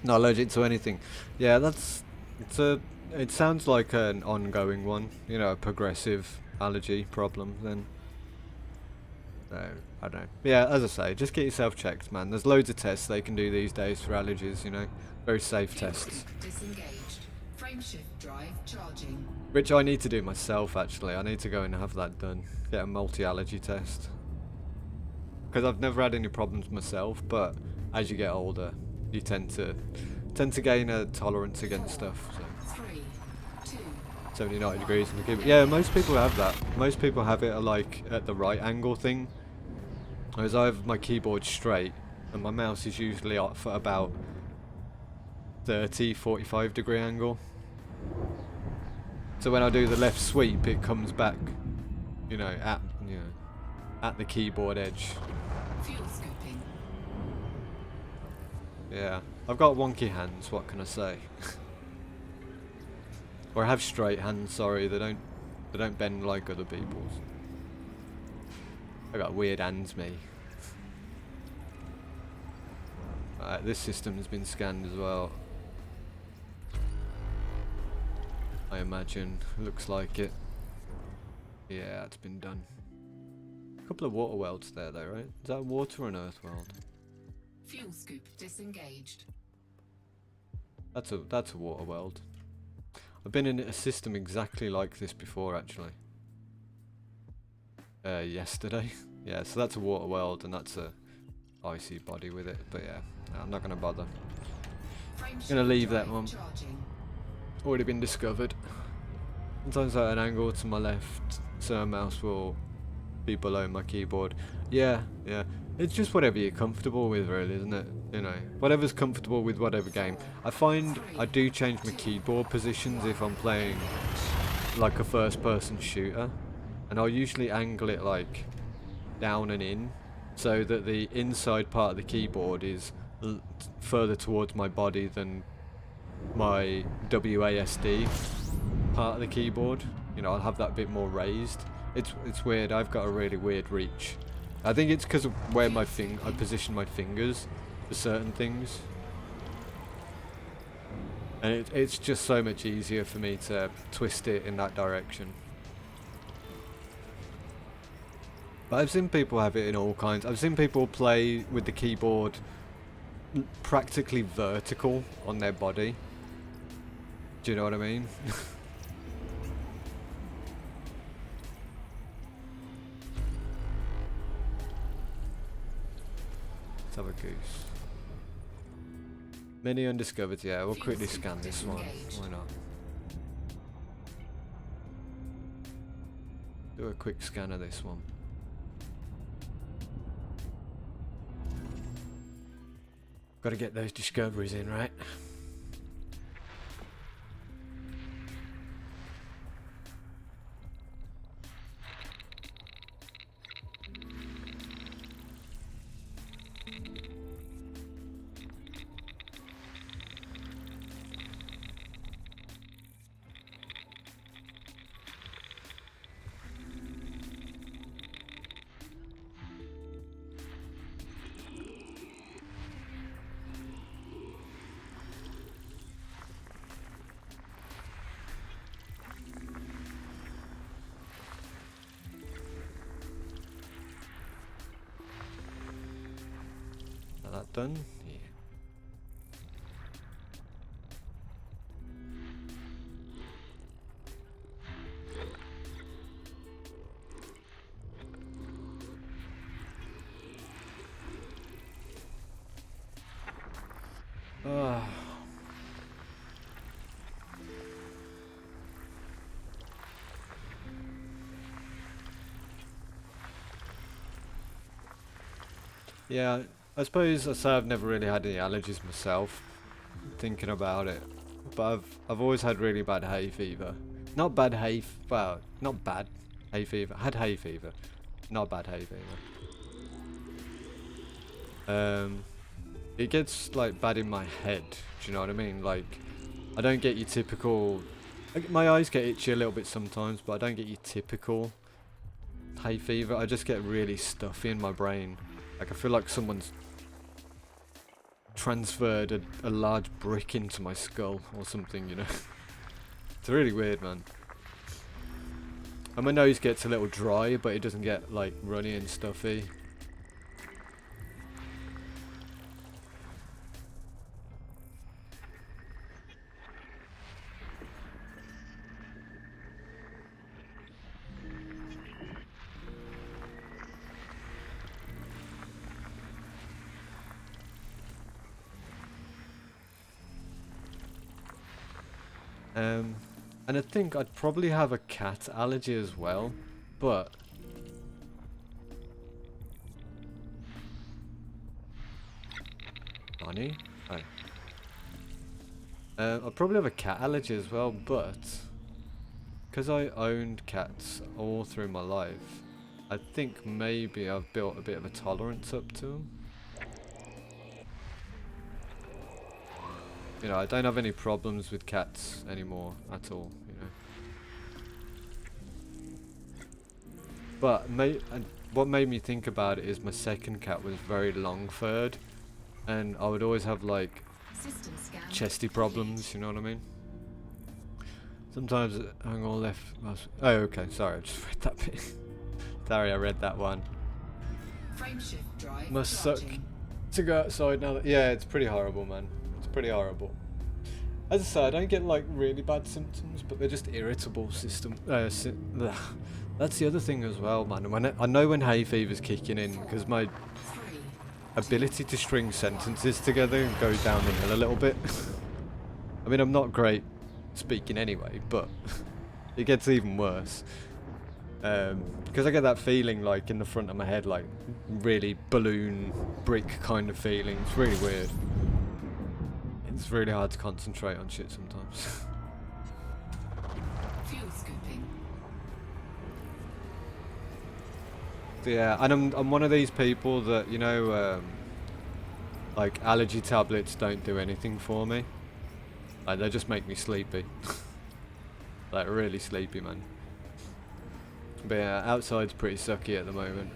not allergic to anything. Yeah, it sounds like an ongoing one, you know, a progressive allergy problem then. So, I don't know. Yeah, as I say, just get yourself checked, man. There's loads of tests they can do these days for allergies, you know. Very safe Fuel tests. scoop disengaged. Frameshift drive charging. Which I need to do myself, actually. I need to go and have that done. Get a multi-allergy test. Because I've never had any problems myself, but as you get older, you tend to gain a tolerance against stuff. So 3, 2, 79 degrees in the keyboard. Yeah, most people have that. Most people have it like at the right angle thing. Whereas I have my keyboard straight, and my mouse is usually off at about 30-45 degree angle. So when I do the left sweep, it comes back, you know, at the keyboard edge. fuel scooping. Yeah, I've got wonky hands. What can I say? Or I have straight hands. Sorry, they don't bend like other people's. I got weird hands, me. Alright, this system has been scanned as well. I imagine. Looks like it. Yeah, it's been done. A couple of water welds there though, right? Is that water or an earth weld? Fuel scoop disengaged. That's a water weld. I've been in a system exactly like this before actually. Yesterday. Yeah, so that's a water weld and that's a icy body with it. But yeah, I'm not gonna bother. Gonna leave that one. Charging. Already been discovered. Sometimes at an angle to my left, so my mouse will be below my keyboard. Yeah. It's just whatever you're comfortable with, really, isn't it? You know, whatever's comfortable with whatever game. I find I do change my keyboard positions if I'm playing like a first-person shooter, and I'll usually angle it like down and in, so that the inside part of the keyboard is further towards my body than my WASD part of the keyboard. You know, I'll have that bit more raised. It's weird. I've got a really weird reach. I think it's because of where I position my fingers for certain things, and it's just so much easier for me to twist it in that direction. But I've seen people have it in all kinds. I've seen people play with the keyboard practically vertical on their body. Do you know what I mean? Let's have a goose. Many undiscovered, yeah, we'll quickly scan this one. Why not? Do a quick scan of this one. Gotta get those discoveries in, right? That done? Yeah. Ah. Yeah, I suppose I say I've never really had any allergies myself, thinking about it, but I've always had really bad hay fever. Not bad hay, well, not bad Hay fever. Had hay fever. Not bad hay fever. It gets like bad in my head. Do you know what I mean? Like, I don't get your typical. Like, my eyes get itchy a little bit sometimes, but I don't get your typical hay fever. I just get really stuffy in my brain. Like, I feel like someone's transferred a large brick into my skull or something, you know. It's really weird, man. And my nose gets a little dry, but it doesn't get like runny and stuffy. And I think I'd probably have a cat allergy as well, but Honey? Oh. I'd probably have a cat allergy as well, but because I owned cats all through my life, I think maybe I've built a bit of a tolerance up to them. You know, I don't have any problems with cats anymore at all, you know. But what made me think about it is my second cat was very long-furred, and I would always have like chesty problems, you know what I mean? Sometimes, hang on, left. Oh, okay, sorry, I just read that bit. Sorry, I read that one. Frameshift drive Must suck to go outside now. Yeah, it's pretty horrible, man. It's pretty horrible. As I said, I don't get like really bad symptoms, but they're just irritable system. That's the other thing as well, man. I know when hay fever's kicking in because my ability to string sentences together goes down the hill a little bit. I mean, I'm not great speaking anyway, but it gets even worse. Because I get that feeling like in the front of my head, like really balloon brick kind of feeling. It's really weird. It's really hard to concentrate on shit sometimes. Fuel scooping. Yeah, and I'm one of these people that, you know, like allergy tablets don't do anything for me. Like, they just make me sleepy. Like, really sleepy, man. But yeah, outside's pretty sucky at the moment.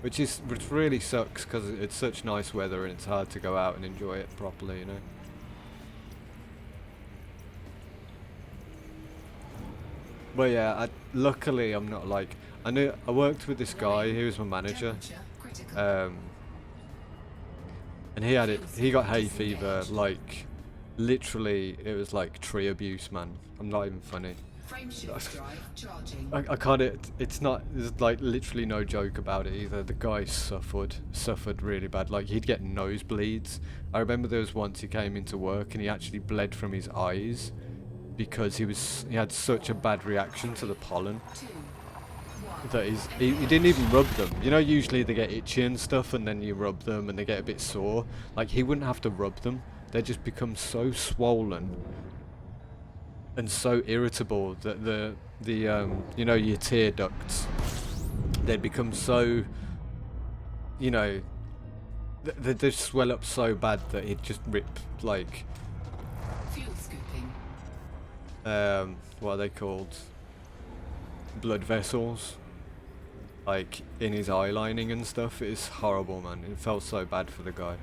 Which really sucks because it's such nice weather and it's hard to go out and enjoy it properly, you know. But yeah, luckily I'm not like I worked with this guy who was my manager, and he got hay fever like literally it was like tree abuse, man. I'm not even funny. Frameshift drive charging. I can't. It's not. There's like literally no joke about it either. The guy suffered really bad. Like, he'd get nosebleeds. I remember there was once he came into work and he actually bled from his eyes because he had such a bad reaction to the pollen that he didn't even rub them. You know, usually they get itchy and stuff, and then you rub them and they get a bit sore. Like, he wouldn't have to rub them. They just become so swollen and so irritable that the you know, your tear ducts, they become so, you know, they swell up so bad that it just rip like Fuel scooping. what are they called, blood vessels, like in his eye lining and stuff. It's horrible, man. It felt so bad for the guy.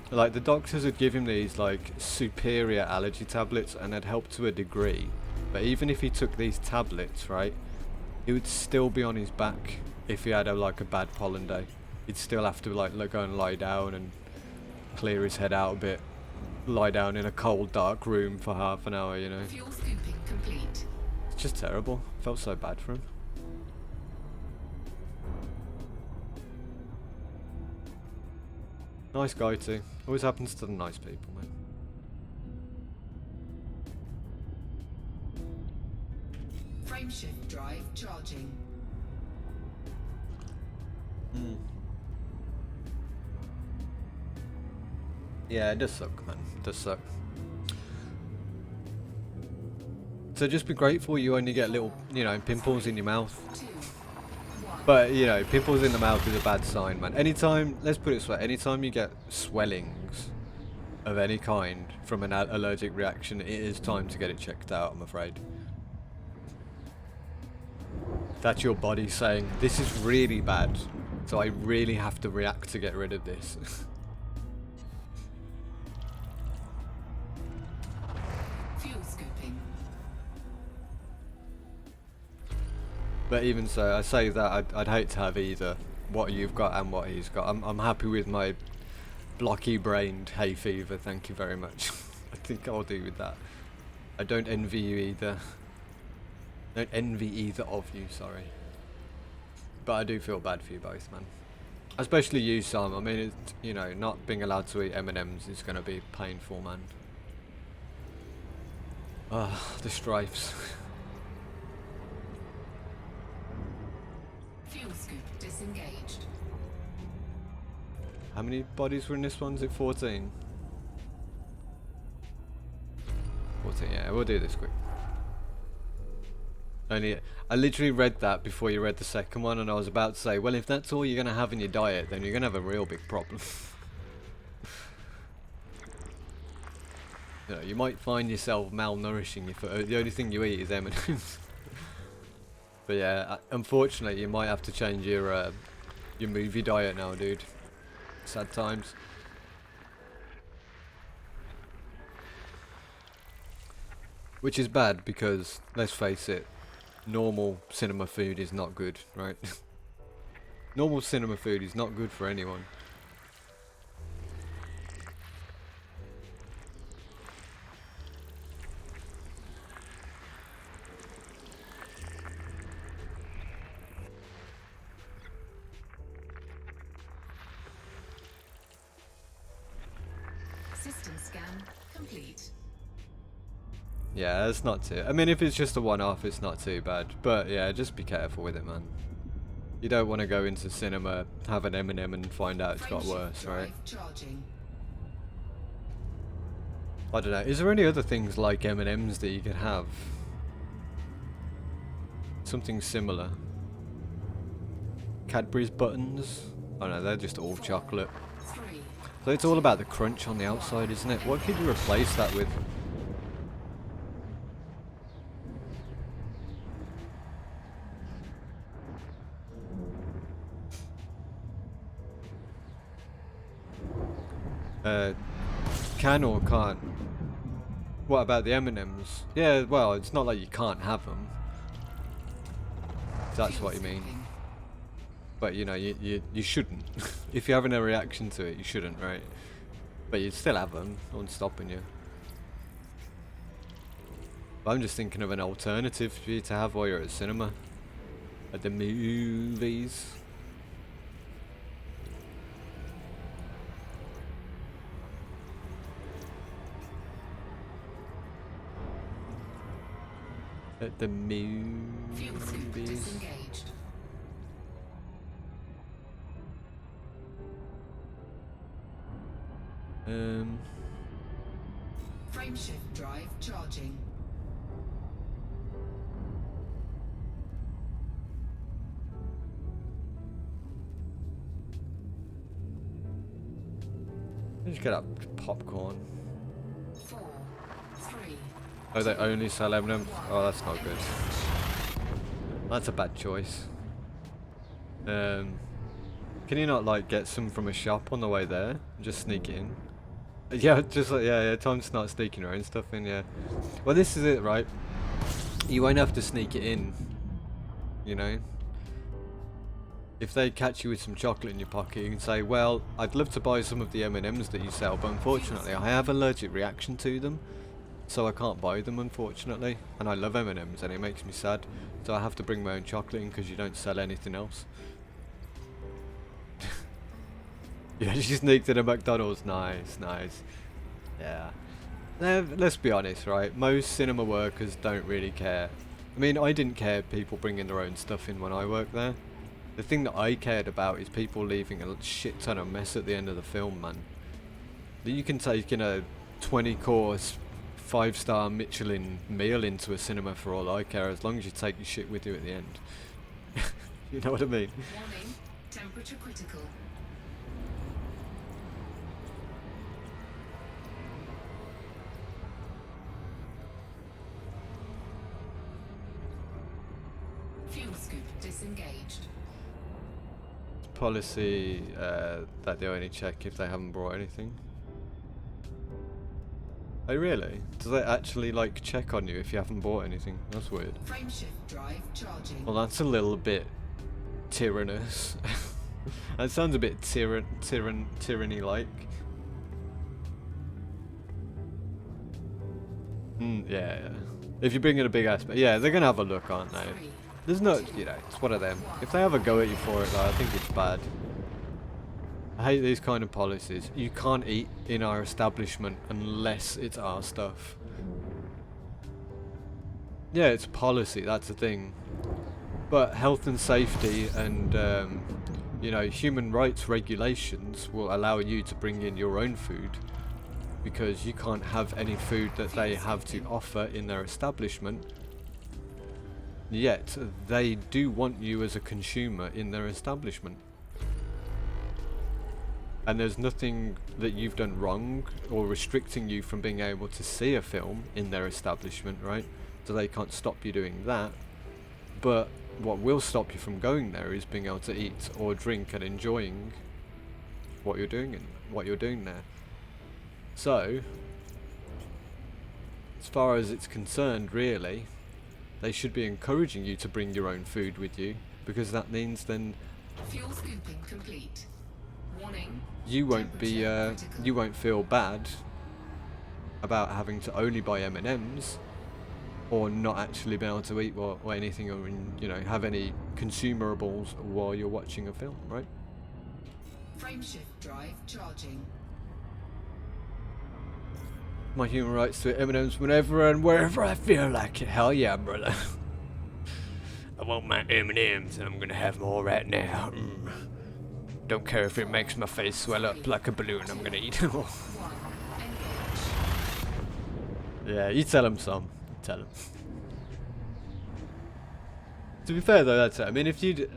Like, the doctors would give him these like superior allergy tablets and they'd help to a degree, but even if he took these tablets, right, he would still be on his back if he had like a bad pollen day. He'd still have to like go and lie down and clear his head out a bit, lie down in a cold dark room for half an hour, you know. Fuel scooping complete. It's just terrible. Felt so bad for him. Nice guy too. Always happens to the nice people, man. Frameshift drive charging. Yeah, it does suck, man. It does suck. So just be grateful you only get little, you know, pimples in your mouth. 2, 1. But, you know, pimples in the mouth is a bad sign, man. Anytime, let's put it this way, anytime you get swellings of any kind from an allergic reaction, it is time to get it checked out, I'm afraid. That's your body saying, this is really bad, so I really have to react to get rid of this. Fuel scooping. But even so, I say that I'd hate to have either what you've got and what he's got. I'm happy with my blocky-brained hay fever, thank you very much. I think I'll do with that. I don't envy you either. Don't envy either of you, sorry. But I do feel bad for you both, man. Especially you, Sam. I mean, it's, you know, not being allowed to eat M&Ms is going to be painful, man. Ah, the stripes. Fuel scoop disengaged. How many bodies were in this one? Is it 14? 14, yeah, we'll do this quick. Only, I literally read that before you read the second one, and I was about to say, well, if that's all you're going to have in your diet, then you're going to have a real big problem. You know, you might find yourself malnourishing if the only thing you eat is M&Ms. But yeah, unfortunately, you might have to change your movie diet now, dude. Sad times. Which is bad because, let's face it, normal cinema food is not good, right? Normal cinema food is not good for anyone. System scan complete. Yeah, it's not too... I mean, if it's just a one-off, it's not too bad. But yeah, just be careful with it, man. You don't want to go into cinema, have an M&M and find out it's got worse, right? Charging. I don't know. Is there any other things like M&Ms that you could have? Something similar. Cadbury's buttons? Oh no, they're just all chocolate. 3. So it's all about the crunch on the outside, isn't it? What could you replace that with? Can or can't? What about the M&Ms? Yeah, well, it's not like you can't have them. If that's what you mean. But you know, you shouldn't. If you're having a reaction to it, you shouldn't, right? But you'd still have them. No one's stopping you. But I'm just thinking of an alternative for you to have while you're at the cinema. At the movies. At the Fuel scoop movies. disengaged. Frameshift drive charging. Just get up popcorn. 4, 3. Oh, they only sell M&Ms? Oh, that's not good. That's a bad choice. Can you not, like, get some from a shop on the way there? Just sneak it in? Yeah, just like, yeah, time to start sneaking your own stuff in, yeah. Well, this is it, right? You won't have to sneak it in, you know? If they catch you with some chocolate in your pocket, you can say, well, I'd love to buy some of the M&Ms that you sell, but unfortunately I have an allergic reaction to them, so I can't buy them, unfortunately. And I love M&Ms and it makes me sad, so I have to bring my own chocolate in because you don't sell anything else. Yeah, she sneaked in a McDonald's. Nice, nice. Yeah. Let's be honest, right? Most cinema workers don't really care. I mean, I didn't care people bringing their own stuff in when I worked there. The thing that I cared about is people leaving a shit ton of mess at the end of the film, man. You can take in a 20-course 5-star Michelin meal into a cinema for all I care, as long as you take your shit with you at the end. You know what I mean? Warning, temperature critical. Fuel scoop disengaged. Policy that they only check if they haven't brought anything. Oh really? Do they actually like check on you if you haven't bought anything? That's weird. Frameshift drive charging. Well, that's a little bit tyrannous. That sounds a bit tyranny-like. Yeah. If you bring in a big aspect, yeah, they're gonna have a look, aren't they? 3, There's no, you know, it's one of them. If they have a go at you for it, though, I think it's bad. I hate these kind of policies. You can't eat in our establishment unless it's our stuff. Yeah, it's policy, that's the thing. But health and safety and, you know, human rights regulations will allow you to bring in your own food, because you can't have any food that they have to offer in their establishment. Yet, they do want you as a consumer in their establishment. And there's nothing that you've done wrong or restricting you from being able to see a film in their establishment, right? So they can't stop you doing that. But what will stop you from going there is being able to eat or drink and enjoying what you're doing there. So, as far as it's concerned, really, they should be encouraging you to bring your own food with you, because that means then fuel scooping complete. Warning. you won't be critical. you won't feel bad about having to only buy M&Ms or not actually be able to eat or anything, or you know, have any consumables while you're watching a film, right? Frameshift drive charging. My human rights to eat M&Ms whenever and wherever I feel like it. Hell yeah, brother. I want my M&Ms and I'm gonna have more right now. Don't care if it makes my face swell up like a balloon, I'm gonna eat them all. 1. Engage. Yeah, you tell them, Sam. Tell them. To be fair though, that's it. I mean, if you,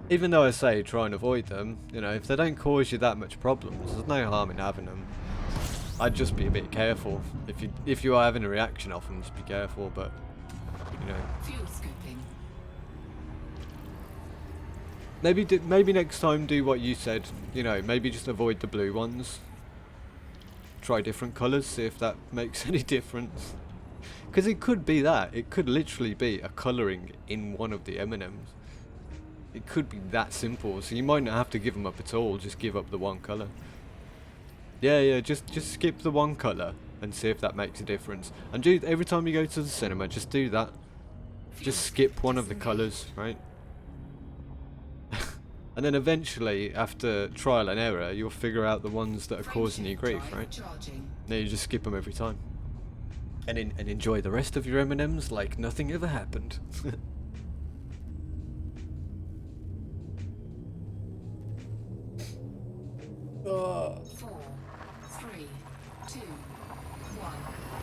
even though I say try and avoid them, you know, if they don't cause you that much problems, there's no harm in having them. I'd just be a bit careful. If you are having a reaction off them, just be careful. But you know, Fuel scooping. maybe next time do what you said. You know, maybe just avoid the blue ones. Try different colours, see if that makes any difference. Because it could be that. It could literally be a colouring in one of the M&Ms. It could be that simple. So you might not have to give them up at all. Just give up the one colour. Yeah, just skip the one colour and see if that makes a difference. And do, every time you go to the cinema, just do that. Just skip one of the colours, right? And then eventually, after trial and error, you'll figure out the ones that are causing you grief, right? Charging. Then you just skip them every time. And enjoy the rest of your M&Ms like nothing ever happened. 4, 3, 2, 1.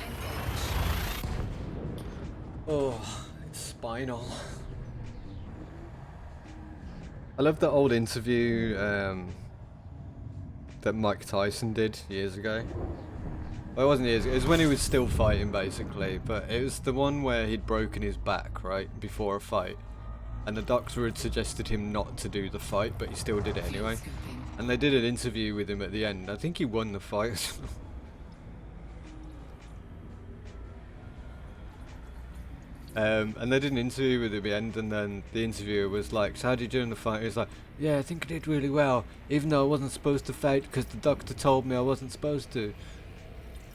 Engage. Oh, it's spinal. I love the old interview that Mike Tyson did years ago. Well, it wasn't years ago, it was when he was still fighting basically, but it was the one where he'd broken his back, right, before a fight. And the doctor had suggested him not to do the fight, but he still did it anyway. Scooping. And they did an interview with him at the end. I think he won the fight. And they did an interview with him at the end, and then the interviewer was like, so how did you do in the fight? He was like, yeah, I think I did really well, even though I wasn't supposed to fight because the doctor told me I wasn't supposed to.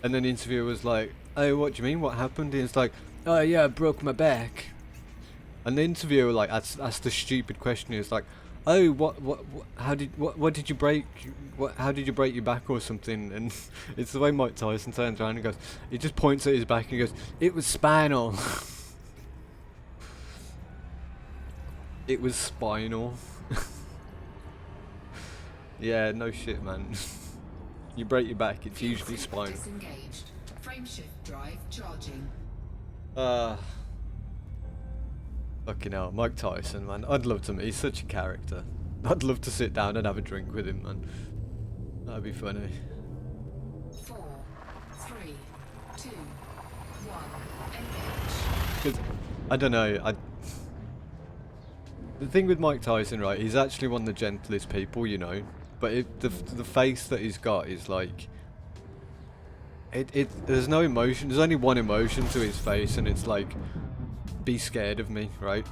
And then the interviewer was like, oh, what do you mean, what happened? And he's like, oh yeah, I broke my back. And the interviewer like asked the stupid question. He was like, oh, what did you break? How did you break your back or something? And it's the way Mike Tyson turns around and goes, he just points at his back and goes, it was spinal. It was spinal. Yeah, no shit, man. You break your back, it's usually Scoop spinal. disengaged. Frameshift drive charging. Fucking hell, Mike Tyson, man. I'd love to meet. He's such a character. I'd love to sit down and have a drink with him, man. That'd be funny. 4, 3, 2, 1. Engage. Because I don't know. The thing with Mike Tyson, right? He's actually one of the gentlest people, you know. But the face that he's got is like. There's no emotion. There's only one emotion to his face, and it's like, be scared of me, right?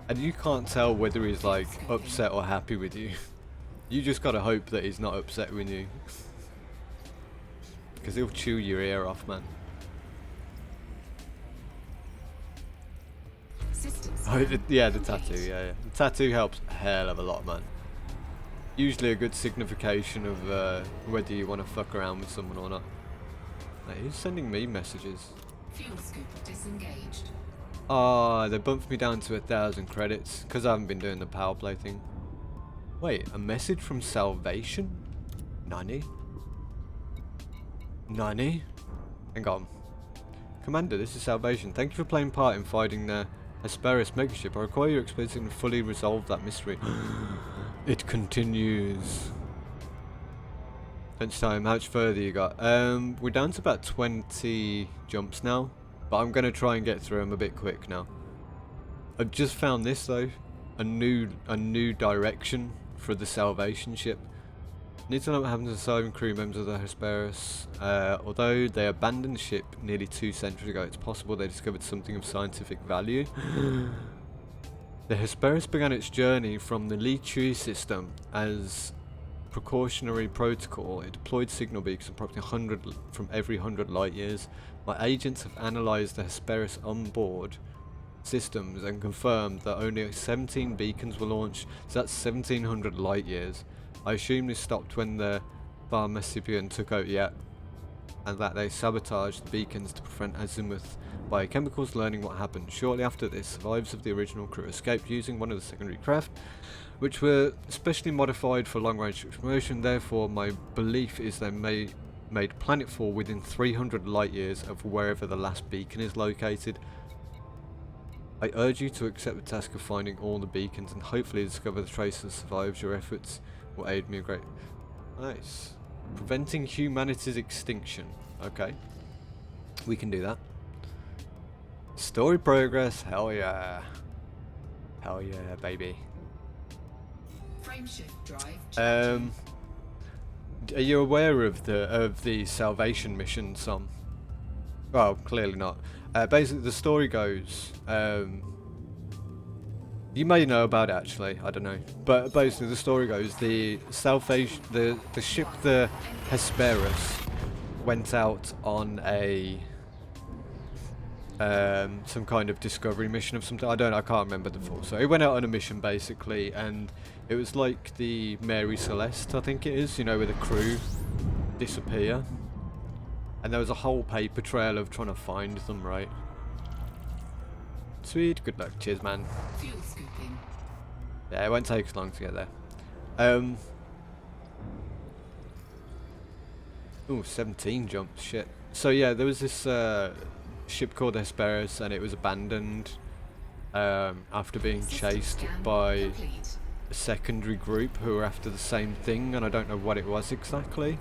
And you can't tell whether he's like upset or happy with you. You just gotta hope that he's not upset with you. Because he'll chew your ear off, man. Systems. Oh, yeah, the tattoo, yeah. The tattoo helps a hell of a lot, man. Usually a good signification of whether you want to fuck around with someone or not. Hey, who's sending me messages? Fuel scoop disengaged. Ah, they bumped me down to 1,000 credits because I haven't been doing the power play thing. Wait, a message from Salvation? Nani? Nani? Hang on. Commander, this is Salvation. Thank you for playing part in fighting the Hesperus megaship. I require your expertise to fully resolve that mystery. It continues. Lunchtime, how much further you got? We're down to about 20 jumps now. But I'm going to try and get through them a bit quick now. I've just found this though. A new direction for the Salvation ship. Need to know what happened to the surviving crew members of the Hesperus. Although they abandoned the ship nearly 2 centuries ago, it's possible they discovered something of scientific value. The Hesperus began its journey from the Li Chui system as precautionary protocol. It deployed signal beacons approximately 100 from every 100 light years. My agents have analysed the Hesperus onboard systems and confirmed that only 17 beacons were launched, so that's 1700 light years. I assume this stopped when the Barmecipian took out yet, and that they sabotaged the beacons to prevent azimuth biochemicals. Learning what happened shortly after this, survivors of the original crew escaped using one of the secondary craft, which were specially modified for long-range promotion. Therefore, my belief is they made planetfall within 300 light years of wherever the last beacon is located. I urge you to accept the task of finding all the beacons and hopefully discover the traces that survives. Your efforts will aid me great. Nice. Preventing humanity's extinction. Okay. We can do that. Story progress. Hell yeah. Hell yeah, baby. Frameshift drive charging. Are you aware of the Salvation mission, Sam? Well, clearly not. Basically, the story goes. You may know about it actually. I don't know. But basically, the story goes: the Salvation, the ship, the Hesperus, went out on a some kind of discovery mission of something. I can't remember the full. So it went out on a mission basically, and it was like the Mary Celeste, I think it is. You know, where the crew disappear, and there was a whole paper trail of trying to find them. Right. Sweet. Good luck. Cheers, man. Fuel scooping. Yeah, it won't take us long to get there. Ooh, 17 jumps. Shit. So yeah, there was this ship called Hesperus, and it was abandoned after being System chased scan by complete. a secondary group who were after the same thing, and I don't know what it was exactly.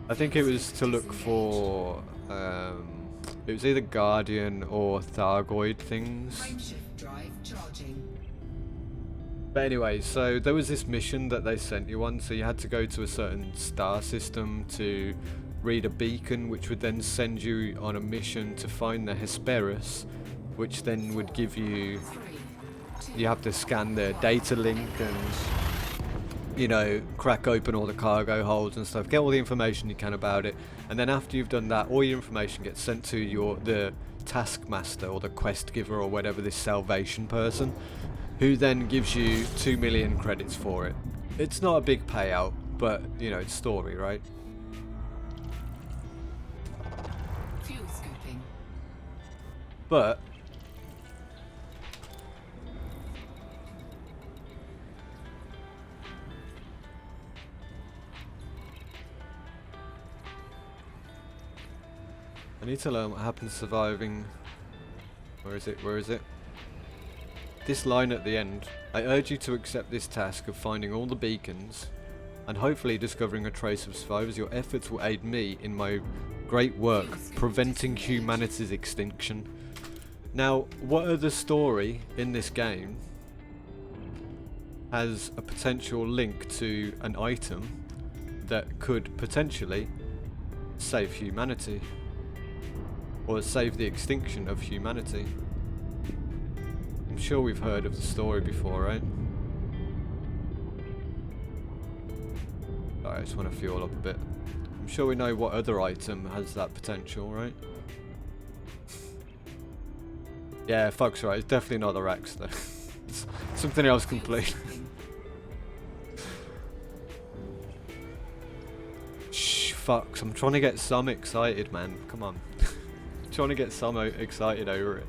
I think it was to look for it was either Guardian or Thargoid things. Frameshift drive charging. But anyway, so there was this mission that they sent you on, so you had to go to a certain star system to read a beacon, which would then send you on a mission to find the Hesperus, which then would give you, 3, 2, you have to scan their data link and, you know, crack open all the cargo holds and stuff, get all the information you can about it, and then after you've done that, all your information gets sent to the taskmaster or the quest giver or whatever, this Salvation person, who then gives you 2 million credits for it. It's not a big payout, but you know, it's story, right? fuel scooping. But I need to learn what happens surviving. Where is it? Where is it? This line at the end. I urge you to accept this task of finding all the beacons and hopefully discovering a trace of survivors. Your efforts will aid me in my great work preventing humanity's extinction. Now, what other story in this game has a potential link to an item that could potentially save humanity? Or save the extinction of humanity? I'm sure we've heard of the story before, right? Alright, I just want to fuel up a bit. I'm sure we know what other item has that potential, right? Yeah, Fox right, it's definitely not the Rex though. It's something else completely. Shh, Fox, I'm trying to get some excited, man. Come on. Trying to get some excited over it.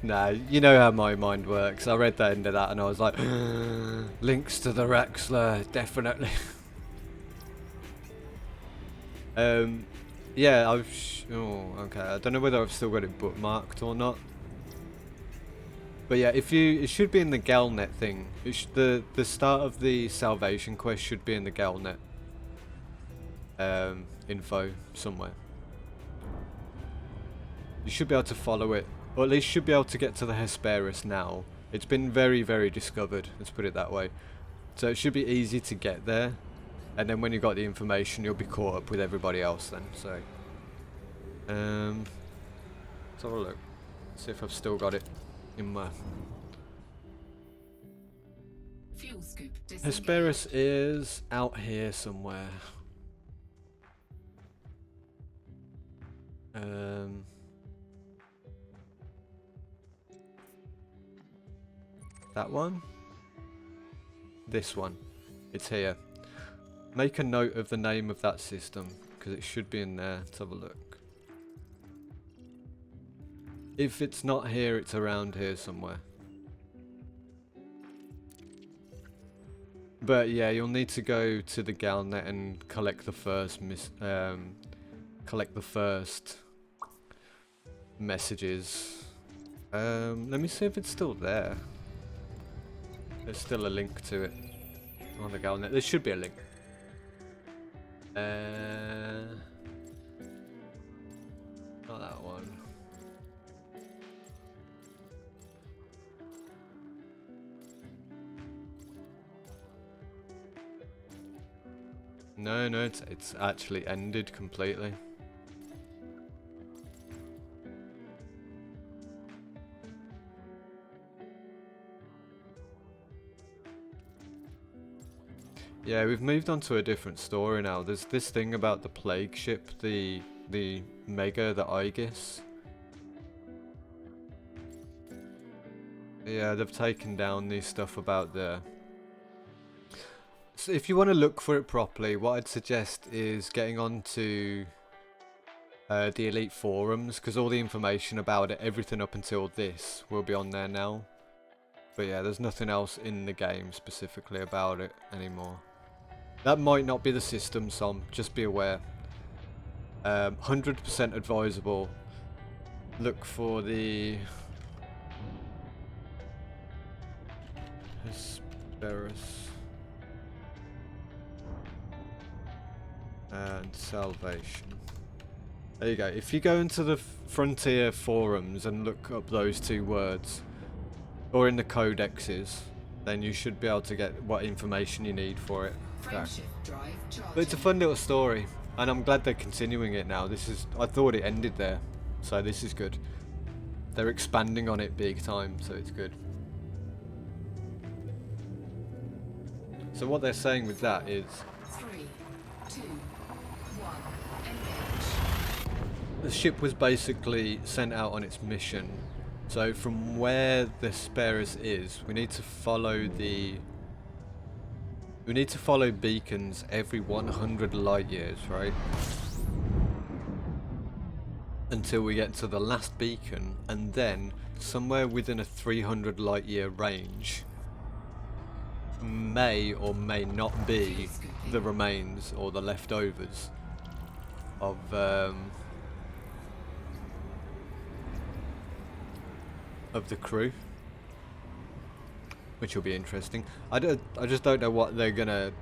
Nah, you know how my mind works. I read the end of that and I was like, links to the Rexler, definitely. Yeah, oh, okay. I don't know whether I've still got it bookmarked or not. But yeah, it should be in the Galnet thing. The start of the Salvation quest should be in the Galnet info somewhere. You should be able to follow it, or at least should be able to get to the Hesperus now. It's been very, very discovered. Let's put it that way. So it should be easy to get there, and then when you got the information, you'll be caught up with everybody else. Then, so let's have a look. See if I've still got it. In my Fuel scoop disengaged. Hesperus is out here somewhere. That one? This one. It's here. Make a note of the name of that system because it should be in there. Let's have a look. If it's not here, it's around here somewhere. But yeah, you'll need to go to the Galnet and collect the first messages. Let me see if it's still there. There's still a link to it on the Galnet. There should be a link. Not that one. No, it's actually ended completely. Yeah, we've moved on to a different story now. There's this thing about the plague ship, the Mega, the Aegis. Yeah, they've taken down the stuff about the... So if you want to look for it properly, what I'd suggest is getting onto the Elite forums, because all the information about it, everything up until this, will be on there now. But yeah, there's nothing else in the game specifically about it anymore. That might not be the system, so just be aware. 100% advisable. Look for the Hesperus and Salvation. There you go. If you go into the Frontier forums and look up those two words, or in the codexes, then you should be able to get what information you need for it. Frameshift drive charging. But it's a fun little story, and I'm glad they're continuing it now. I thought it ended there, so this is good. They're expanding on it big time, so it's good. So what they're saying with that is 3, 2, 1, engage. the ship was basically sent out on its mission. So from where the Hesperus is, we need to follow beacons every 100 light years, right? Until we get to the last beacon, and then somewhere within a 300 light year range, may or may not be the remains or the leftovers of the crew, which will be interesting. I just don't know what they're gonna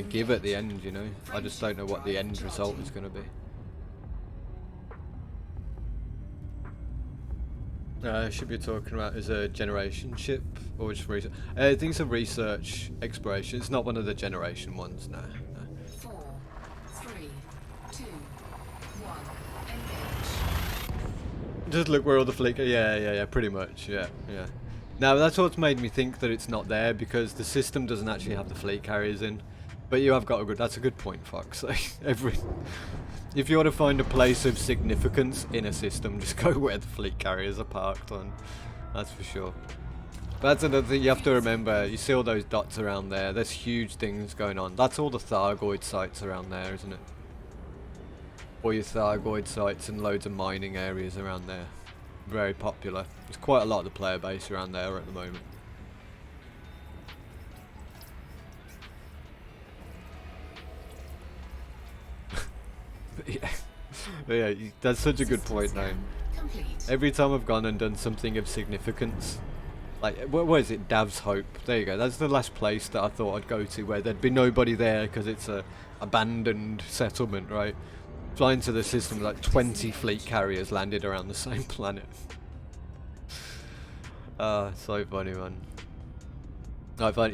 give at the end, you know. I just don't know what the end result is gonna be. Should be talking about is a generation ship or just research. I think it's a research exploration. It's not one of the generation ones, no. 4, 3, 2, 1, engage. Just look where all the fleet. Yeah, pretty much. Yeah. Now that's what's made me think that it's not there, because the system doesn't actually have the fleet carriers in. But you have got a good. That's a good point, Fox. If you want to find a place of significance in a system, just go where the fleet carriers are parked on. That's for sure. But that's another thing you have to remember. You see all those dots around there. There's huge things going on. That's all the Thargoid sites around there, isn't it? All your Thargoid sites and loads of mining areas around there. Very popular. There's quite a lot of the player base around there at the moment. Yeah, that's such a good point now. Every time I've gone and done something of significance, like, what is it, Dav's Hope? There you go, that's the last place that I thought I'd go to where there'd be nobody there because it's a abandoned settlement, right? Flying to the system, like 20 fleet carriers landed around the same planet. So funny, man.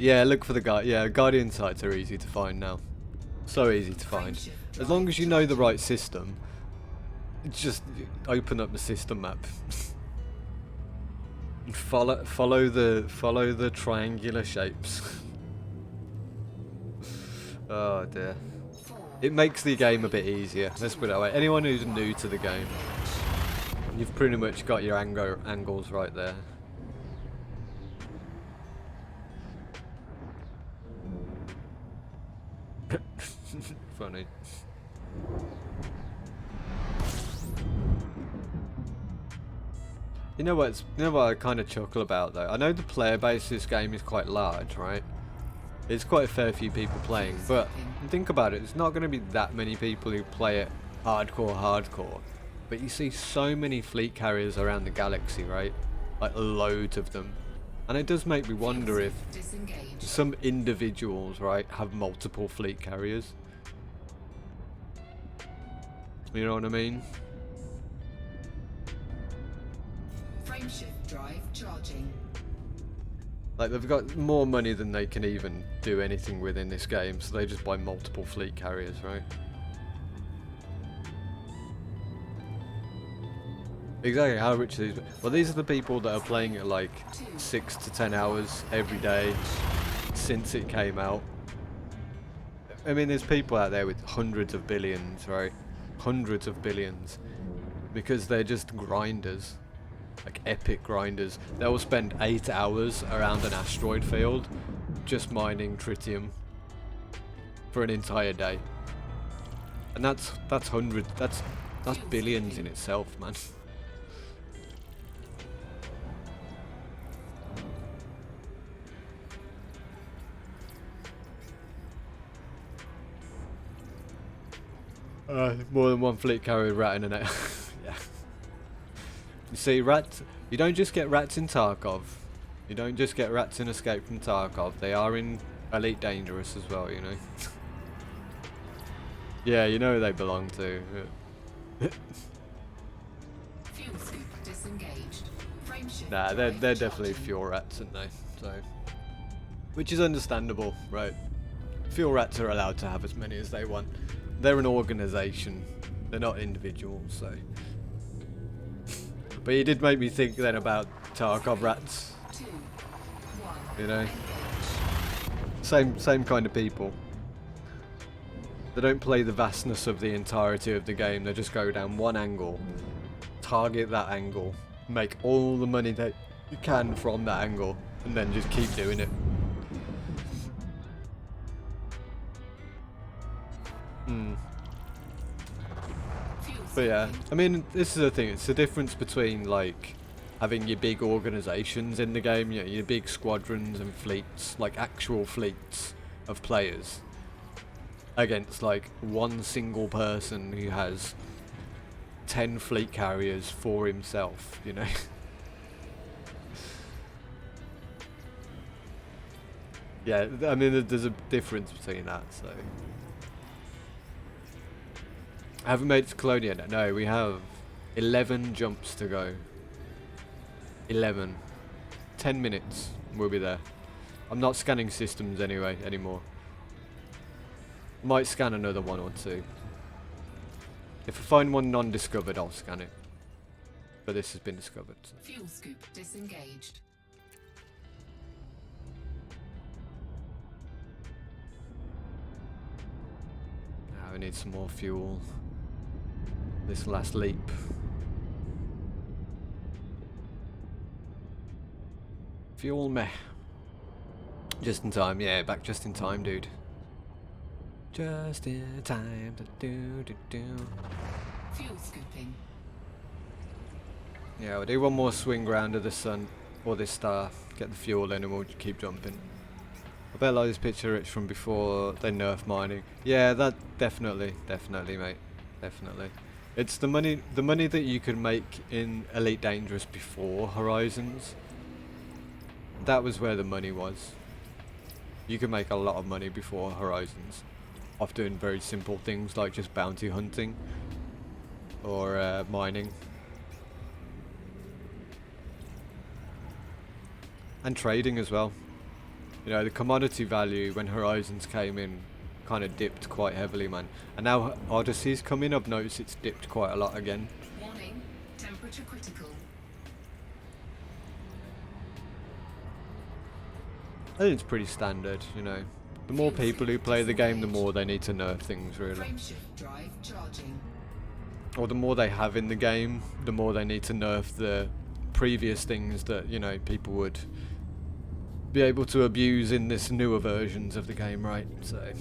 Yeah, look for the Guardian sites are easy to find now. So easy to find. As long as you know the right system, just open up the system map. follow the triangular shapes. Oh dear. It makes the game a bit easier. Let's put it that way. Anyone who's new to the game, you've pretty much got your angles right there. Funny. You know what I kind of chuckle about though? I know the player base of this game is quite large, right? It's quite a fair few people playing, but think about it, it's not going to be that many people who play it hardcore. But you see so many fleet carriers around the galaxy, right? Like loads of them. And it does make me wonder if some individuals, right, have multiple fleet carriers. You know what I mean? Frameshift drive charging. Like, they've got more money than they can even do anything with in this game, so they just buy multiple fleet carriers, right? Exactly, how rich are these? Well, these are the people that are playing it like 6 to 10 hours every day since it came out. I mean, there's people out there with hundreds of billions, right? Hundreds of billions. Because they're just grinders. Like epic grinders. They'll spend 8 hours around an asteroid field just mining tritium for an entire day. And that's hundreds, that's billions in itself, man. More than one fleet carrier rat in a net. Yeah. You see, rats. You don't just get rats in Tarkov. You don't just get rats in Escape from Tarkov. They are in Elite Dangerous as well, you know. Yeah, you know who they belong to. Fuel scoop disengaged. Frameshift Nah, they're drive definitely charging. fuel rats, aren't they? So, which is understandable, right? Fuel rats are allowed to have as many as they want. They're an organisation. They're not individuals, so. But you did make me think then about Tarkov rats. 2, 1. You know, same kind of people. They don't play the vastness of the entirety of the game. They just go down one angle, target that angle, make all the money that you can from that angle, and then just keep doing it. But yeah, I mean, this is the thing. It's the difference between like having your big organizations in the game, you know, your big squadrons and fleets, like actual fleets of players, against like one single person who has 10 fleet carriers for himself, you know. Yeah, I mean, there's a difference between that, so. I haven't made it to Colonia yet. No, we have 11 jumps to go. 11. 10 minutes, we'll be there. I'm not scanning systems anymore. Might scan another one or two. If I find one non-discovered, I'll scan it. But this has been discovered. So. Fuel scoop disengaged. Now we need some more fuel. This last leap. Fuel meh. Just in time, yeah, back just in time, dude. Just in time to do. Fuel scooping. Yeah, we'll do one more swing round of the sun, or this star, get the fuel in and we'll keep jumping. I bet like this picture Rich from before they nerf mining. Yeah, that definitely mate, definitely. It's the money that you could make in Elite Dangerous before Horizons. That was where the money was. You could make a lot of money before Horizons off doing very simple things like just bounty hunting or mining. And trading as well. You know, the commodity value when Horizons came in kind of dipped quite heavily, man. And now Odyssey's come in, I've noticed it's dipped quite a lot again. Warning, temperature critical. I think it's pretty standard, you know. The more people who play the game, the more they need to nerf things, really. Frameshift drive charging. Or the more they have in the game, the more they need to nerf the previous things that, you know, people would be able to abuse in this newer versions of the game, right? So,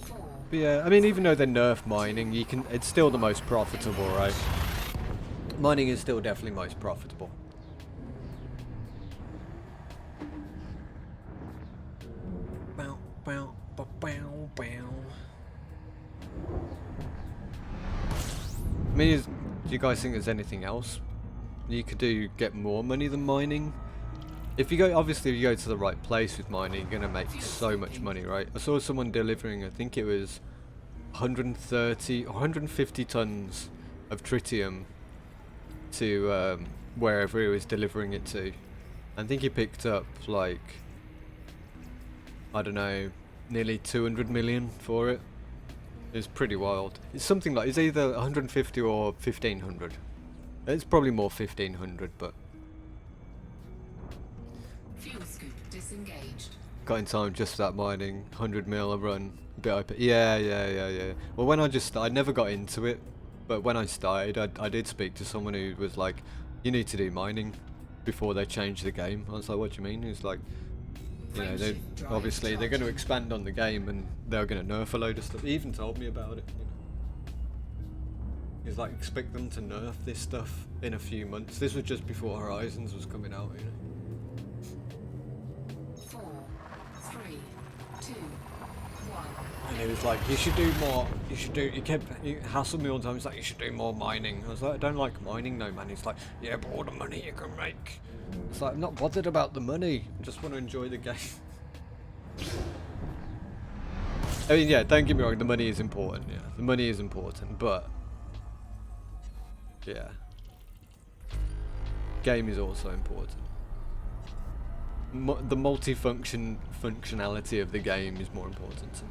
4. but yeah, I mean, even though they nerf mining, it's still the most profitable, right? Mining is still definitely most profitable. Bow, bow, bow, bow, bow. I mean, do you guys think there's anything else you could do get more money than mining? If you go, obviously, if you go to the right place with mining, you're gonna make so much money, right? I saw someone delivering, I think it was 130 or 150 tons of tritium to wherever he was delivering it to. I think he picked up like, I don't know, nearly 200 million for it. It's pretty wild. It's something like, it's either 150 or 1500. It's probably more 1500, but Fuel scoop disengaged. got in time just for that mining. 100 mil a run. A bit open. Yeah. Well, when I never got into it, but when I started, I did speak to someone who was like, you need to do mining before they change the game. I was like, what do you mean? He's like, you know, obviously they're going to expand on the game and they're going to nerf a load of stuff. He even told me about it, you know. He's like, expect them to nerf this stuff in a few months. This was just before Horizons was coming out, you know. 4, 3, 2, 1. And he was like, you should do more, he hassled me all the time. He's like, you should do more mining. I was like, I don't like mining, no, man. He's like, yeah, but all the money you can make. It's like, I'm not bothered about the money. I just want to enjoy the game. I mean, yeah, don't get me wrong, the money is important, yeah. The money is important, but yeah. Game is also important. The functionality of the game is more important to me.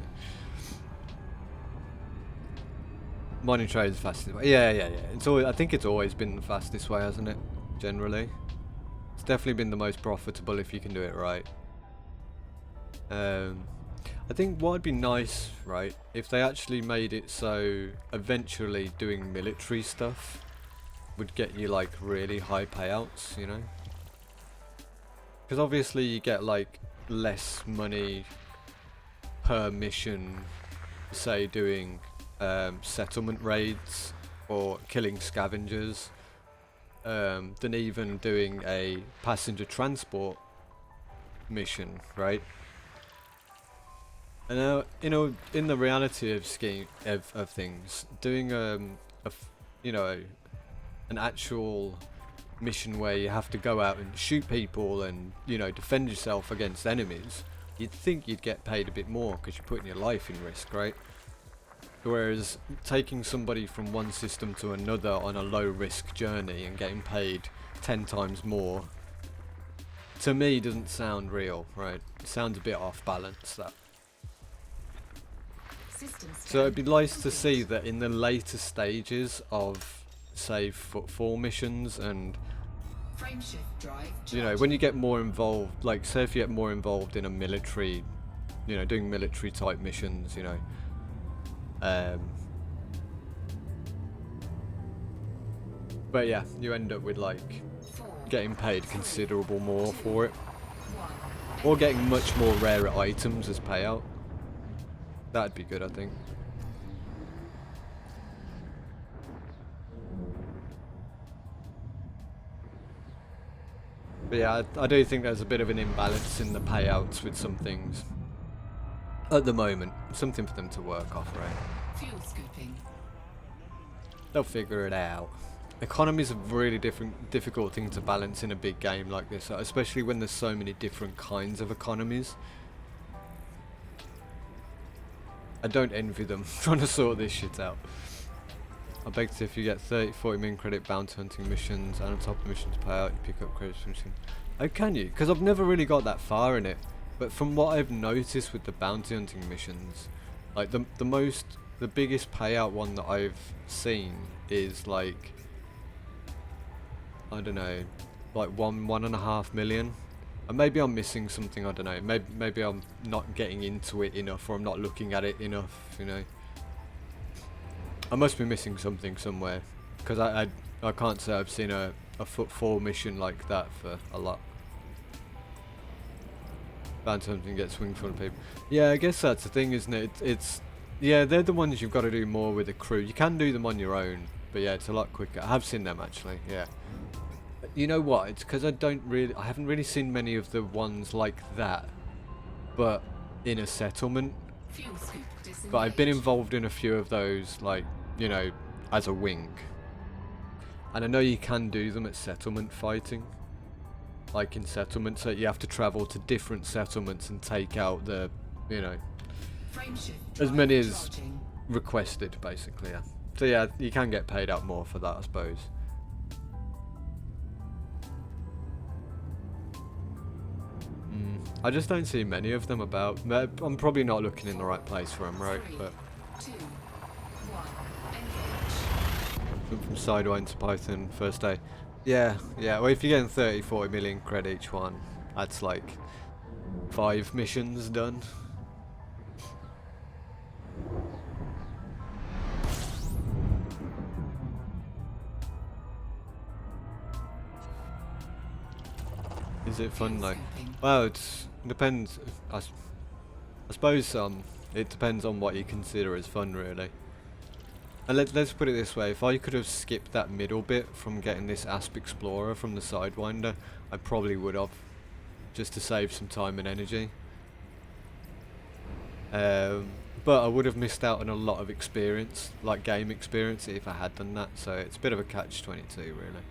Mining trade is the fastest way. Yeah. It's always, I think it's always been the fastest way, hasn't it? Generally. It's definitely been the most profitable if you can do it right. I think what would be nice, right, if they actually made it so eventually doing military stuff would get you like really high payouts, you know? Because obviously you get like less money per mission, say doing settlement raids or killing scavengers than even doing a passenger transport mission, right? And now, in the reality of things, doing you know, an actual mission where you have to go out and shoot people and defend yourself against enemies, you'd think you'd get paid a bit more because you're putting your life in risk, right? Whereas taking somebody from one system to another on a low risk journey and getting paid 10 times more, to me doesn't sound real, right? It sounds a bit off balance, that. So it'd be nice to see that in the later stages of, say, footfall missions and when you get more involved, like say if you get more involved in a military, doing military type missions, but yeah, you end up with like getting paid considerable more for it, or getting much more rarer items as payout. That'd be good, I think. But yeah, I do think there's a bit of an imbalance in the payouts with some things at the moment. Something for them to work off, right? Fuel scooping. They'll figure it out. Economy is a really difficult thing to balance in a big game like this, especially when there's so many different kinds of economies. I don't envy them trying to sort this shit out. I beg to if you get 40 million credit bounty hunting missions, and on top of the missions payout, you pick up credits from missions. Oh, can you? Because I've never really got that far in it. But from what I've noticed with the bounty hunting missions, like the biggest payout one that I've seen is like, I don't know, like 1.5 million. And maybe I'm missing something, I don't know. Maybe I'm not getting into it enough, or I'm not looking at it enough, I must be missing something somewhere, because I can't say I've seen a footfall mission like that for a lot. Bounty hunting gets wing full of people. Yeah, I guess that's the thing, isn't it? Yeah, they're the ones you've got to do more with a crew. You can do them on your own, but yeah, it's a lot quicker. I have seen them actually, yeah. You know what? It's because I haven't really seen many of the ones like that, but in a settlement. But I've been involved in a few of those, like, as a wing. And I know you can do them at settlement fighting. Like in settlements, so you have to travel to different settlements and take out the, as many as requested, basically, yeah. So yeah, you can get paid out more for that, I suppose. I just don't see many of them about. I'm probably not looking in the right place for them, right? But from Sidewind to Python, first day. Yeah. Well, if you're getting 30-40 million credit each one, that's like 5 missions done. Is it fun though? Well, it depends. I suppose it depends on what you consider as fun, really. And let's put it this way: if I could have skipped that middle bit from getting this Asp Explorer from the Sidewinder, I probably would have, just to save some time and energy. But I would have missed out on a lot of experience, like game experience, if I had done that. So it's a bit of a catch-22, really.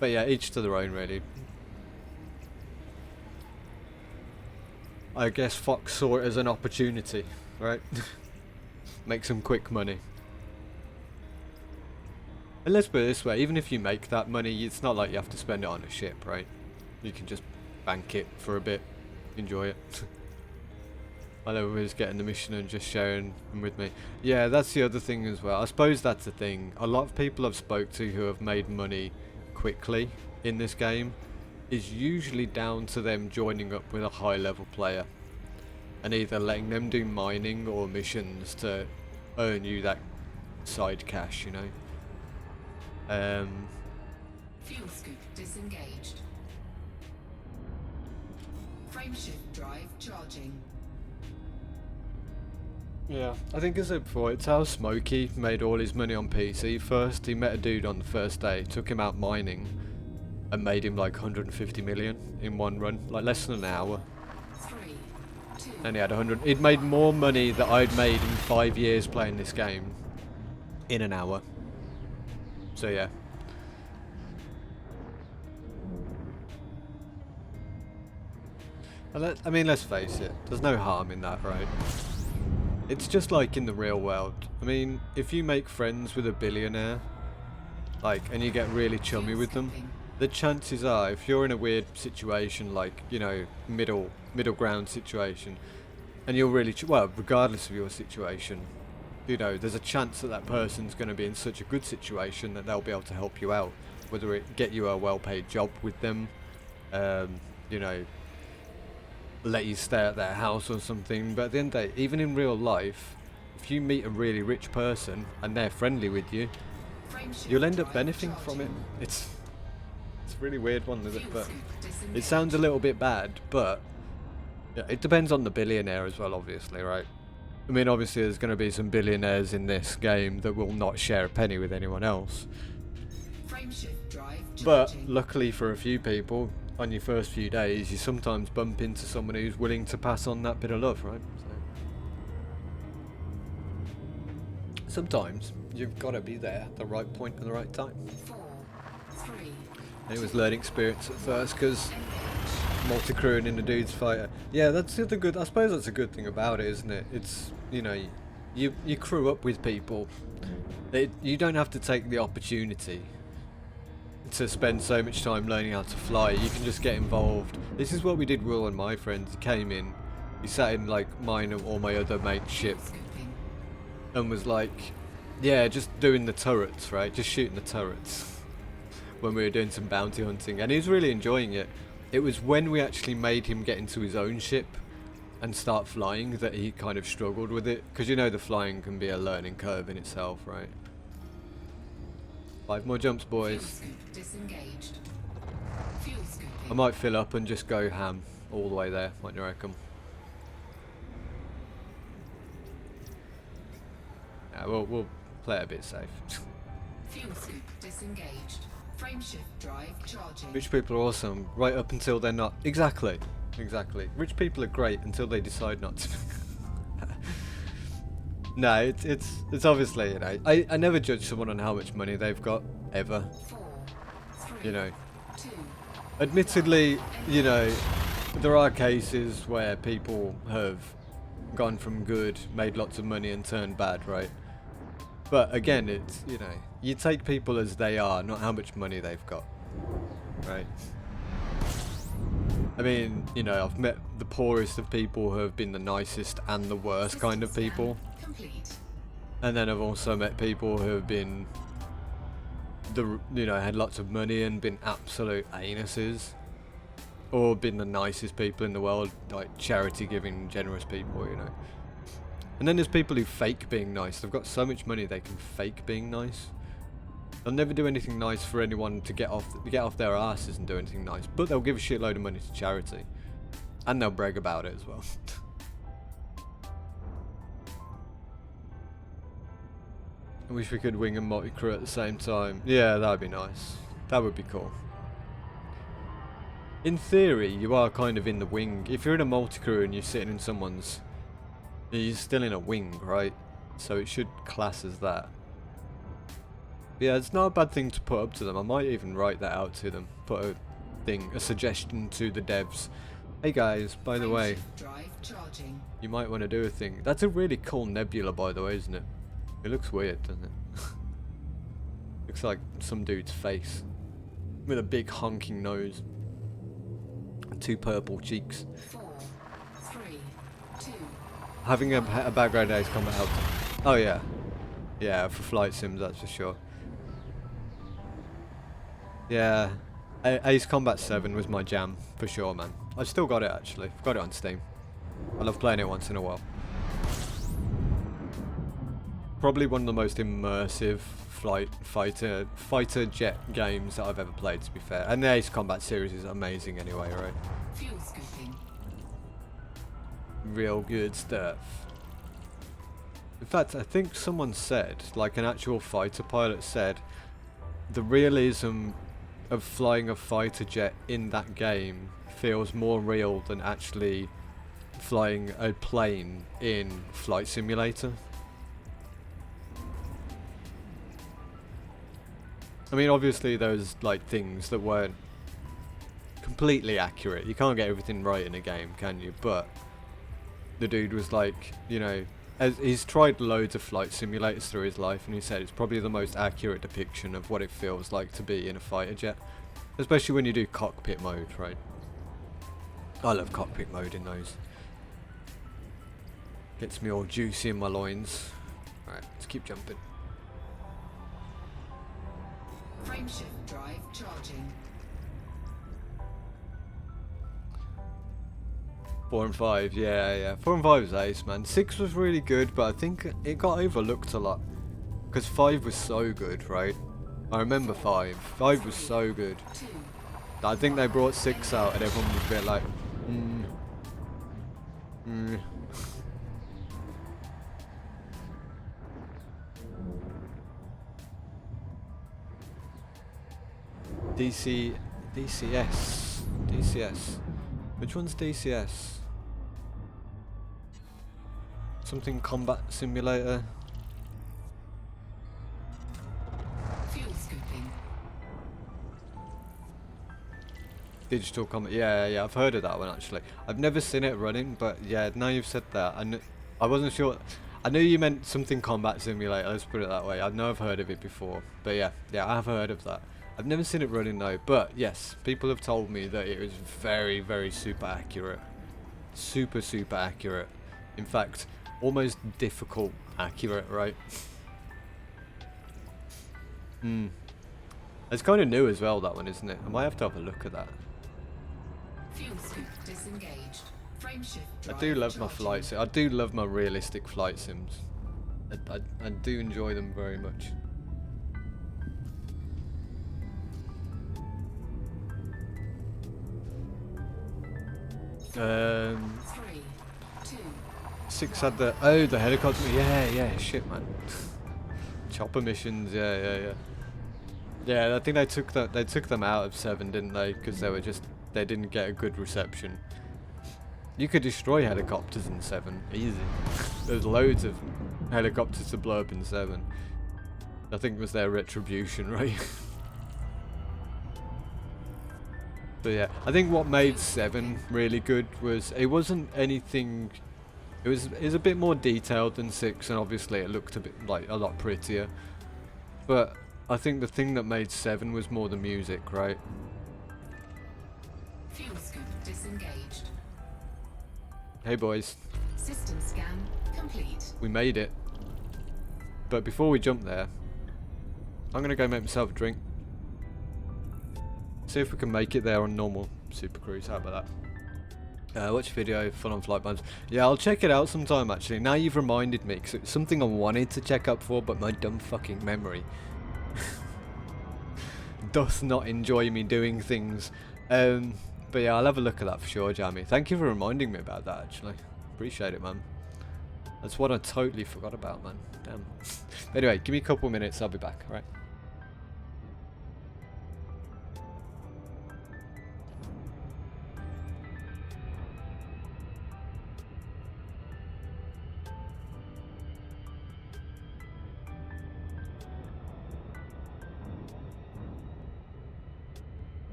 But yeah, each to their own, really. I guess Fox saw it as an opportunity, right? Make some quick money. And let's put it this way, even if you make that money, it's not like you have to spend it on a ship, right? You can just bank it for a bit, enjoy it. I know everybody's getting the mission and just sharing them with me. Yeah, that's the other thing as well. I suppose that's the thing. A lot of people I've spoke to who have made money quickly in this game is usually down to them joining up with a high level player and either letting them do mining or missions to earn you that side cash, Fuel scoop disengaged. Frameshift drive charging. Yeah, I think I said before, it's how Smokey made all his money on PC first. He met a dude on the first day, took him out mining, and made him like 150 million in one run, like less than an hour. 3, 2, And he had 100. He'd made more money that I'd made in 5 years playing this game in an hour. So yeah. And I mean, let's face it, there's no harm in that, right? It's just like in the real world. I mean, if you make friends with a billionaire, like, and you get really chummy with them, the chances are, if you're in a weird situation, like, you know, middle ground situation, and you're really, well, regardless of your situation, you know, there's a chance that that person's going to be in such a good situation that they'll be able to help you out, whether it get you a well-paid job with them, you know, let you stay at their house or something. But at the end of the day, even in real life, if you meet a really rich person and they're friendly with you, you'll end up benefiting from it. It's a really weird one, is it? But it sounds a little bit bad, but yeah, it depends on the billionaire as well, obviously, right? I mean, obviously there's going to be some billionaires in this game that will not share a penny with anyone else. But luckily for a few people, on your first few days, you sometimes bump into someone who's willing to pass on that bit of love, right? So sometimes you've got to be there at the right point at the right time. 4, 3, And it was learning experience at first, because multi-crewing in a dude's fighter. Yeah, that's the good. I suppose that's a good thing about it, isn't it? It's, you know, you crew up with people. You don't have to take the opportunity to spend so much time learning how to fly. You can just get involved. This is what we did, Will and my friends. He came in, he sat in like mine or my other mate's ship, and was like, yeah, just doing the turrets, right? Just shooting the turrets when we were doing some bounty hunting, and he was really enjoying it. It was when we actually made him get into his own ship and start flying that he kind of struggled with it, because you know the flying can be a learning curve in itself, right? 5 more jumps, boys. disengaged. Fuel scooping. I might fill up and just go ham all the way there, what do you reckon? Yeah, we'll play it a bit safe. Fuel scoop disengaged. Frameshift drive charging. Rich people are awesome, right up until they're not. Exactly. Rich people are great until they decide not to. No, it's obviously, you know, I never judge someone on how much money they've got, ever. 4, 3, You know. 2, Admittedly, you know, there are cases where people have gone from good, made lots of money and turned bad, right? But again, it's, you know, you take people as they are, not how much money they've got, right? I mean, you know, I've met the poorest of people who have been the nicest and the worst kind of people. complete. And then I've also met people who have been, you know, had lots of money and been absolute anuses. Or been the nicest people in the world, like charity giving, generous people, you know. And then there's people who fake being nice. They've got so much money they can fake being nice. They'll never do anything nice for anyone to get off their asses and do anything nice. But they'll give a shitload of money to charity. And they'll brag about it as well. I wish we could wing and multi-crew at the same time. Yeah, that would be nice. That would be cool. In theory, you are kind of in the wing. If you're in a multi-crew and you're sitting in someone's... You're still in a wing, right? So it should class as that. But yeah, it's not a bad thing to put up to them. I might even write that out to them. Put a suggestion to the devs. Hey guys, by the way, Drive charging. you might want to do a thing. That's a really cool nebula, by the way, isn't it? It looks weird, doesn't it? Looks like some dude's face. With a big honking nose. 2 purple cheeks. 4, 3, 2, Having a background Ace Combat helps. Oh yeah. Yeah, for flight sims, that's for sure. Yeah. Ace Combat 7 was my jam, for sure, man. I've still got it, actually. I've got it on Steam. I love playing it once in a while. Probably one of the most immersive fighter jet games that I've ever played, to be fair. And the Ace Combat series is amazing anyway, right? fuel scooping. Real good stuff. In fact, I think someone said, like an actual fighter pilot said, the realism of flying a fighter jet in that game feels more real than actually flying a plane in Flight Simulator. I mean, obviously there's like things that weren't completely accurate. You can't get everything right in a game, can you? But the dude was like, you know, as he's tried loads of flight simulators through his life, and he said it's probably the most accurate depiction of what it feels like to be in a fighter jet, especially when you do cockpit mode, right? I love cockpit mode in those. Gets me all juicy in my loins. Alright, let's keep jumping. Frameshift drive charging. 4 and 5, yeah. 4 and 5 was ace, man. 6 was really good, but I think it got overlooked a lot. Because 5 was so good, right? I remember 5. 5 was so good. 2. I think they brought 6 out and everyone was a bit like, DCS. Which one's DCS? Something combat simulator. Fuel scooping. Digital combat. Yeah. I've heard of that one actually. I've never seen it running, but yeah. Now you've said that, I wasn't sure. I knew you meant something combat simulator. Let's put it that way. I know I've heard of it before, but yeah, I have heard of that. I've never seen it running though. But yes, people have told me that it was very, very super accurate. Super accurate. In fact, almost difficult accurate, right? It's kind of new as well, that one, isn't it? I might have to have a look at that. Fuel scoop disengaged. Frameshift I drive do love my charging. flight sims. I do love my realistic flight sims. I do enjoy them very much. Um, 3, 2. 6 had the the helicopter. Yeah, shit, man. Chopper missions. Yeah. I think they took them out of 7, didn't they? Because they didn't get a good reception. You could destroy helicopters in 7, easy. There's loads of helicopters to blow up in 7. I think it was their retribution, right? But yeah, I think what made 7 really good was it wasn't anything. It was a bit more detailed than 6, and obviously it looked a bit like a lot prettier. But I think the thing that made 7 was more the music, right? Fuel scoop disengaged. Hey boys, System scan complete. we made it. But before we jump there, I'm gonna go make myself a drink. See if we can make it there on normal Super Cruise. How about that? Watch video, Fun on Flight Bands. Yeah, I'll check it out sometime actually. Now you've reminded me, because it's something I wanted to check up for, but my dumb fucking memory doth not enjoy me doing things. But yeah, I'll have a look at that for sure, Jamie. Thank you for reminding me about that actually. Appreciate it, man. That's what I totally forgot about, man. Damn. Anyway, give me a couple minutes, I'll be back, alright?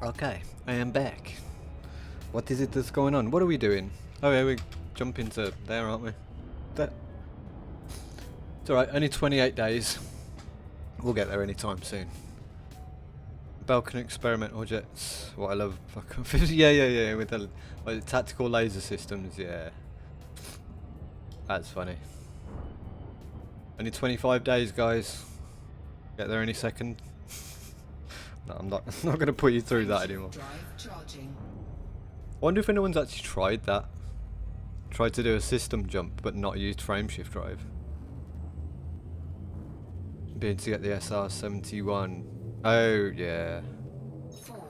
Okay, I am back. What is it that's going on? What are we doing? Oh yeah, we jump into there, aren't we? That. It's alright, only 28 days. We'll get there anytime soon. Balkan experimental jets. What I love. Yeah. With the tactical laser systems, yeah. That's funny. Only 25 days, guys. Get there any second. No, I'm not going to put you through that anymore. Drive charging. I wonder if anyone's actually tried that. Tried to do a system jump, but not used frameshift drive. Being to get the SR-71. Oh, yeah. 4,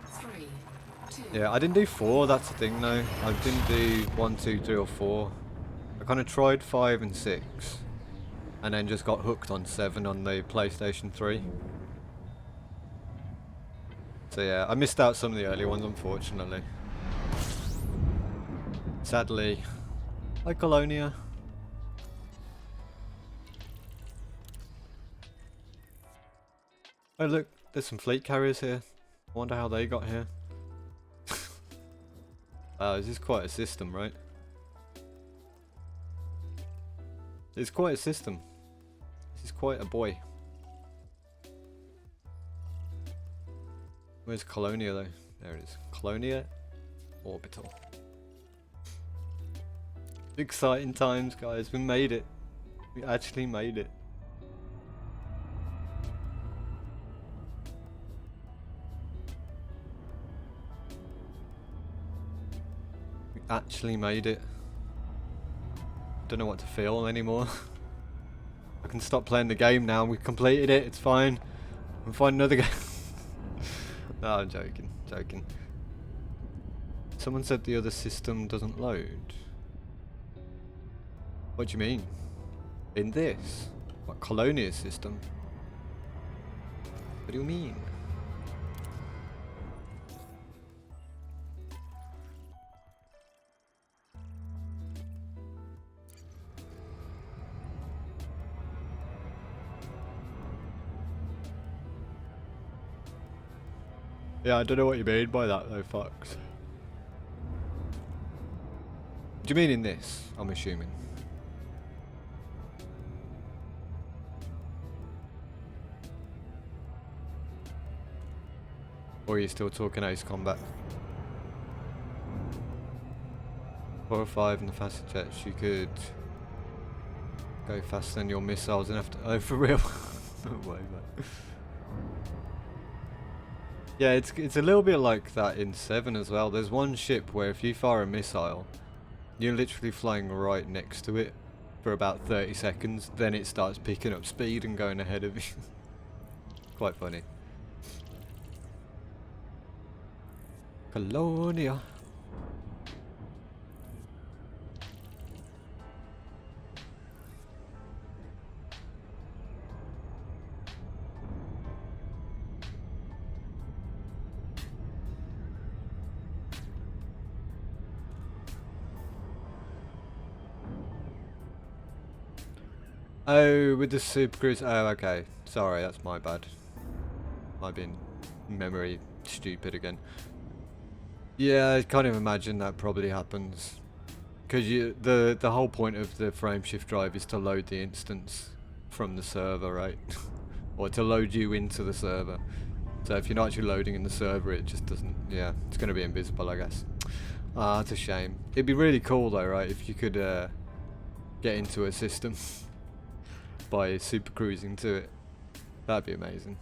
3, 2. Yeah, I didn't do 4, that's the thing though. I didn't do 1, 2, 3 or 4. I kind of tried 5 and 6. And then just got hooked on 7 on the PlayStation 3. So yeah, I missed out some of the early ones, unfortunately. Sadly. Hi, Colonia. Oh look, there's some fleet carriers here. I wonder how they got here. Wow, this is quite a system, right? It's quite a system. This is quite a boy. Where's Colonia though? There it is. Colonia Orbital. Exciting times, guys. We made it. We actually made it. We actually made it. Don't know what to feel anymore. I can stop playing the game now. We completed it. It's fine. We'll find another game. No, I'm joking. Joking. Someone said the other system doesn't load. What do you mean? In this? What, Colonia system? What do you mean? Yeah, I don't know what you mean by that though, Fox. Do you mean in this? I'm assuming. Or are you still talking Ace Combat? 4 or 5 in the faster jets, you could go faster than your missiles and have to. Oh, for real? No way, man. Yeah, it's a little bit like that in 7 as well. There's one ship where if you fire a missile, you're literally flying right next to it for about 30 seconds, then it starts picking up speed and going ahead of you. Quite funny. Colonia. Oh, with the Super Cruise. Oh, okay. Sorry, that's my bad. I've been memory stupid again. Yeah, I can't even imagine that probably happens. Because the whole point of the frameshift drive is to load the instance from the server, right? Or to load you into the server. So if you're not actually loading in the server, it just doesn't. Yeah, it's going to be invisible, I guess. Ah, it's a shame. It'd be really cool though, right? If you could get into a system by super cruising to it. That'd be amazing.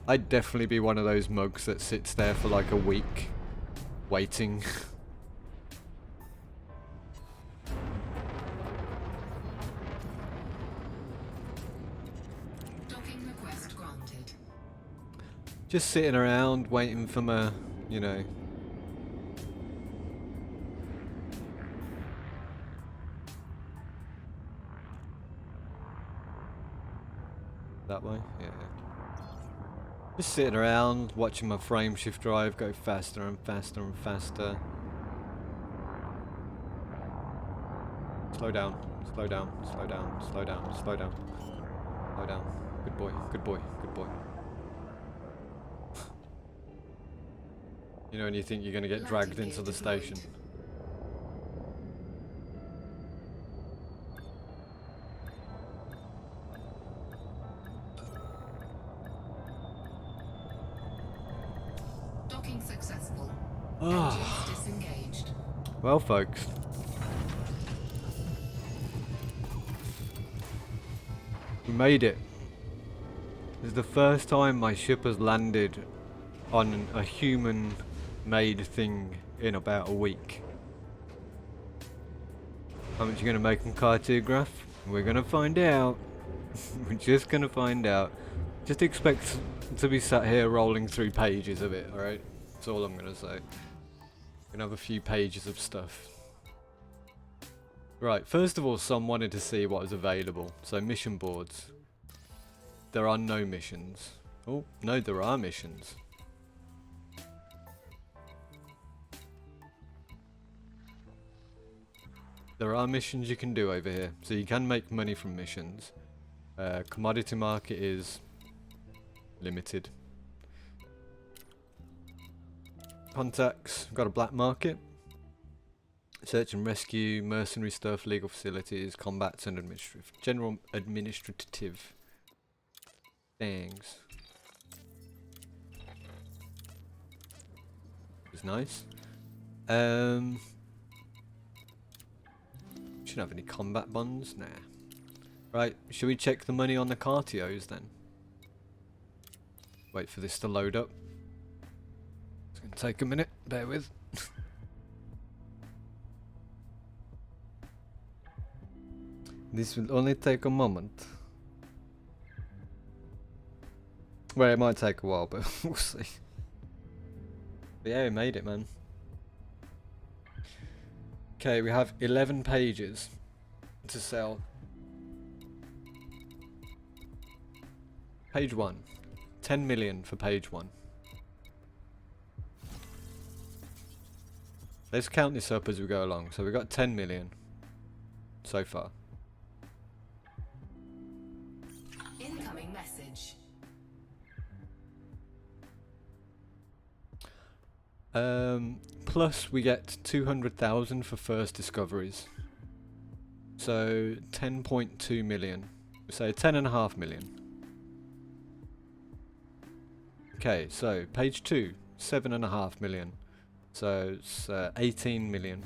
I'd definitely be one of those mugs that sits there for like a week waiting. Docking request granted. Just sitting around waiting for my, you know. That way? Yeah. Just sitting around watching my frameshift drive go faster and faster and faster. Slow down, slow down, slow down, slow down, slow down. Slow down. Good boy, good boy, good boy. You know, and you think you're going to get dragged Landing into gear the station. deployed. Docking successful. Engines disengaged. Well, folks. We made it. This is the first time my ship has landed on a human-made thing in about a week. How much you gonna make them cartograph? We're gonna find out. We're just gonna find out. Just expect to be sat here rolling through pages of it, alright? That's all I'm gonna say. Gonna have a few pages of stuff. Right, first of all, some wanted to see what was available. So mission boards. There are no missions. Oh, no, there are missions. There are missions you can do over here. So you can make money from missions. Commodity market is limited. Contacts, got a black market. Search and rescue, mercenary stuff, legal facilities, combats and administrative. General administrative things. It's nice. Shouldn't have any combat bonds, nah. Right, should we check the money on the Cartios then? Wait for this to load up. It's gonna take a minute, bear with. This will only take a moment. Well, it might take a while, but we'll see. But yeah, we made it, man. Okay, we have 11 pages to sell. Page 1. 10 million for page 1. Let's count this up as we go along. So we got 10 million so far. Incoming message. Plus we get 200,000 for first discoveries. So 10.2 million. So 10.5 million. Okay, so page 2, 7.5 million. So it's 18 million.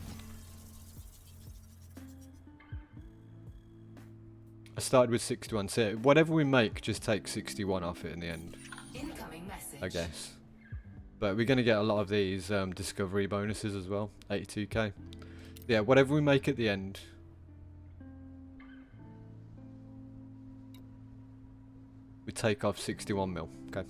I started with 61, so whatever we make, just take 61 off it in the end, Incoming message. I guess. But we're going to get a lot of these discovery bonuses as well, 82k. Yeah, whatever we make at the end. We take off 61 mil, okay.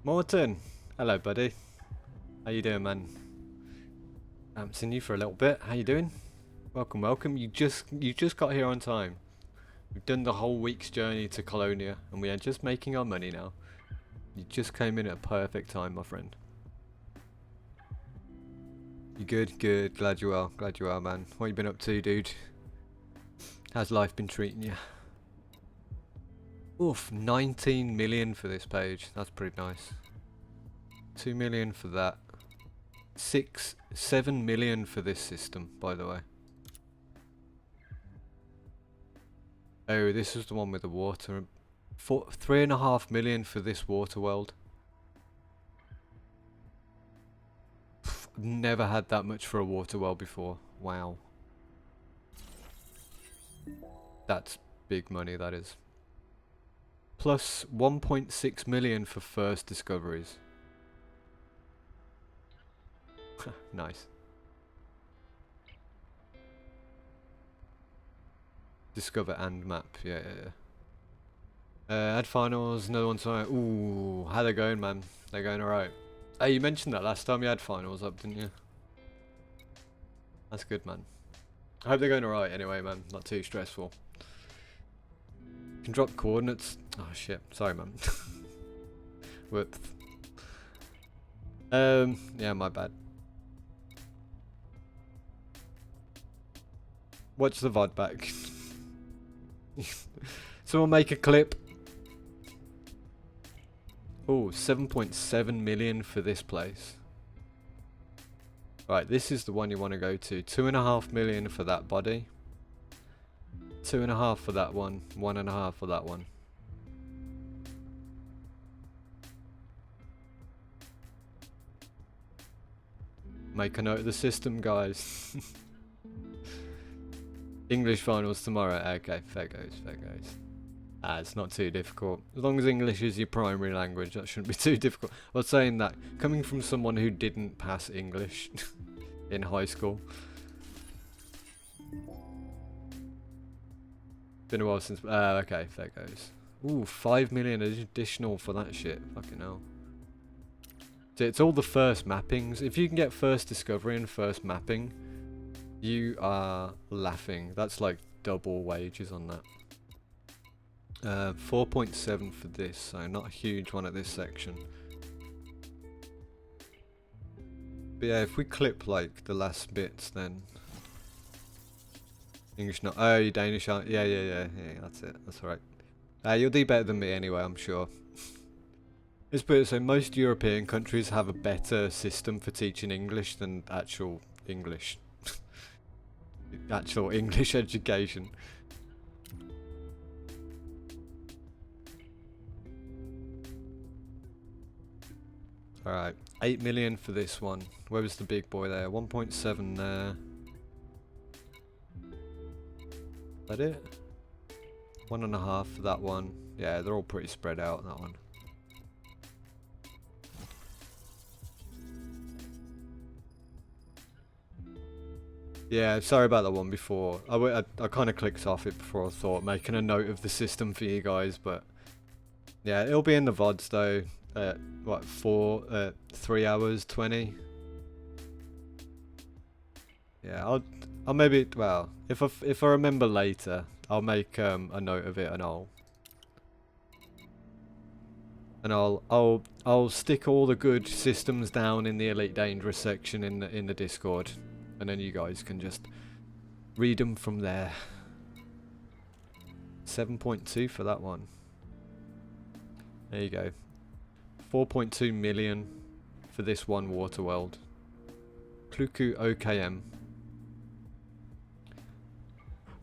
Morton, hello buddy. How you doing, man? I haven't seen you for a little bit. How you doing? Welcome, welcome. You just got here on time. We've done the whole week's journey to Colonia, and we are just making our money now. You just came in at a perfect time, my friend. You good? Good. Glad you are. Glad you are, man. What you been up to, dude? How's life been treating you? Oof, 19 million for this page. That's pretty nice. 2 million for that. 7 million for this system, by the way. Oh, this is the one with the water. 3.5 million for this water world. Pff, never had that much for a water world before. Wow. That's big money, that is. Plus 1.6 million for first discoveries. Nice. Discover and map, yeah. Add finals, another one tonight. Ooh, how they going, man? They're going alright. Hey, you mentioned that last time you had finals up, didn't you? That's good, man. I hope they're going alright anyway, man. Not too stressful. Can drop coordinates. Oh shit, sorry, man. Whoops. Yeah, my bad. Watch the VOD back. Someone make a clip. Oh, 7.7 million for this place. Right, this is the one you want to go to. 2.5 million for that body. 2.5 for that one. 1.5 for that one. Make a note of the system, guys. English finals tomorrow. Okay, fair goes, fair goes. It's not too difficult. As long as English is your primary language, that shouldn't be too difficult. I was saying that, coming from someone who didn't pass English in high school. Been a while since... okay, fair goes. Ooh, 5 million additional for that shit. Fucking hell. So it's all the first mappings. If you can get first discovery and first mapping, you are laughing. That's like double wages on that. 4.7 for this, so not a huge one at this section. But yeah, if we clip like the last bits, then English not. Oh, you Danish aren't? Yeah. That's it. That's alright. You'll do better than me anyway, I'm sure. Let's put it so: most European countries have a better system for teaching English than actual English. Actual English education. Alright, 8 million for this one. Where was the big boy there? 1.7 there. That it? 1.5 for that one. Yeah, they're all pretty spread out, that one. Yeah, sorry about that one before. I kind of clicked off it before I thought making a note of the system for you guys, but yeah, it'll be in the VODs though. What, 3 hours 20? Yeah, I'll maybe, well, if I remember later, I'll make a note of it, and I'll stick all the good systems down in the Elite Dangerous section in the Discord, and then you guys can just read them from there. 7.2 for that one. There you go. 4.2 million for this one water world. Kluku OKM.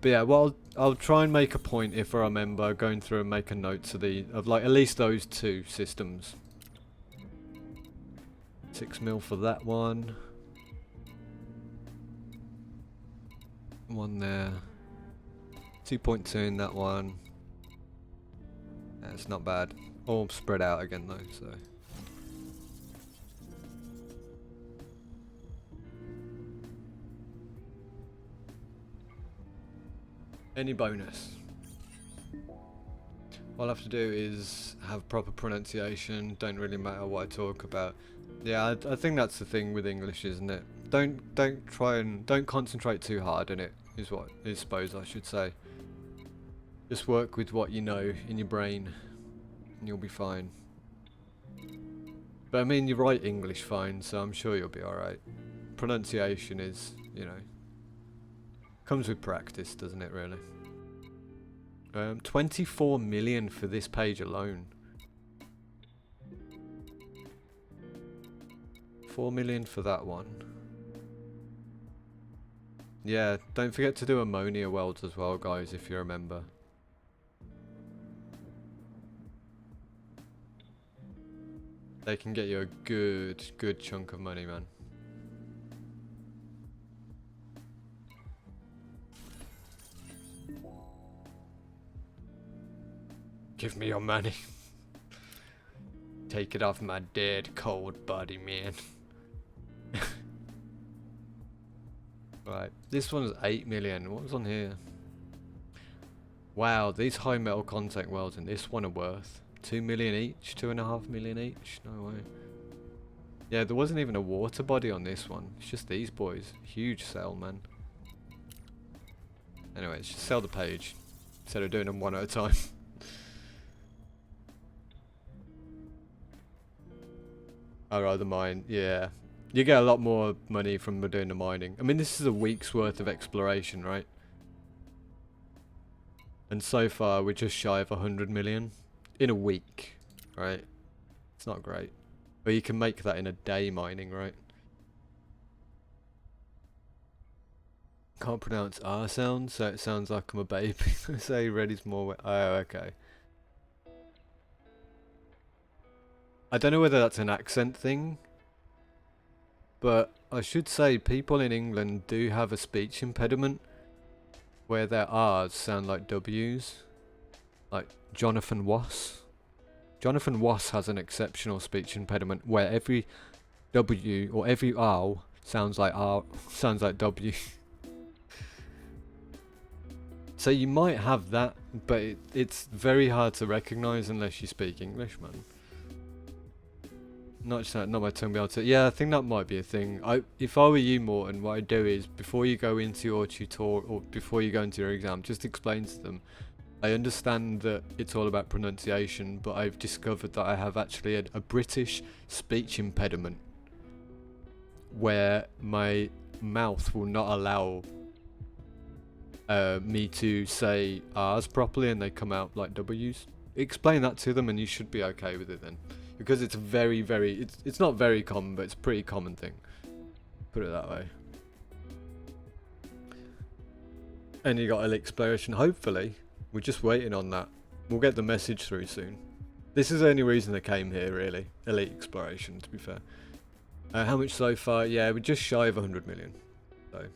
But yeah, well, I'll try and make a point, if I remember, going through and make a note of like at least those two systems. 6 mil for that one. One there. 2.2 in that one. That's not bad. All spread out again though, so. Any bonus? All I have to do is have proper pronunciation. Don't really matter what I talk about. Yeah, I think that's the thing with English, isn't it? Don't concentrate too hard in it. I suppose I should say. Just work with what you know in your brain, and you'll be fine. But I mean, you write English fine, so I'm sure you'll be alright. Pronunciation is, you know, comes with practice, doesn't it, really? 24 million for this page alone. 4 million for that one. Yeah, don't forget to do ammonia welds as well, guys, if you remember. They can get you a good chunk of money, man. Give me your money. Take it off my dead, cold body, man. Right, this one's 8 million. What was on here? Wow, these high metal contact welds in this one are worth 2 million each, 2.5 million each. No way. Yeah, there wasn't even a water body on this one. It's just these boys. Huge sell, man. Anyway, let's just sell the page instead of doing them one at a time. I'd rather mine, yeah. You get a lot more money from doing the mining. I mean, this is a week's worth of exploration, right? And so far we're just shy of 100 million in a week, right? It's not great. But you can make that in a day mining, right? Can't pronounce R sounds, so it sounds like I'm a baby. Say ready's more. Oh, okay. I don't know whether that's an accent thing, but I should say people in England do have a speech impediment where their R's sound like W's. Like Jonathan Wass. Jonathan Wass has an exceptional speech impediment where every W or every R sounds like W. So you might have that, but it's very hard to recognise unless you speak English, man. Not my tongue be able to. Yeah, I think that might be a thing. If I were you, Morton, what I'd do is before you go into your tutorial or before you go into your exam, just explain to them. I understand that it's all about pronunciation, but I've discovered that I have actually a British speech impediment where my mouth will not allow me to say R's properly and they come out like W's. Explain that to them and you should be okay with it then. Because it's it's not very common, but it's a pretty common thing. Put it that way. And you got elite exploration, hopefully. We're just waiting on that. We'll get the message through soon. This is the only reason I came here, really. Elite exploration, to be fair. How much so far? Yeah, we're just shy of 100 million. So,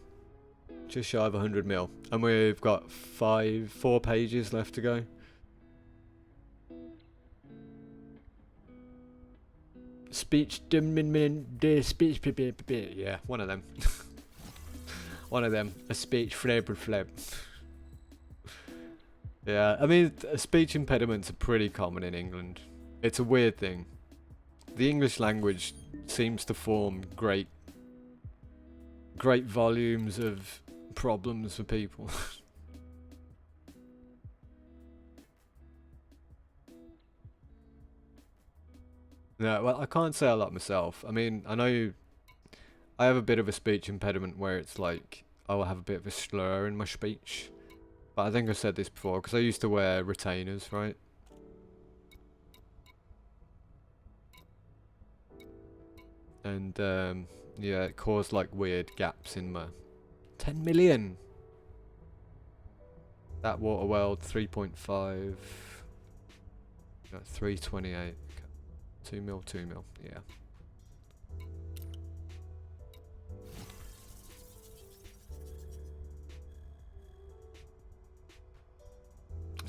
just shy of 100 mil. And we've got 4 pages left to go. Speech, yeah, one of them. One of them. A speech flab. Yeah, I mean, speech impediments are pretty common in England. It's a weird thing. The English language seems to form great volumes of problems for people. No, well, I can't say a lot myself. I mean, I know I have a bit of a speech impediment where it's like I'll have a bit of a slur in my speech. But I think I've said this before, because I used to wear retainers, right? And, yeah, it caused, like, weird gaps in my... 10 million! That water world, 3.5... Got 328. 2 mil, yeah.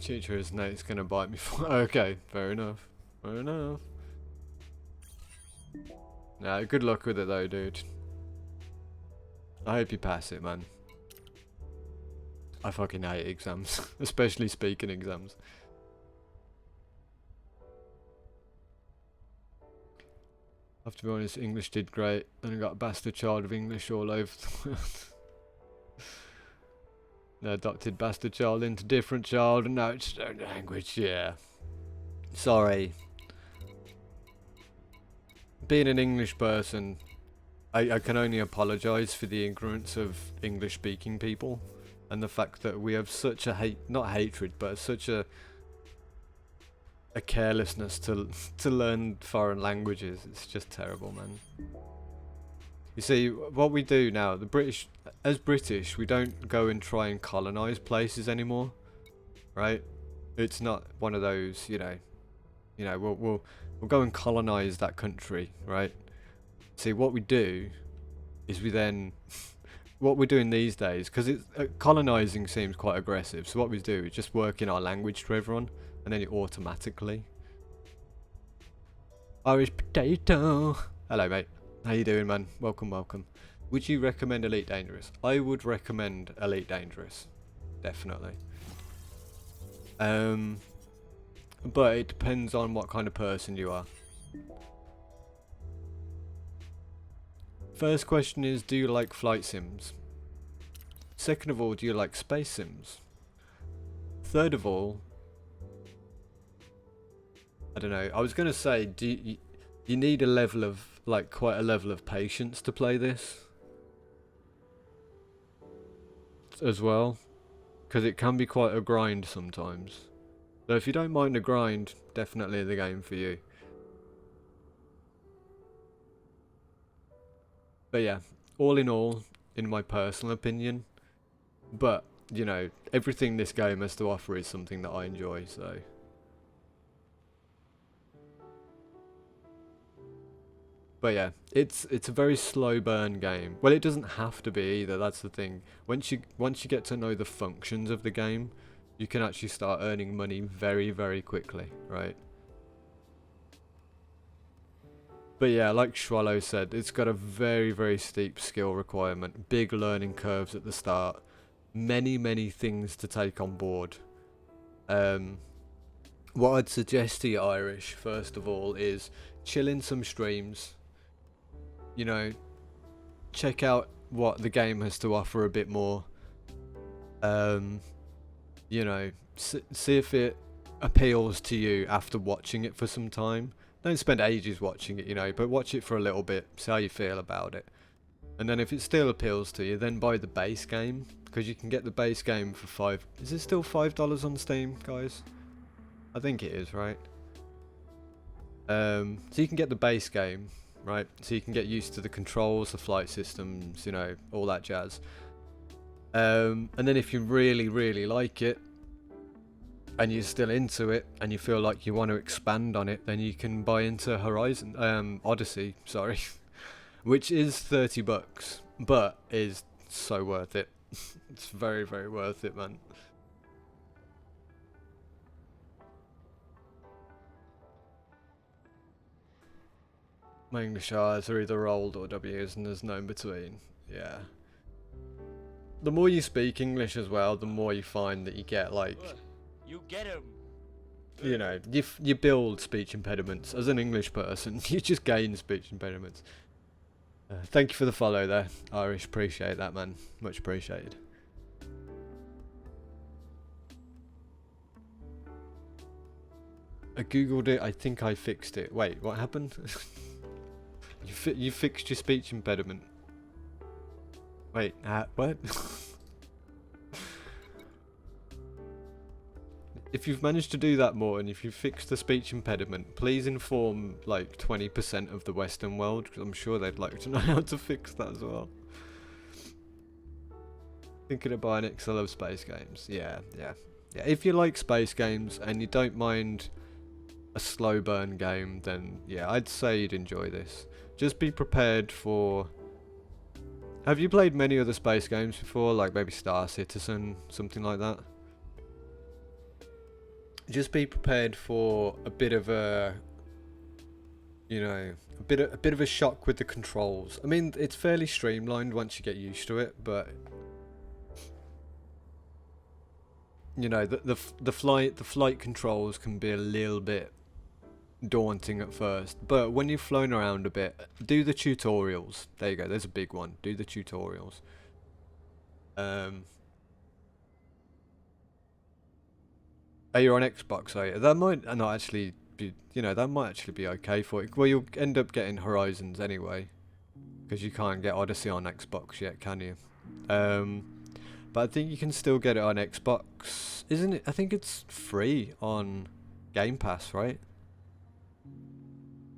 Teacher is Nate's gonna bite me for. Okay, fair enough. Fair enough. Nah, good luck with it though, dude. I hope you pass it, man. I fucking hate exams, especially speaking exams. I have to be honest, English did great, and I got a bastard child of English all over the world. The adopted bastard child into different child, and now it's its own language, yeah. Sorry. Being an English person, I can only apologise for the ignorance of English speaking people, and the fact that we have such a not hatred, but such a carelessness to learn foreign languages. It's just terrible, man. You see, what we do now, as British, we don't go and try and colonise places anymore, right? It's not one of those, you know, we'll go and colonise that country, right? See, what we do is what we're doing these days, because colonising seems quite aggressive, so what we do is just work in our language to everyone, and then it automatically... Irish potato! Hello, mate. How you doing, man? Welcome, welcome. Would you recommend Elite Dangerous? I would recommend Elite Dangerous. Definitely. But it depends on what kind of person you are. First question is, do you like flight sims? Second of all, do you like space sims? Third of all, I don't know, I was going to say, you need a level of, like, quite a level of patience to play this as well, because it can be quite a grind sometimes. So if you don't mind the grind, definitely the game for you. But yeah, all in all, in my personal opinion, but you know, everything this game has to offer is something that I enjoy, so. But yeah, it's a very slow burn game. Well, it doesn't have to be either. That's the thing. Once you get to know the functions of the game, you can actually start earning money very, very quickly, right? But yeah, like Schwallow said, it's got a very, very steep skill requirement, big learning curves at the start, many, many things to take on board. What I'd suggest to you, Irish, first of all, is chill in some streams. You know, check out what the game has to offer a bit more. You know, see if it appeals to you after watching it for some time. Don't spend ages watching it, you know, but watch it for a little bit, see how you feel about it. And then if it still appeals to you, then buy the base game, because you can get the base game for is it still $5 on Steam, guys? I think it is, right? So you can get the base game, right? So you can get used to the controls, the flight systems, you know, all that jazz. And then if you really, really like it, and you're still into it, and you feel like you want to expand on it, then you can buy into Odyssey, sorry, which is $30, but is so worth it. It's very, very worth it, man. My English R's are either old or W's, and there's no in between. Yeah. The more you speak English as well, the more you find that you get like. You get him. You know, you build speech impediments as an English person. You just gain speech impediments. Thank you for the follow there, Irish. Appreciate that, man. Much appreciated. I googled it. I think I fixed it. Wait, what happened? You fixed your speech impediment. Wait, what? If you've managed to do that more, and if you've fixed the speech impediment, please inform like 20% of the Western world, because I'm sure they'd like to know how to fix that as well. Thinking of buying it 'cause I love space games. Yeah. If you like space games and you don't mind a slow burn game, then yeah, I'd say you'd enjoy this. Just be prepared for. Have you played many other space games before, like maybe Star Citizen, something like that? Just be prepared for a bit of a, you know, a bit of a shock with the controls. I mean, it's fairly streamlined once you get used to it, but you know, the flight controls can be a little bit daunting at first, but when you've flown around a bit, do the tutorials. There you go. There's a big one. Do the tutorials. Oh, you're on Xbox, are you? That might not actually be, you know, that might actually be okay for you. Well, you'll end up getting Horizons anyway, because you can't get Odyssey on Xbox yet, can you? But I think you can still get it on Xbox, isn't it? I think it's free on Game Pass, right?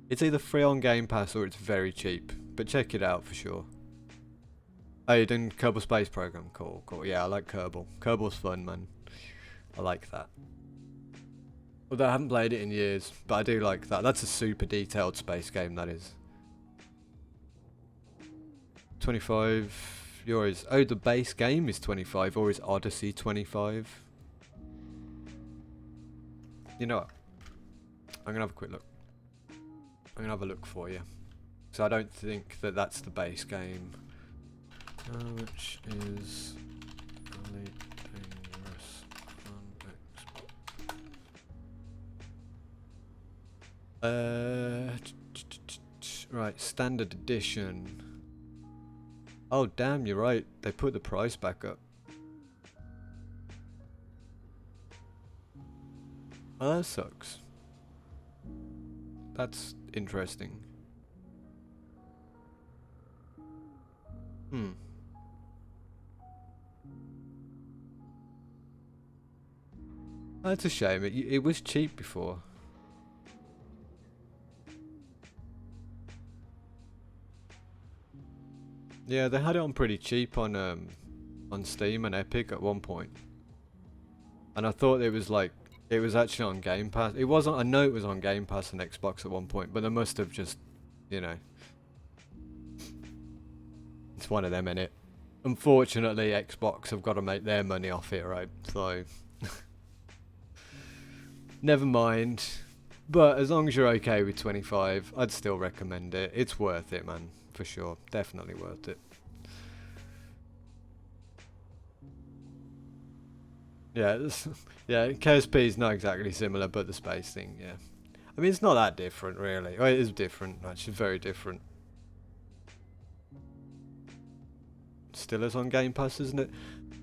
It's either free on Game Pass or it's very cheap, but check it out for sure. Oh, you're doing Kerbal Space Program? Cool. Yeah, I like Kerbal. Kerbal's fun, man. I like that. Although I haven't played it in years, but I do like that. That's a super detailed space game, that is. 25 euros. Oh, the base game is 25, or is Odyssey 25? You know what? I'm gonna have a quick look. I'm gonna have a look for you. So I don't think that that's the base game. Which is Elite Dangerous on Xbox. Right, standard edition. Oh damn, you're right. They put the price back up. Oh, that sucks. That's interesting. That's a shame. It was cheap before. Yeah, they had it on pretty cheap on Steam and Epic at one point. And I thought it was like it was actually on Game Pass. It wasn't. I know it was on Game Pass and Xbox at one point, but they must have just, you know, it's one of them, innit? Unfortunately, Xbox have got to make their money off it, right? So, never mind. But as long as you're okay with 25, I'd still recommend it. It's worth it, man, for sure. Definitely worth it. Yeah, yeah. KSP is not exactly similar, but the space thing, yeah. I mean, it's not that different, really. Well, it is different, actually, very different. Still is on Game Pass, isn't it?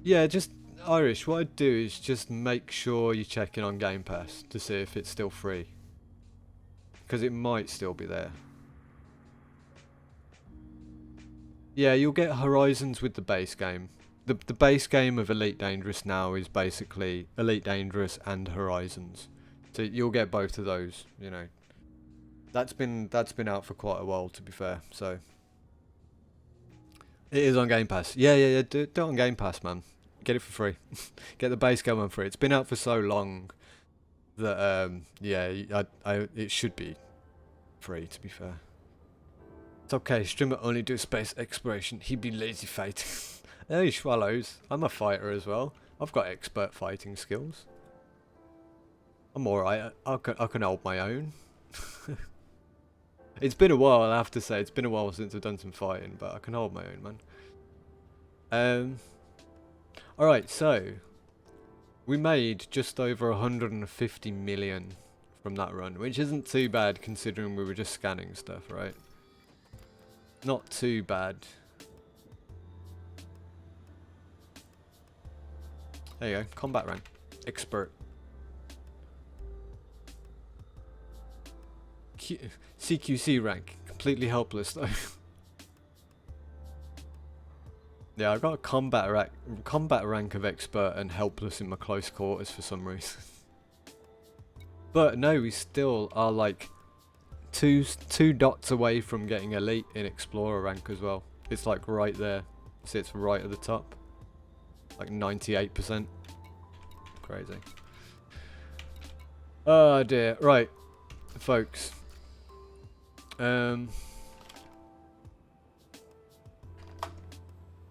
Yeah, just Irish. What I'd do is just make sure you're checking on Game Pass to see if it's still free, because it might still be there. Yeah, you'll get Horizons with the base game. The base game of Elite Dangerous now is basically Elite Dangerous and Horizons, so you'll get both of those. You know, that's been out for quite a while, to be fair. So it is on Game Pass. Yeah. Do it on Game Pass, man. Get it for free. Get the base game on free. It's been out for so long that yeah, it should be free, to be fair. It's okay. Streamer only do space exploration. He be lazy fighting. Hey, swallows. I'm a fighter as well. I've got expert fighting skills. I'm alright. I can hold my own. It's been a while, I have to say. It's been a while since I've done some fighting, but I can hold my own, man. Alright, so we made just over 150 million from that run, which isn't too bad considering we were just scanning stuff, right? Not too bad. There you go, combat rank, expert. CQC rank, completely helpless though. Yeah, I got a combat rank of expert and helpless in my close quarters for some reason. But no, we still are like two dots away from getting elite in explorer rank as well. It's like right there, sits right at the top, like 98%. Crazy. Oh dear. Right, folks. Oh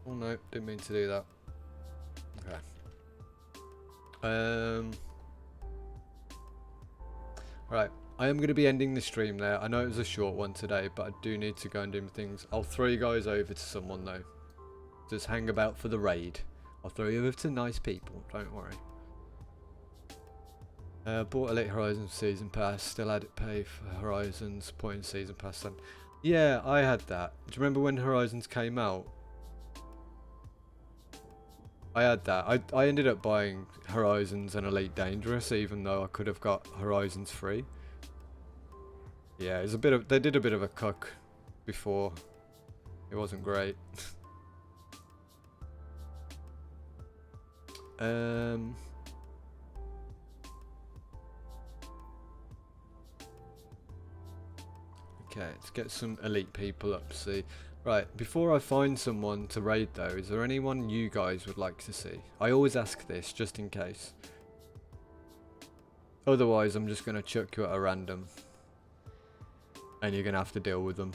no, didn't mean to do that. Okay. Right, I am going to be ending the stream there. I know it was a short one today, but I do need to go and do things. I'll throw you guys over to someone though. Just hang about for the raid. I'll throw you over to nice people, don't worry. Bought Elite Horizons Season Pass, still had it pay for Horizons, point in Season Pass then. Yeah, I had that. Do you remember when Horizons came out? I had that. I ended up buying Horizons and Elite Dangerous, even though I could have got Horizons free. Yeah, it's a bit of, they did a bit of a cuck before. It wasn't great. Okay, let's get some elite people up. See. Right, before I find someone to raid though, is there anyone you guys would like to see? I always ask this, just in case. Otherwise, I'm just going to chuck you at a random. And you're going to have to deal with them.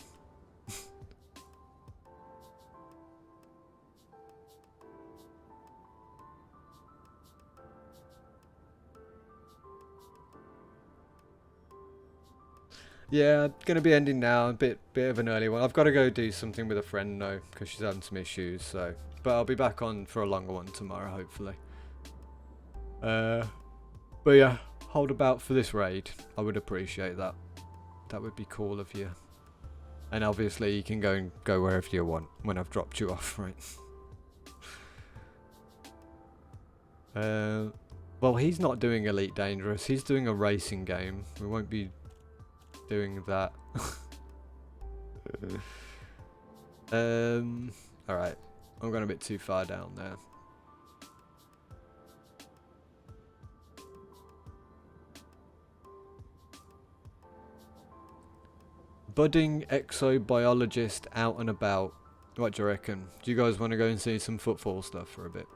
Yeah, gonna be ending now. A bit of an early one. I've got to go do something with a friend though, because she's having some issues. So, but I'll be back on for a longer one tomorrow, hopefully. But yeah, hold about for this raid. I would appreciate that. That would be cool of you. And obviously, you can go wherever you want when I've dropped you off, right? Well, he's not doing Elite Dangerous. He's doing a racing game. We won't be doing that. Alright. I'm going a bit too far down there. budding exobiologist out and about. What do you reckon? Do you guys want to go and see some footfall stuff for a bit?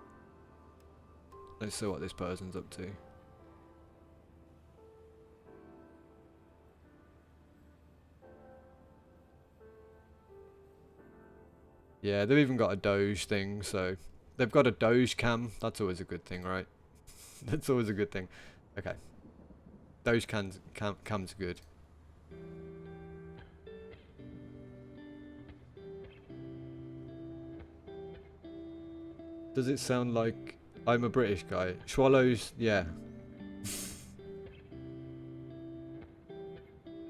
Let's see what this person's up to. Yeah, they've even got a Doge thing, so they've got a Doge cam. That's always a good thing, right? That's always a good thing. Okay. Doge cam's good. Does it sound like I'm a British guy? Swallows, yeah.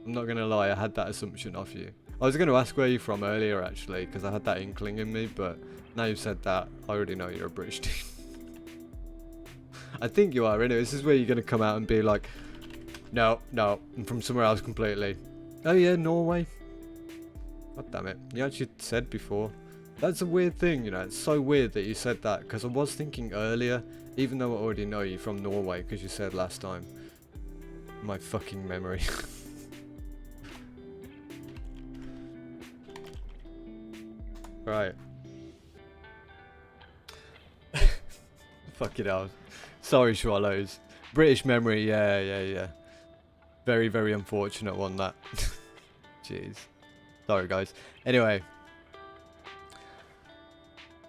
I'm not gonna lie, I had that assumption of you. I was gonna ask where you're from earlier actually, because I had that inkling in me, but now you've said that, I already know you're a British dude. I think you are, innit? This is where you're gonna come out and be like, no, I'm from somewhere else completely. Oh yeah, Norway. God damn it, you actually said before. That's a weird thing, you know, it's so weird that you said that, because I was thinking earlier, even though I already know you're from Norway, because you said last time. My fucking memory. Right. Fuck it out. Sorry, Swallows. British memory, yeah. Very, very unfortunate one, that. Jeez. Sorry, guys. Anyway.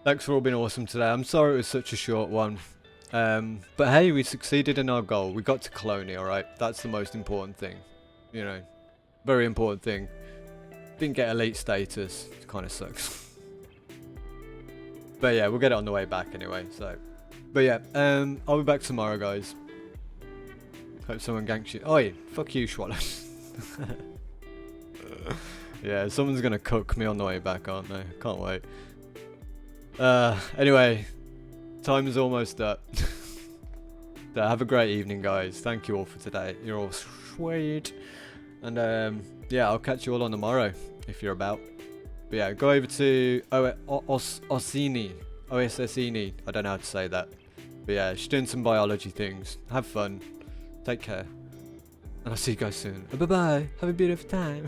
Thanks for all being awesome today. I'm sorry it was such a short one. But hey, we succeeded in our goal. We got to Colonia, alright? That's the most important thing. You know. Very important thing. Didn't get elite status. It kind of sucks. But yeah, we'll get it on the way back anyway, so. But yeah, I'll be back tomorrow, guys. Hope someone ganks you. Oi, fuck you, Swallows. Yeah, someone's gonna cook me on the way back, aren't they? Can't wait. Anyway, time is almost up. So have a great evening, guys. Thank you all for today. You're all sweet. And yeah, I'll catch you all on tomorrow if you're about. But yeah, go over to Ossini. I don't know how to say that. But yeah, she's doing some biology things. Have fun. Take care. And I'll see you guys soon. Bye bye. Have a beautiful time.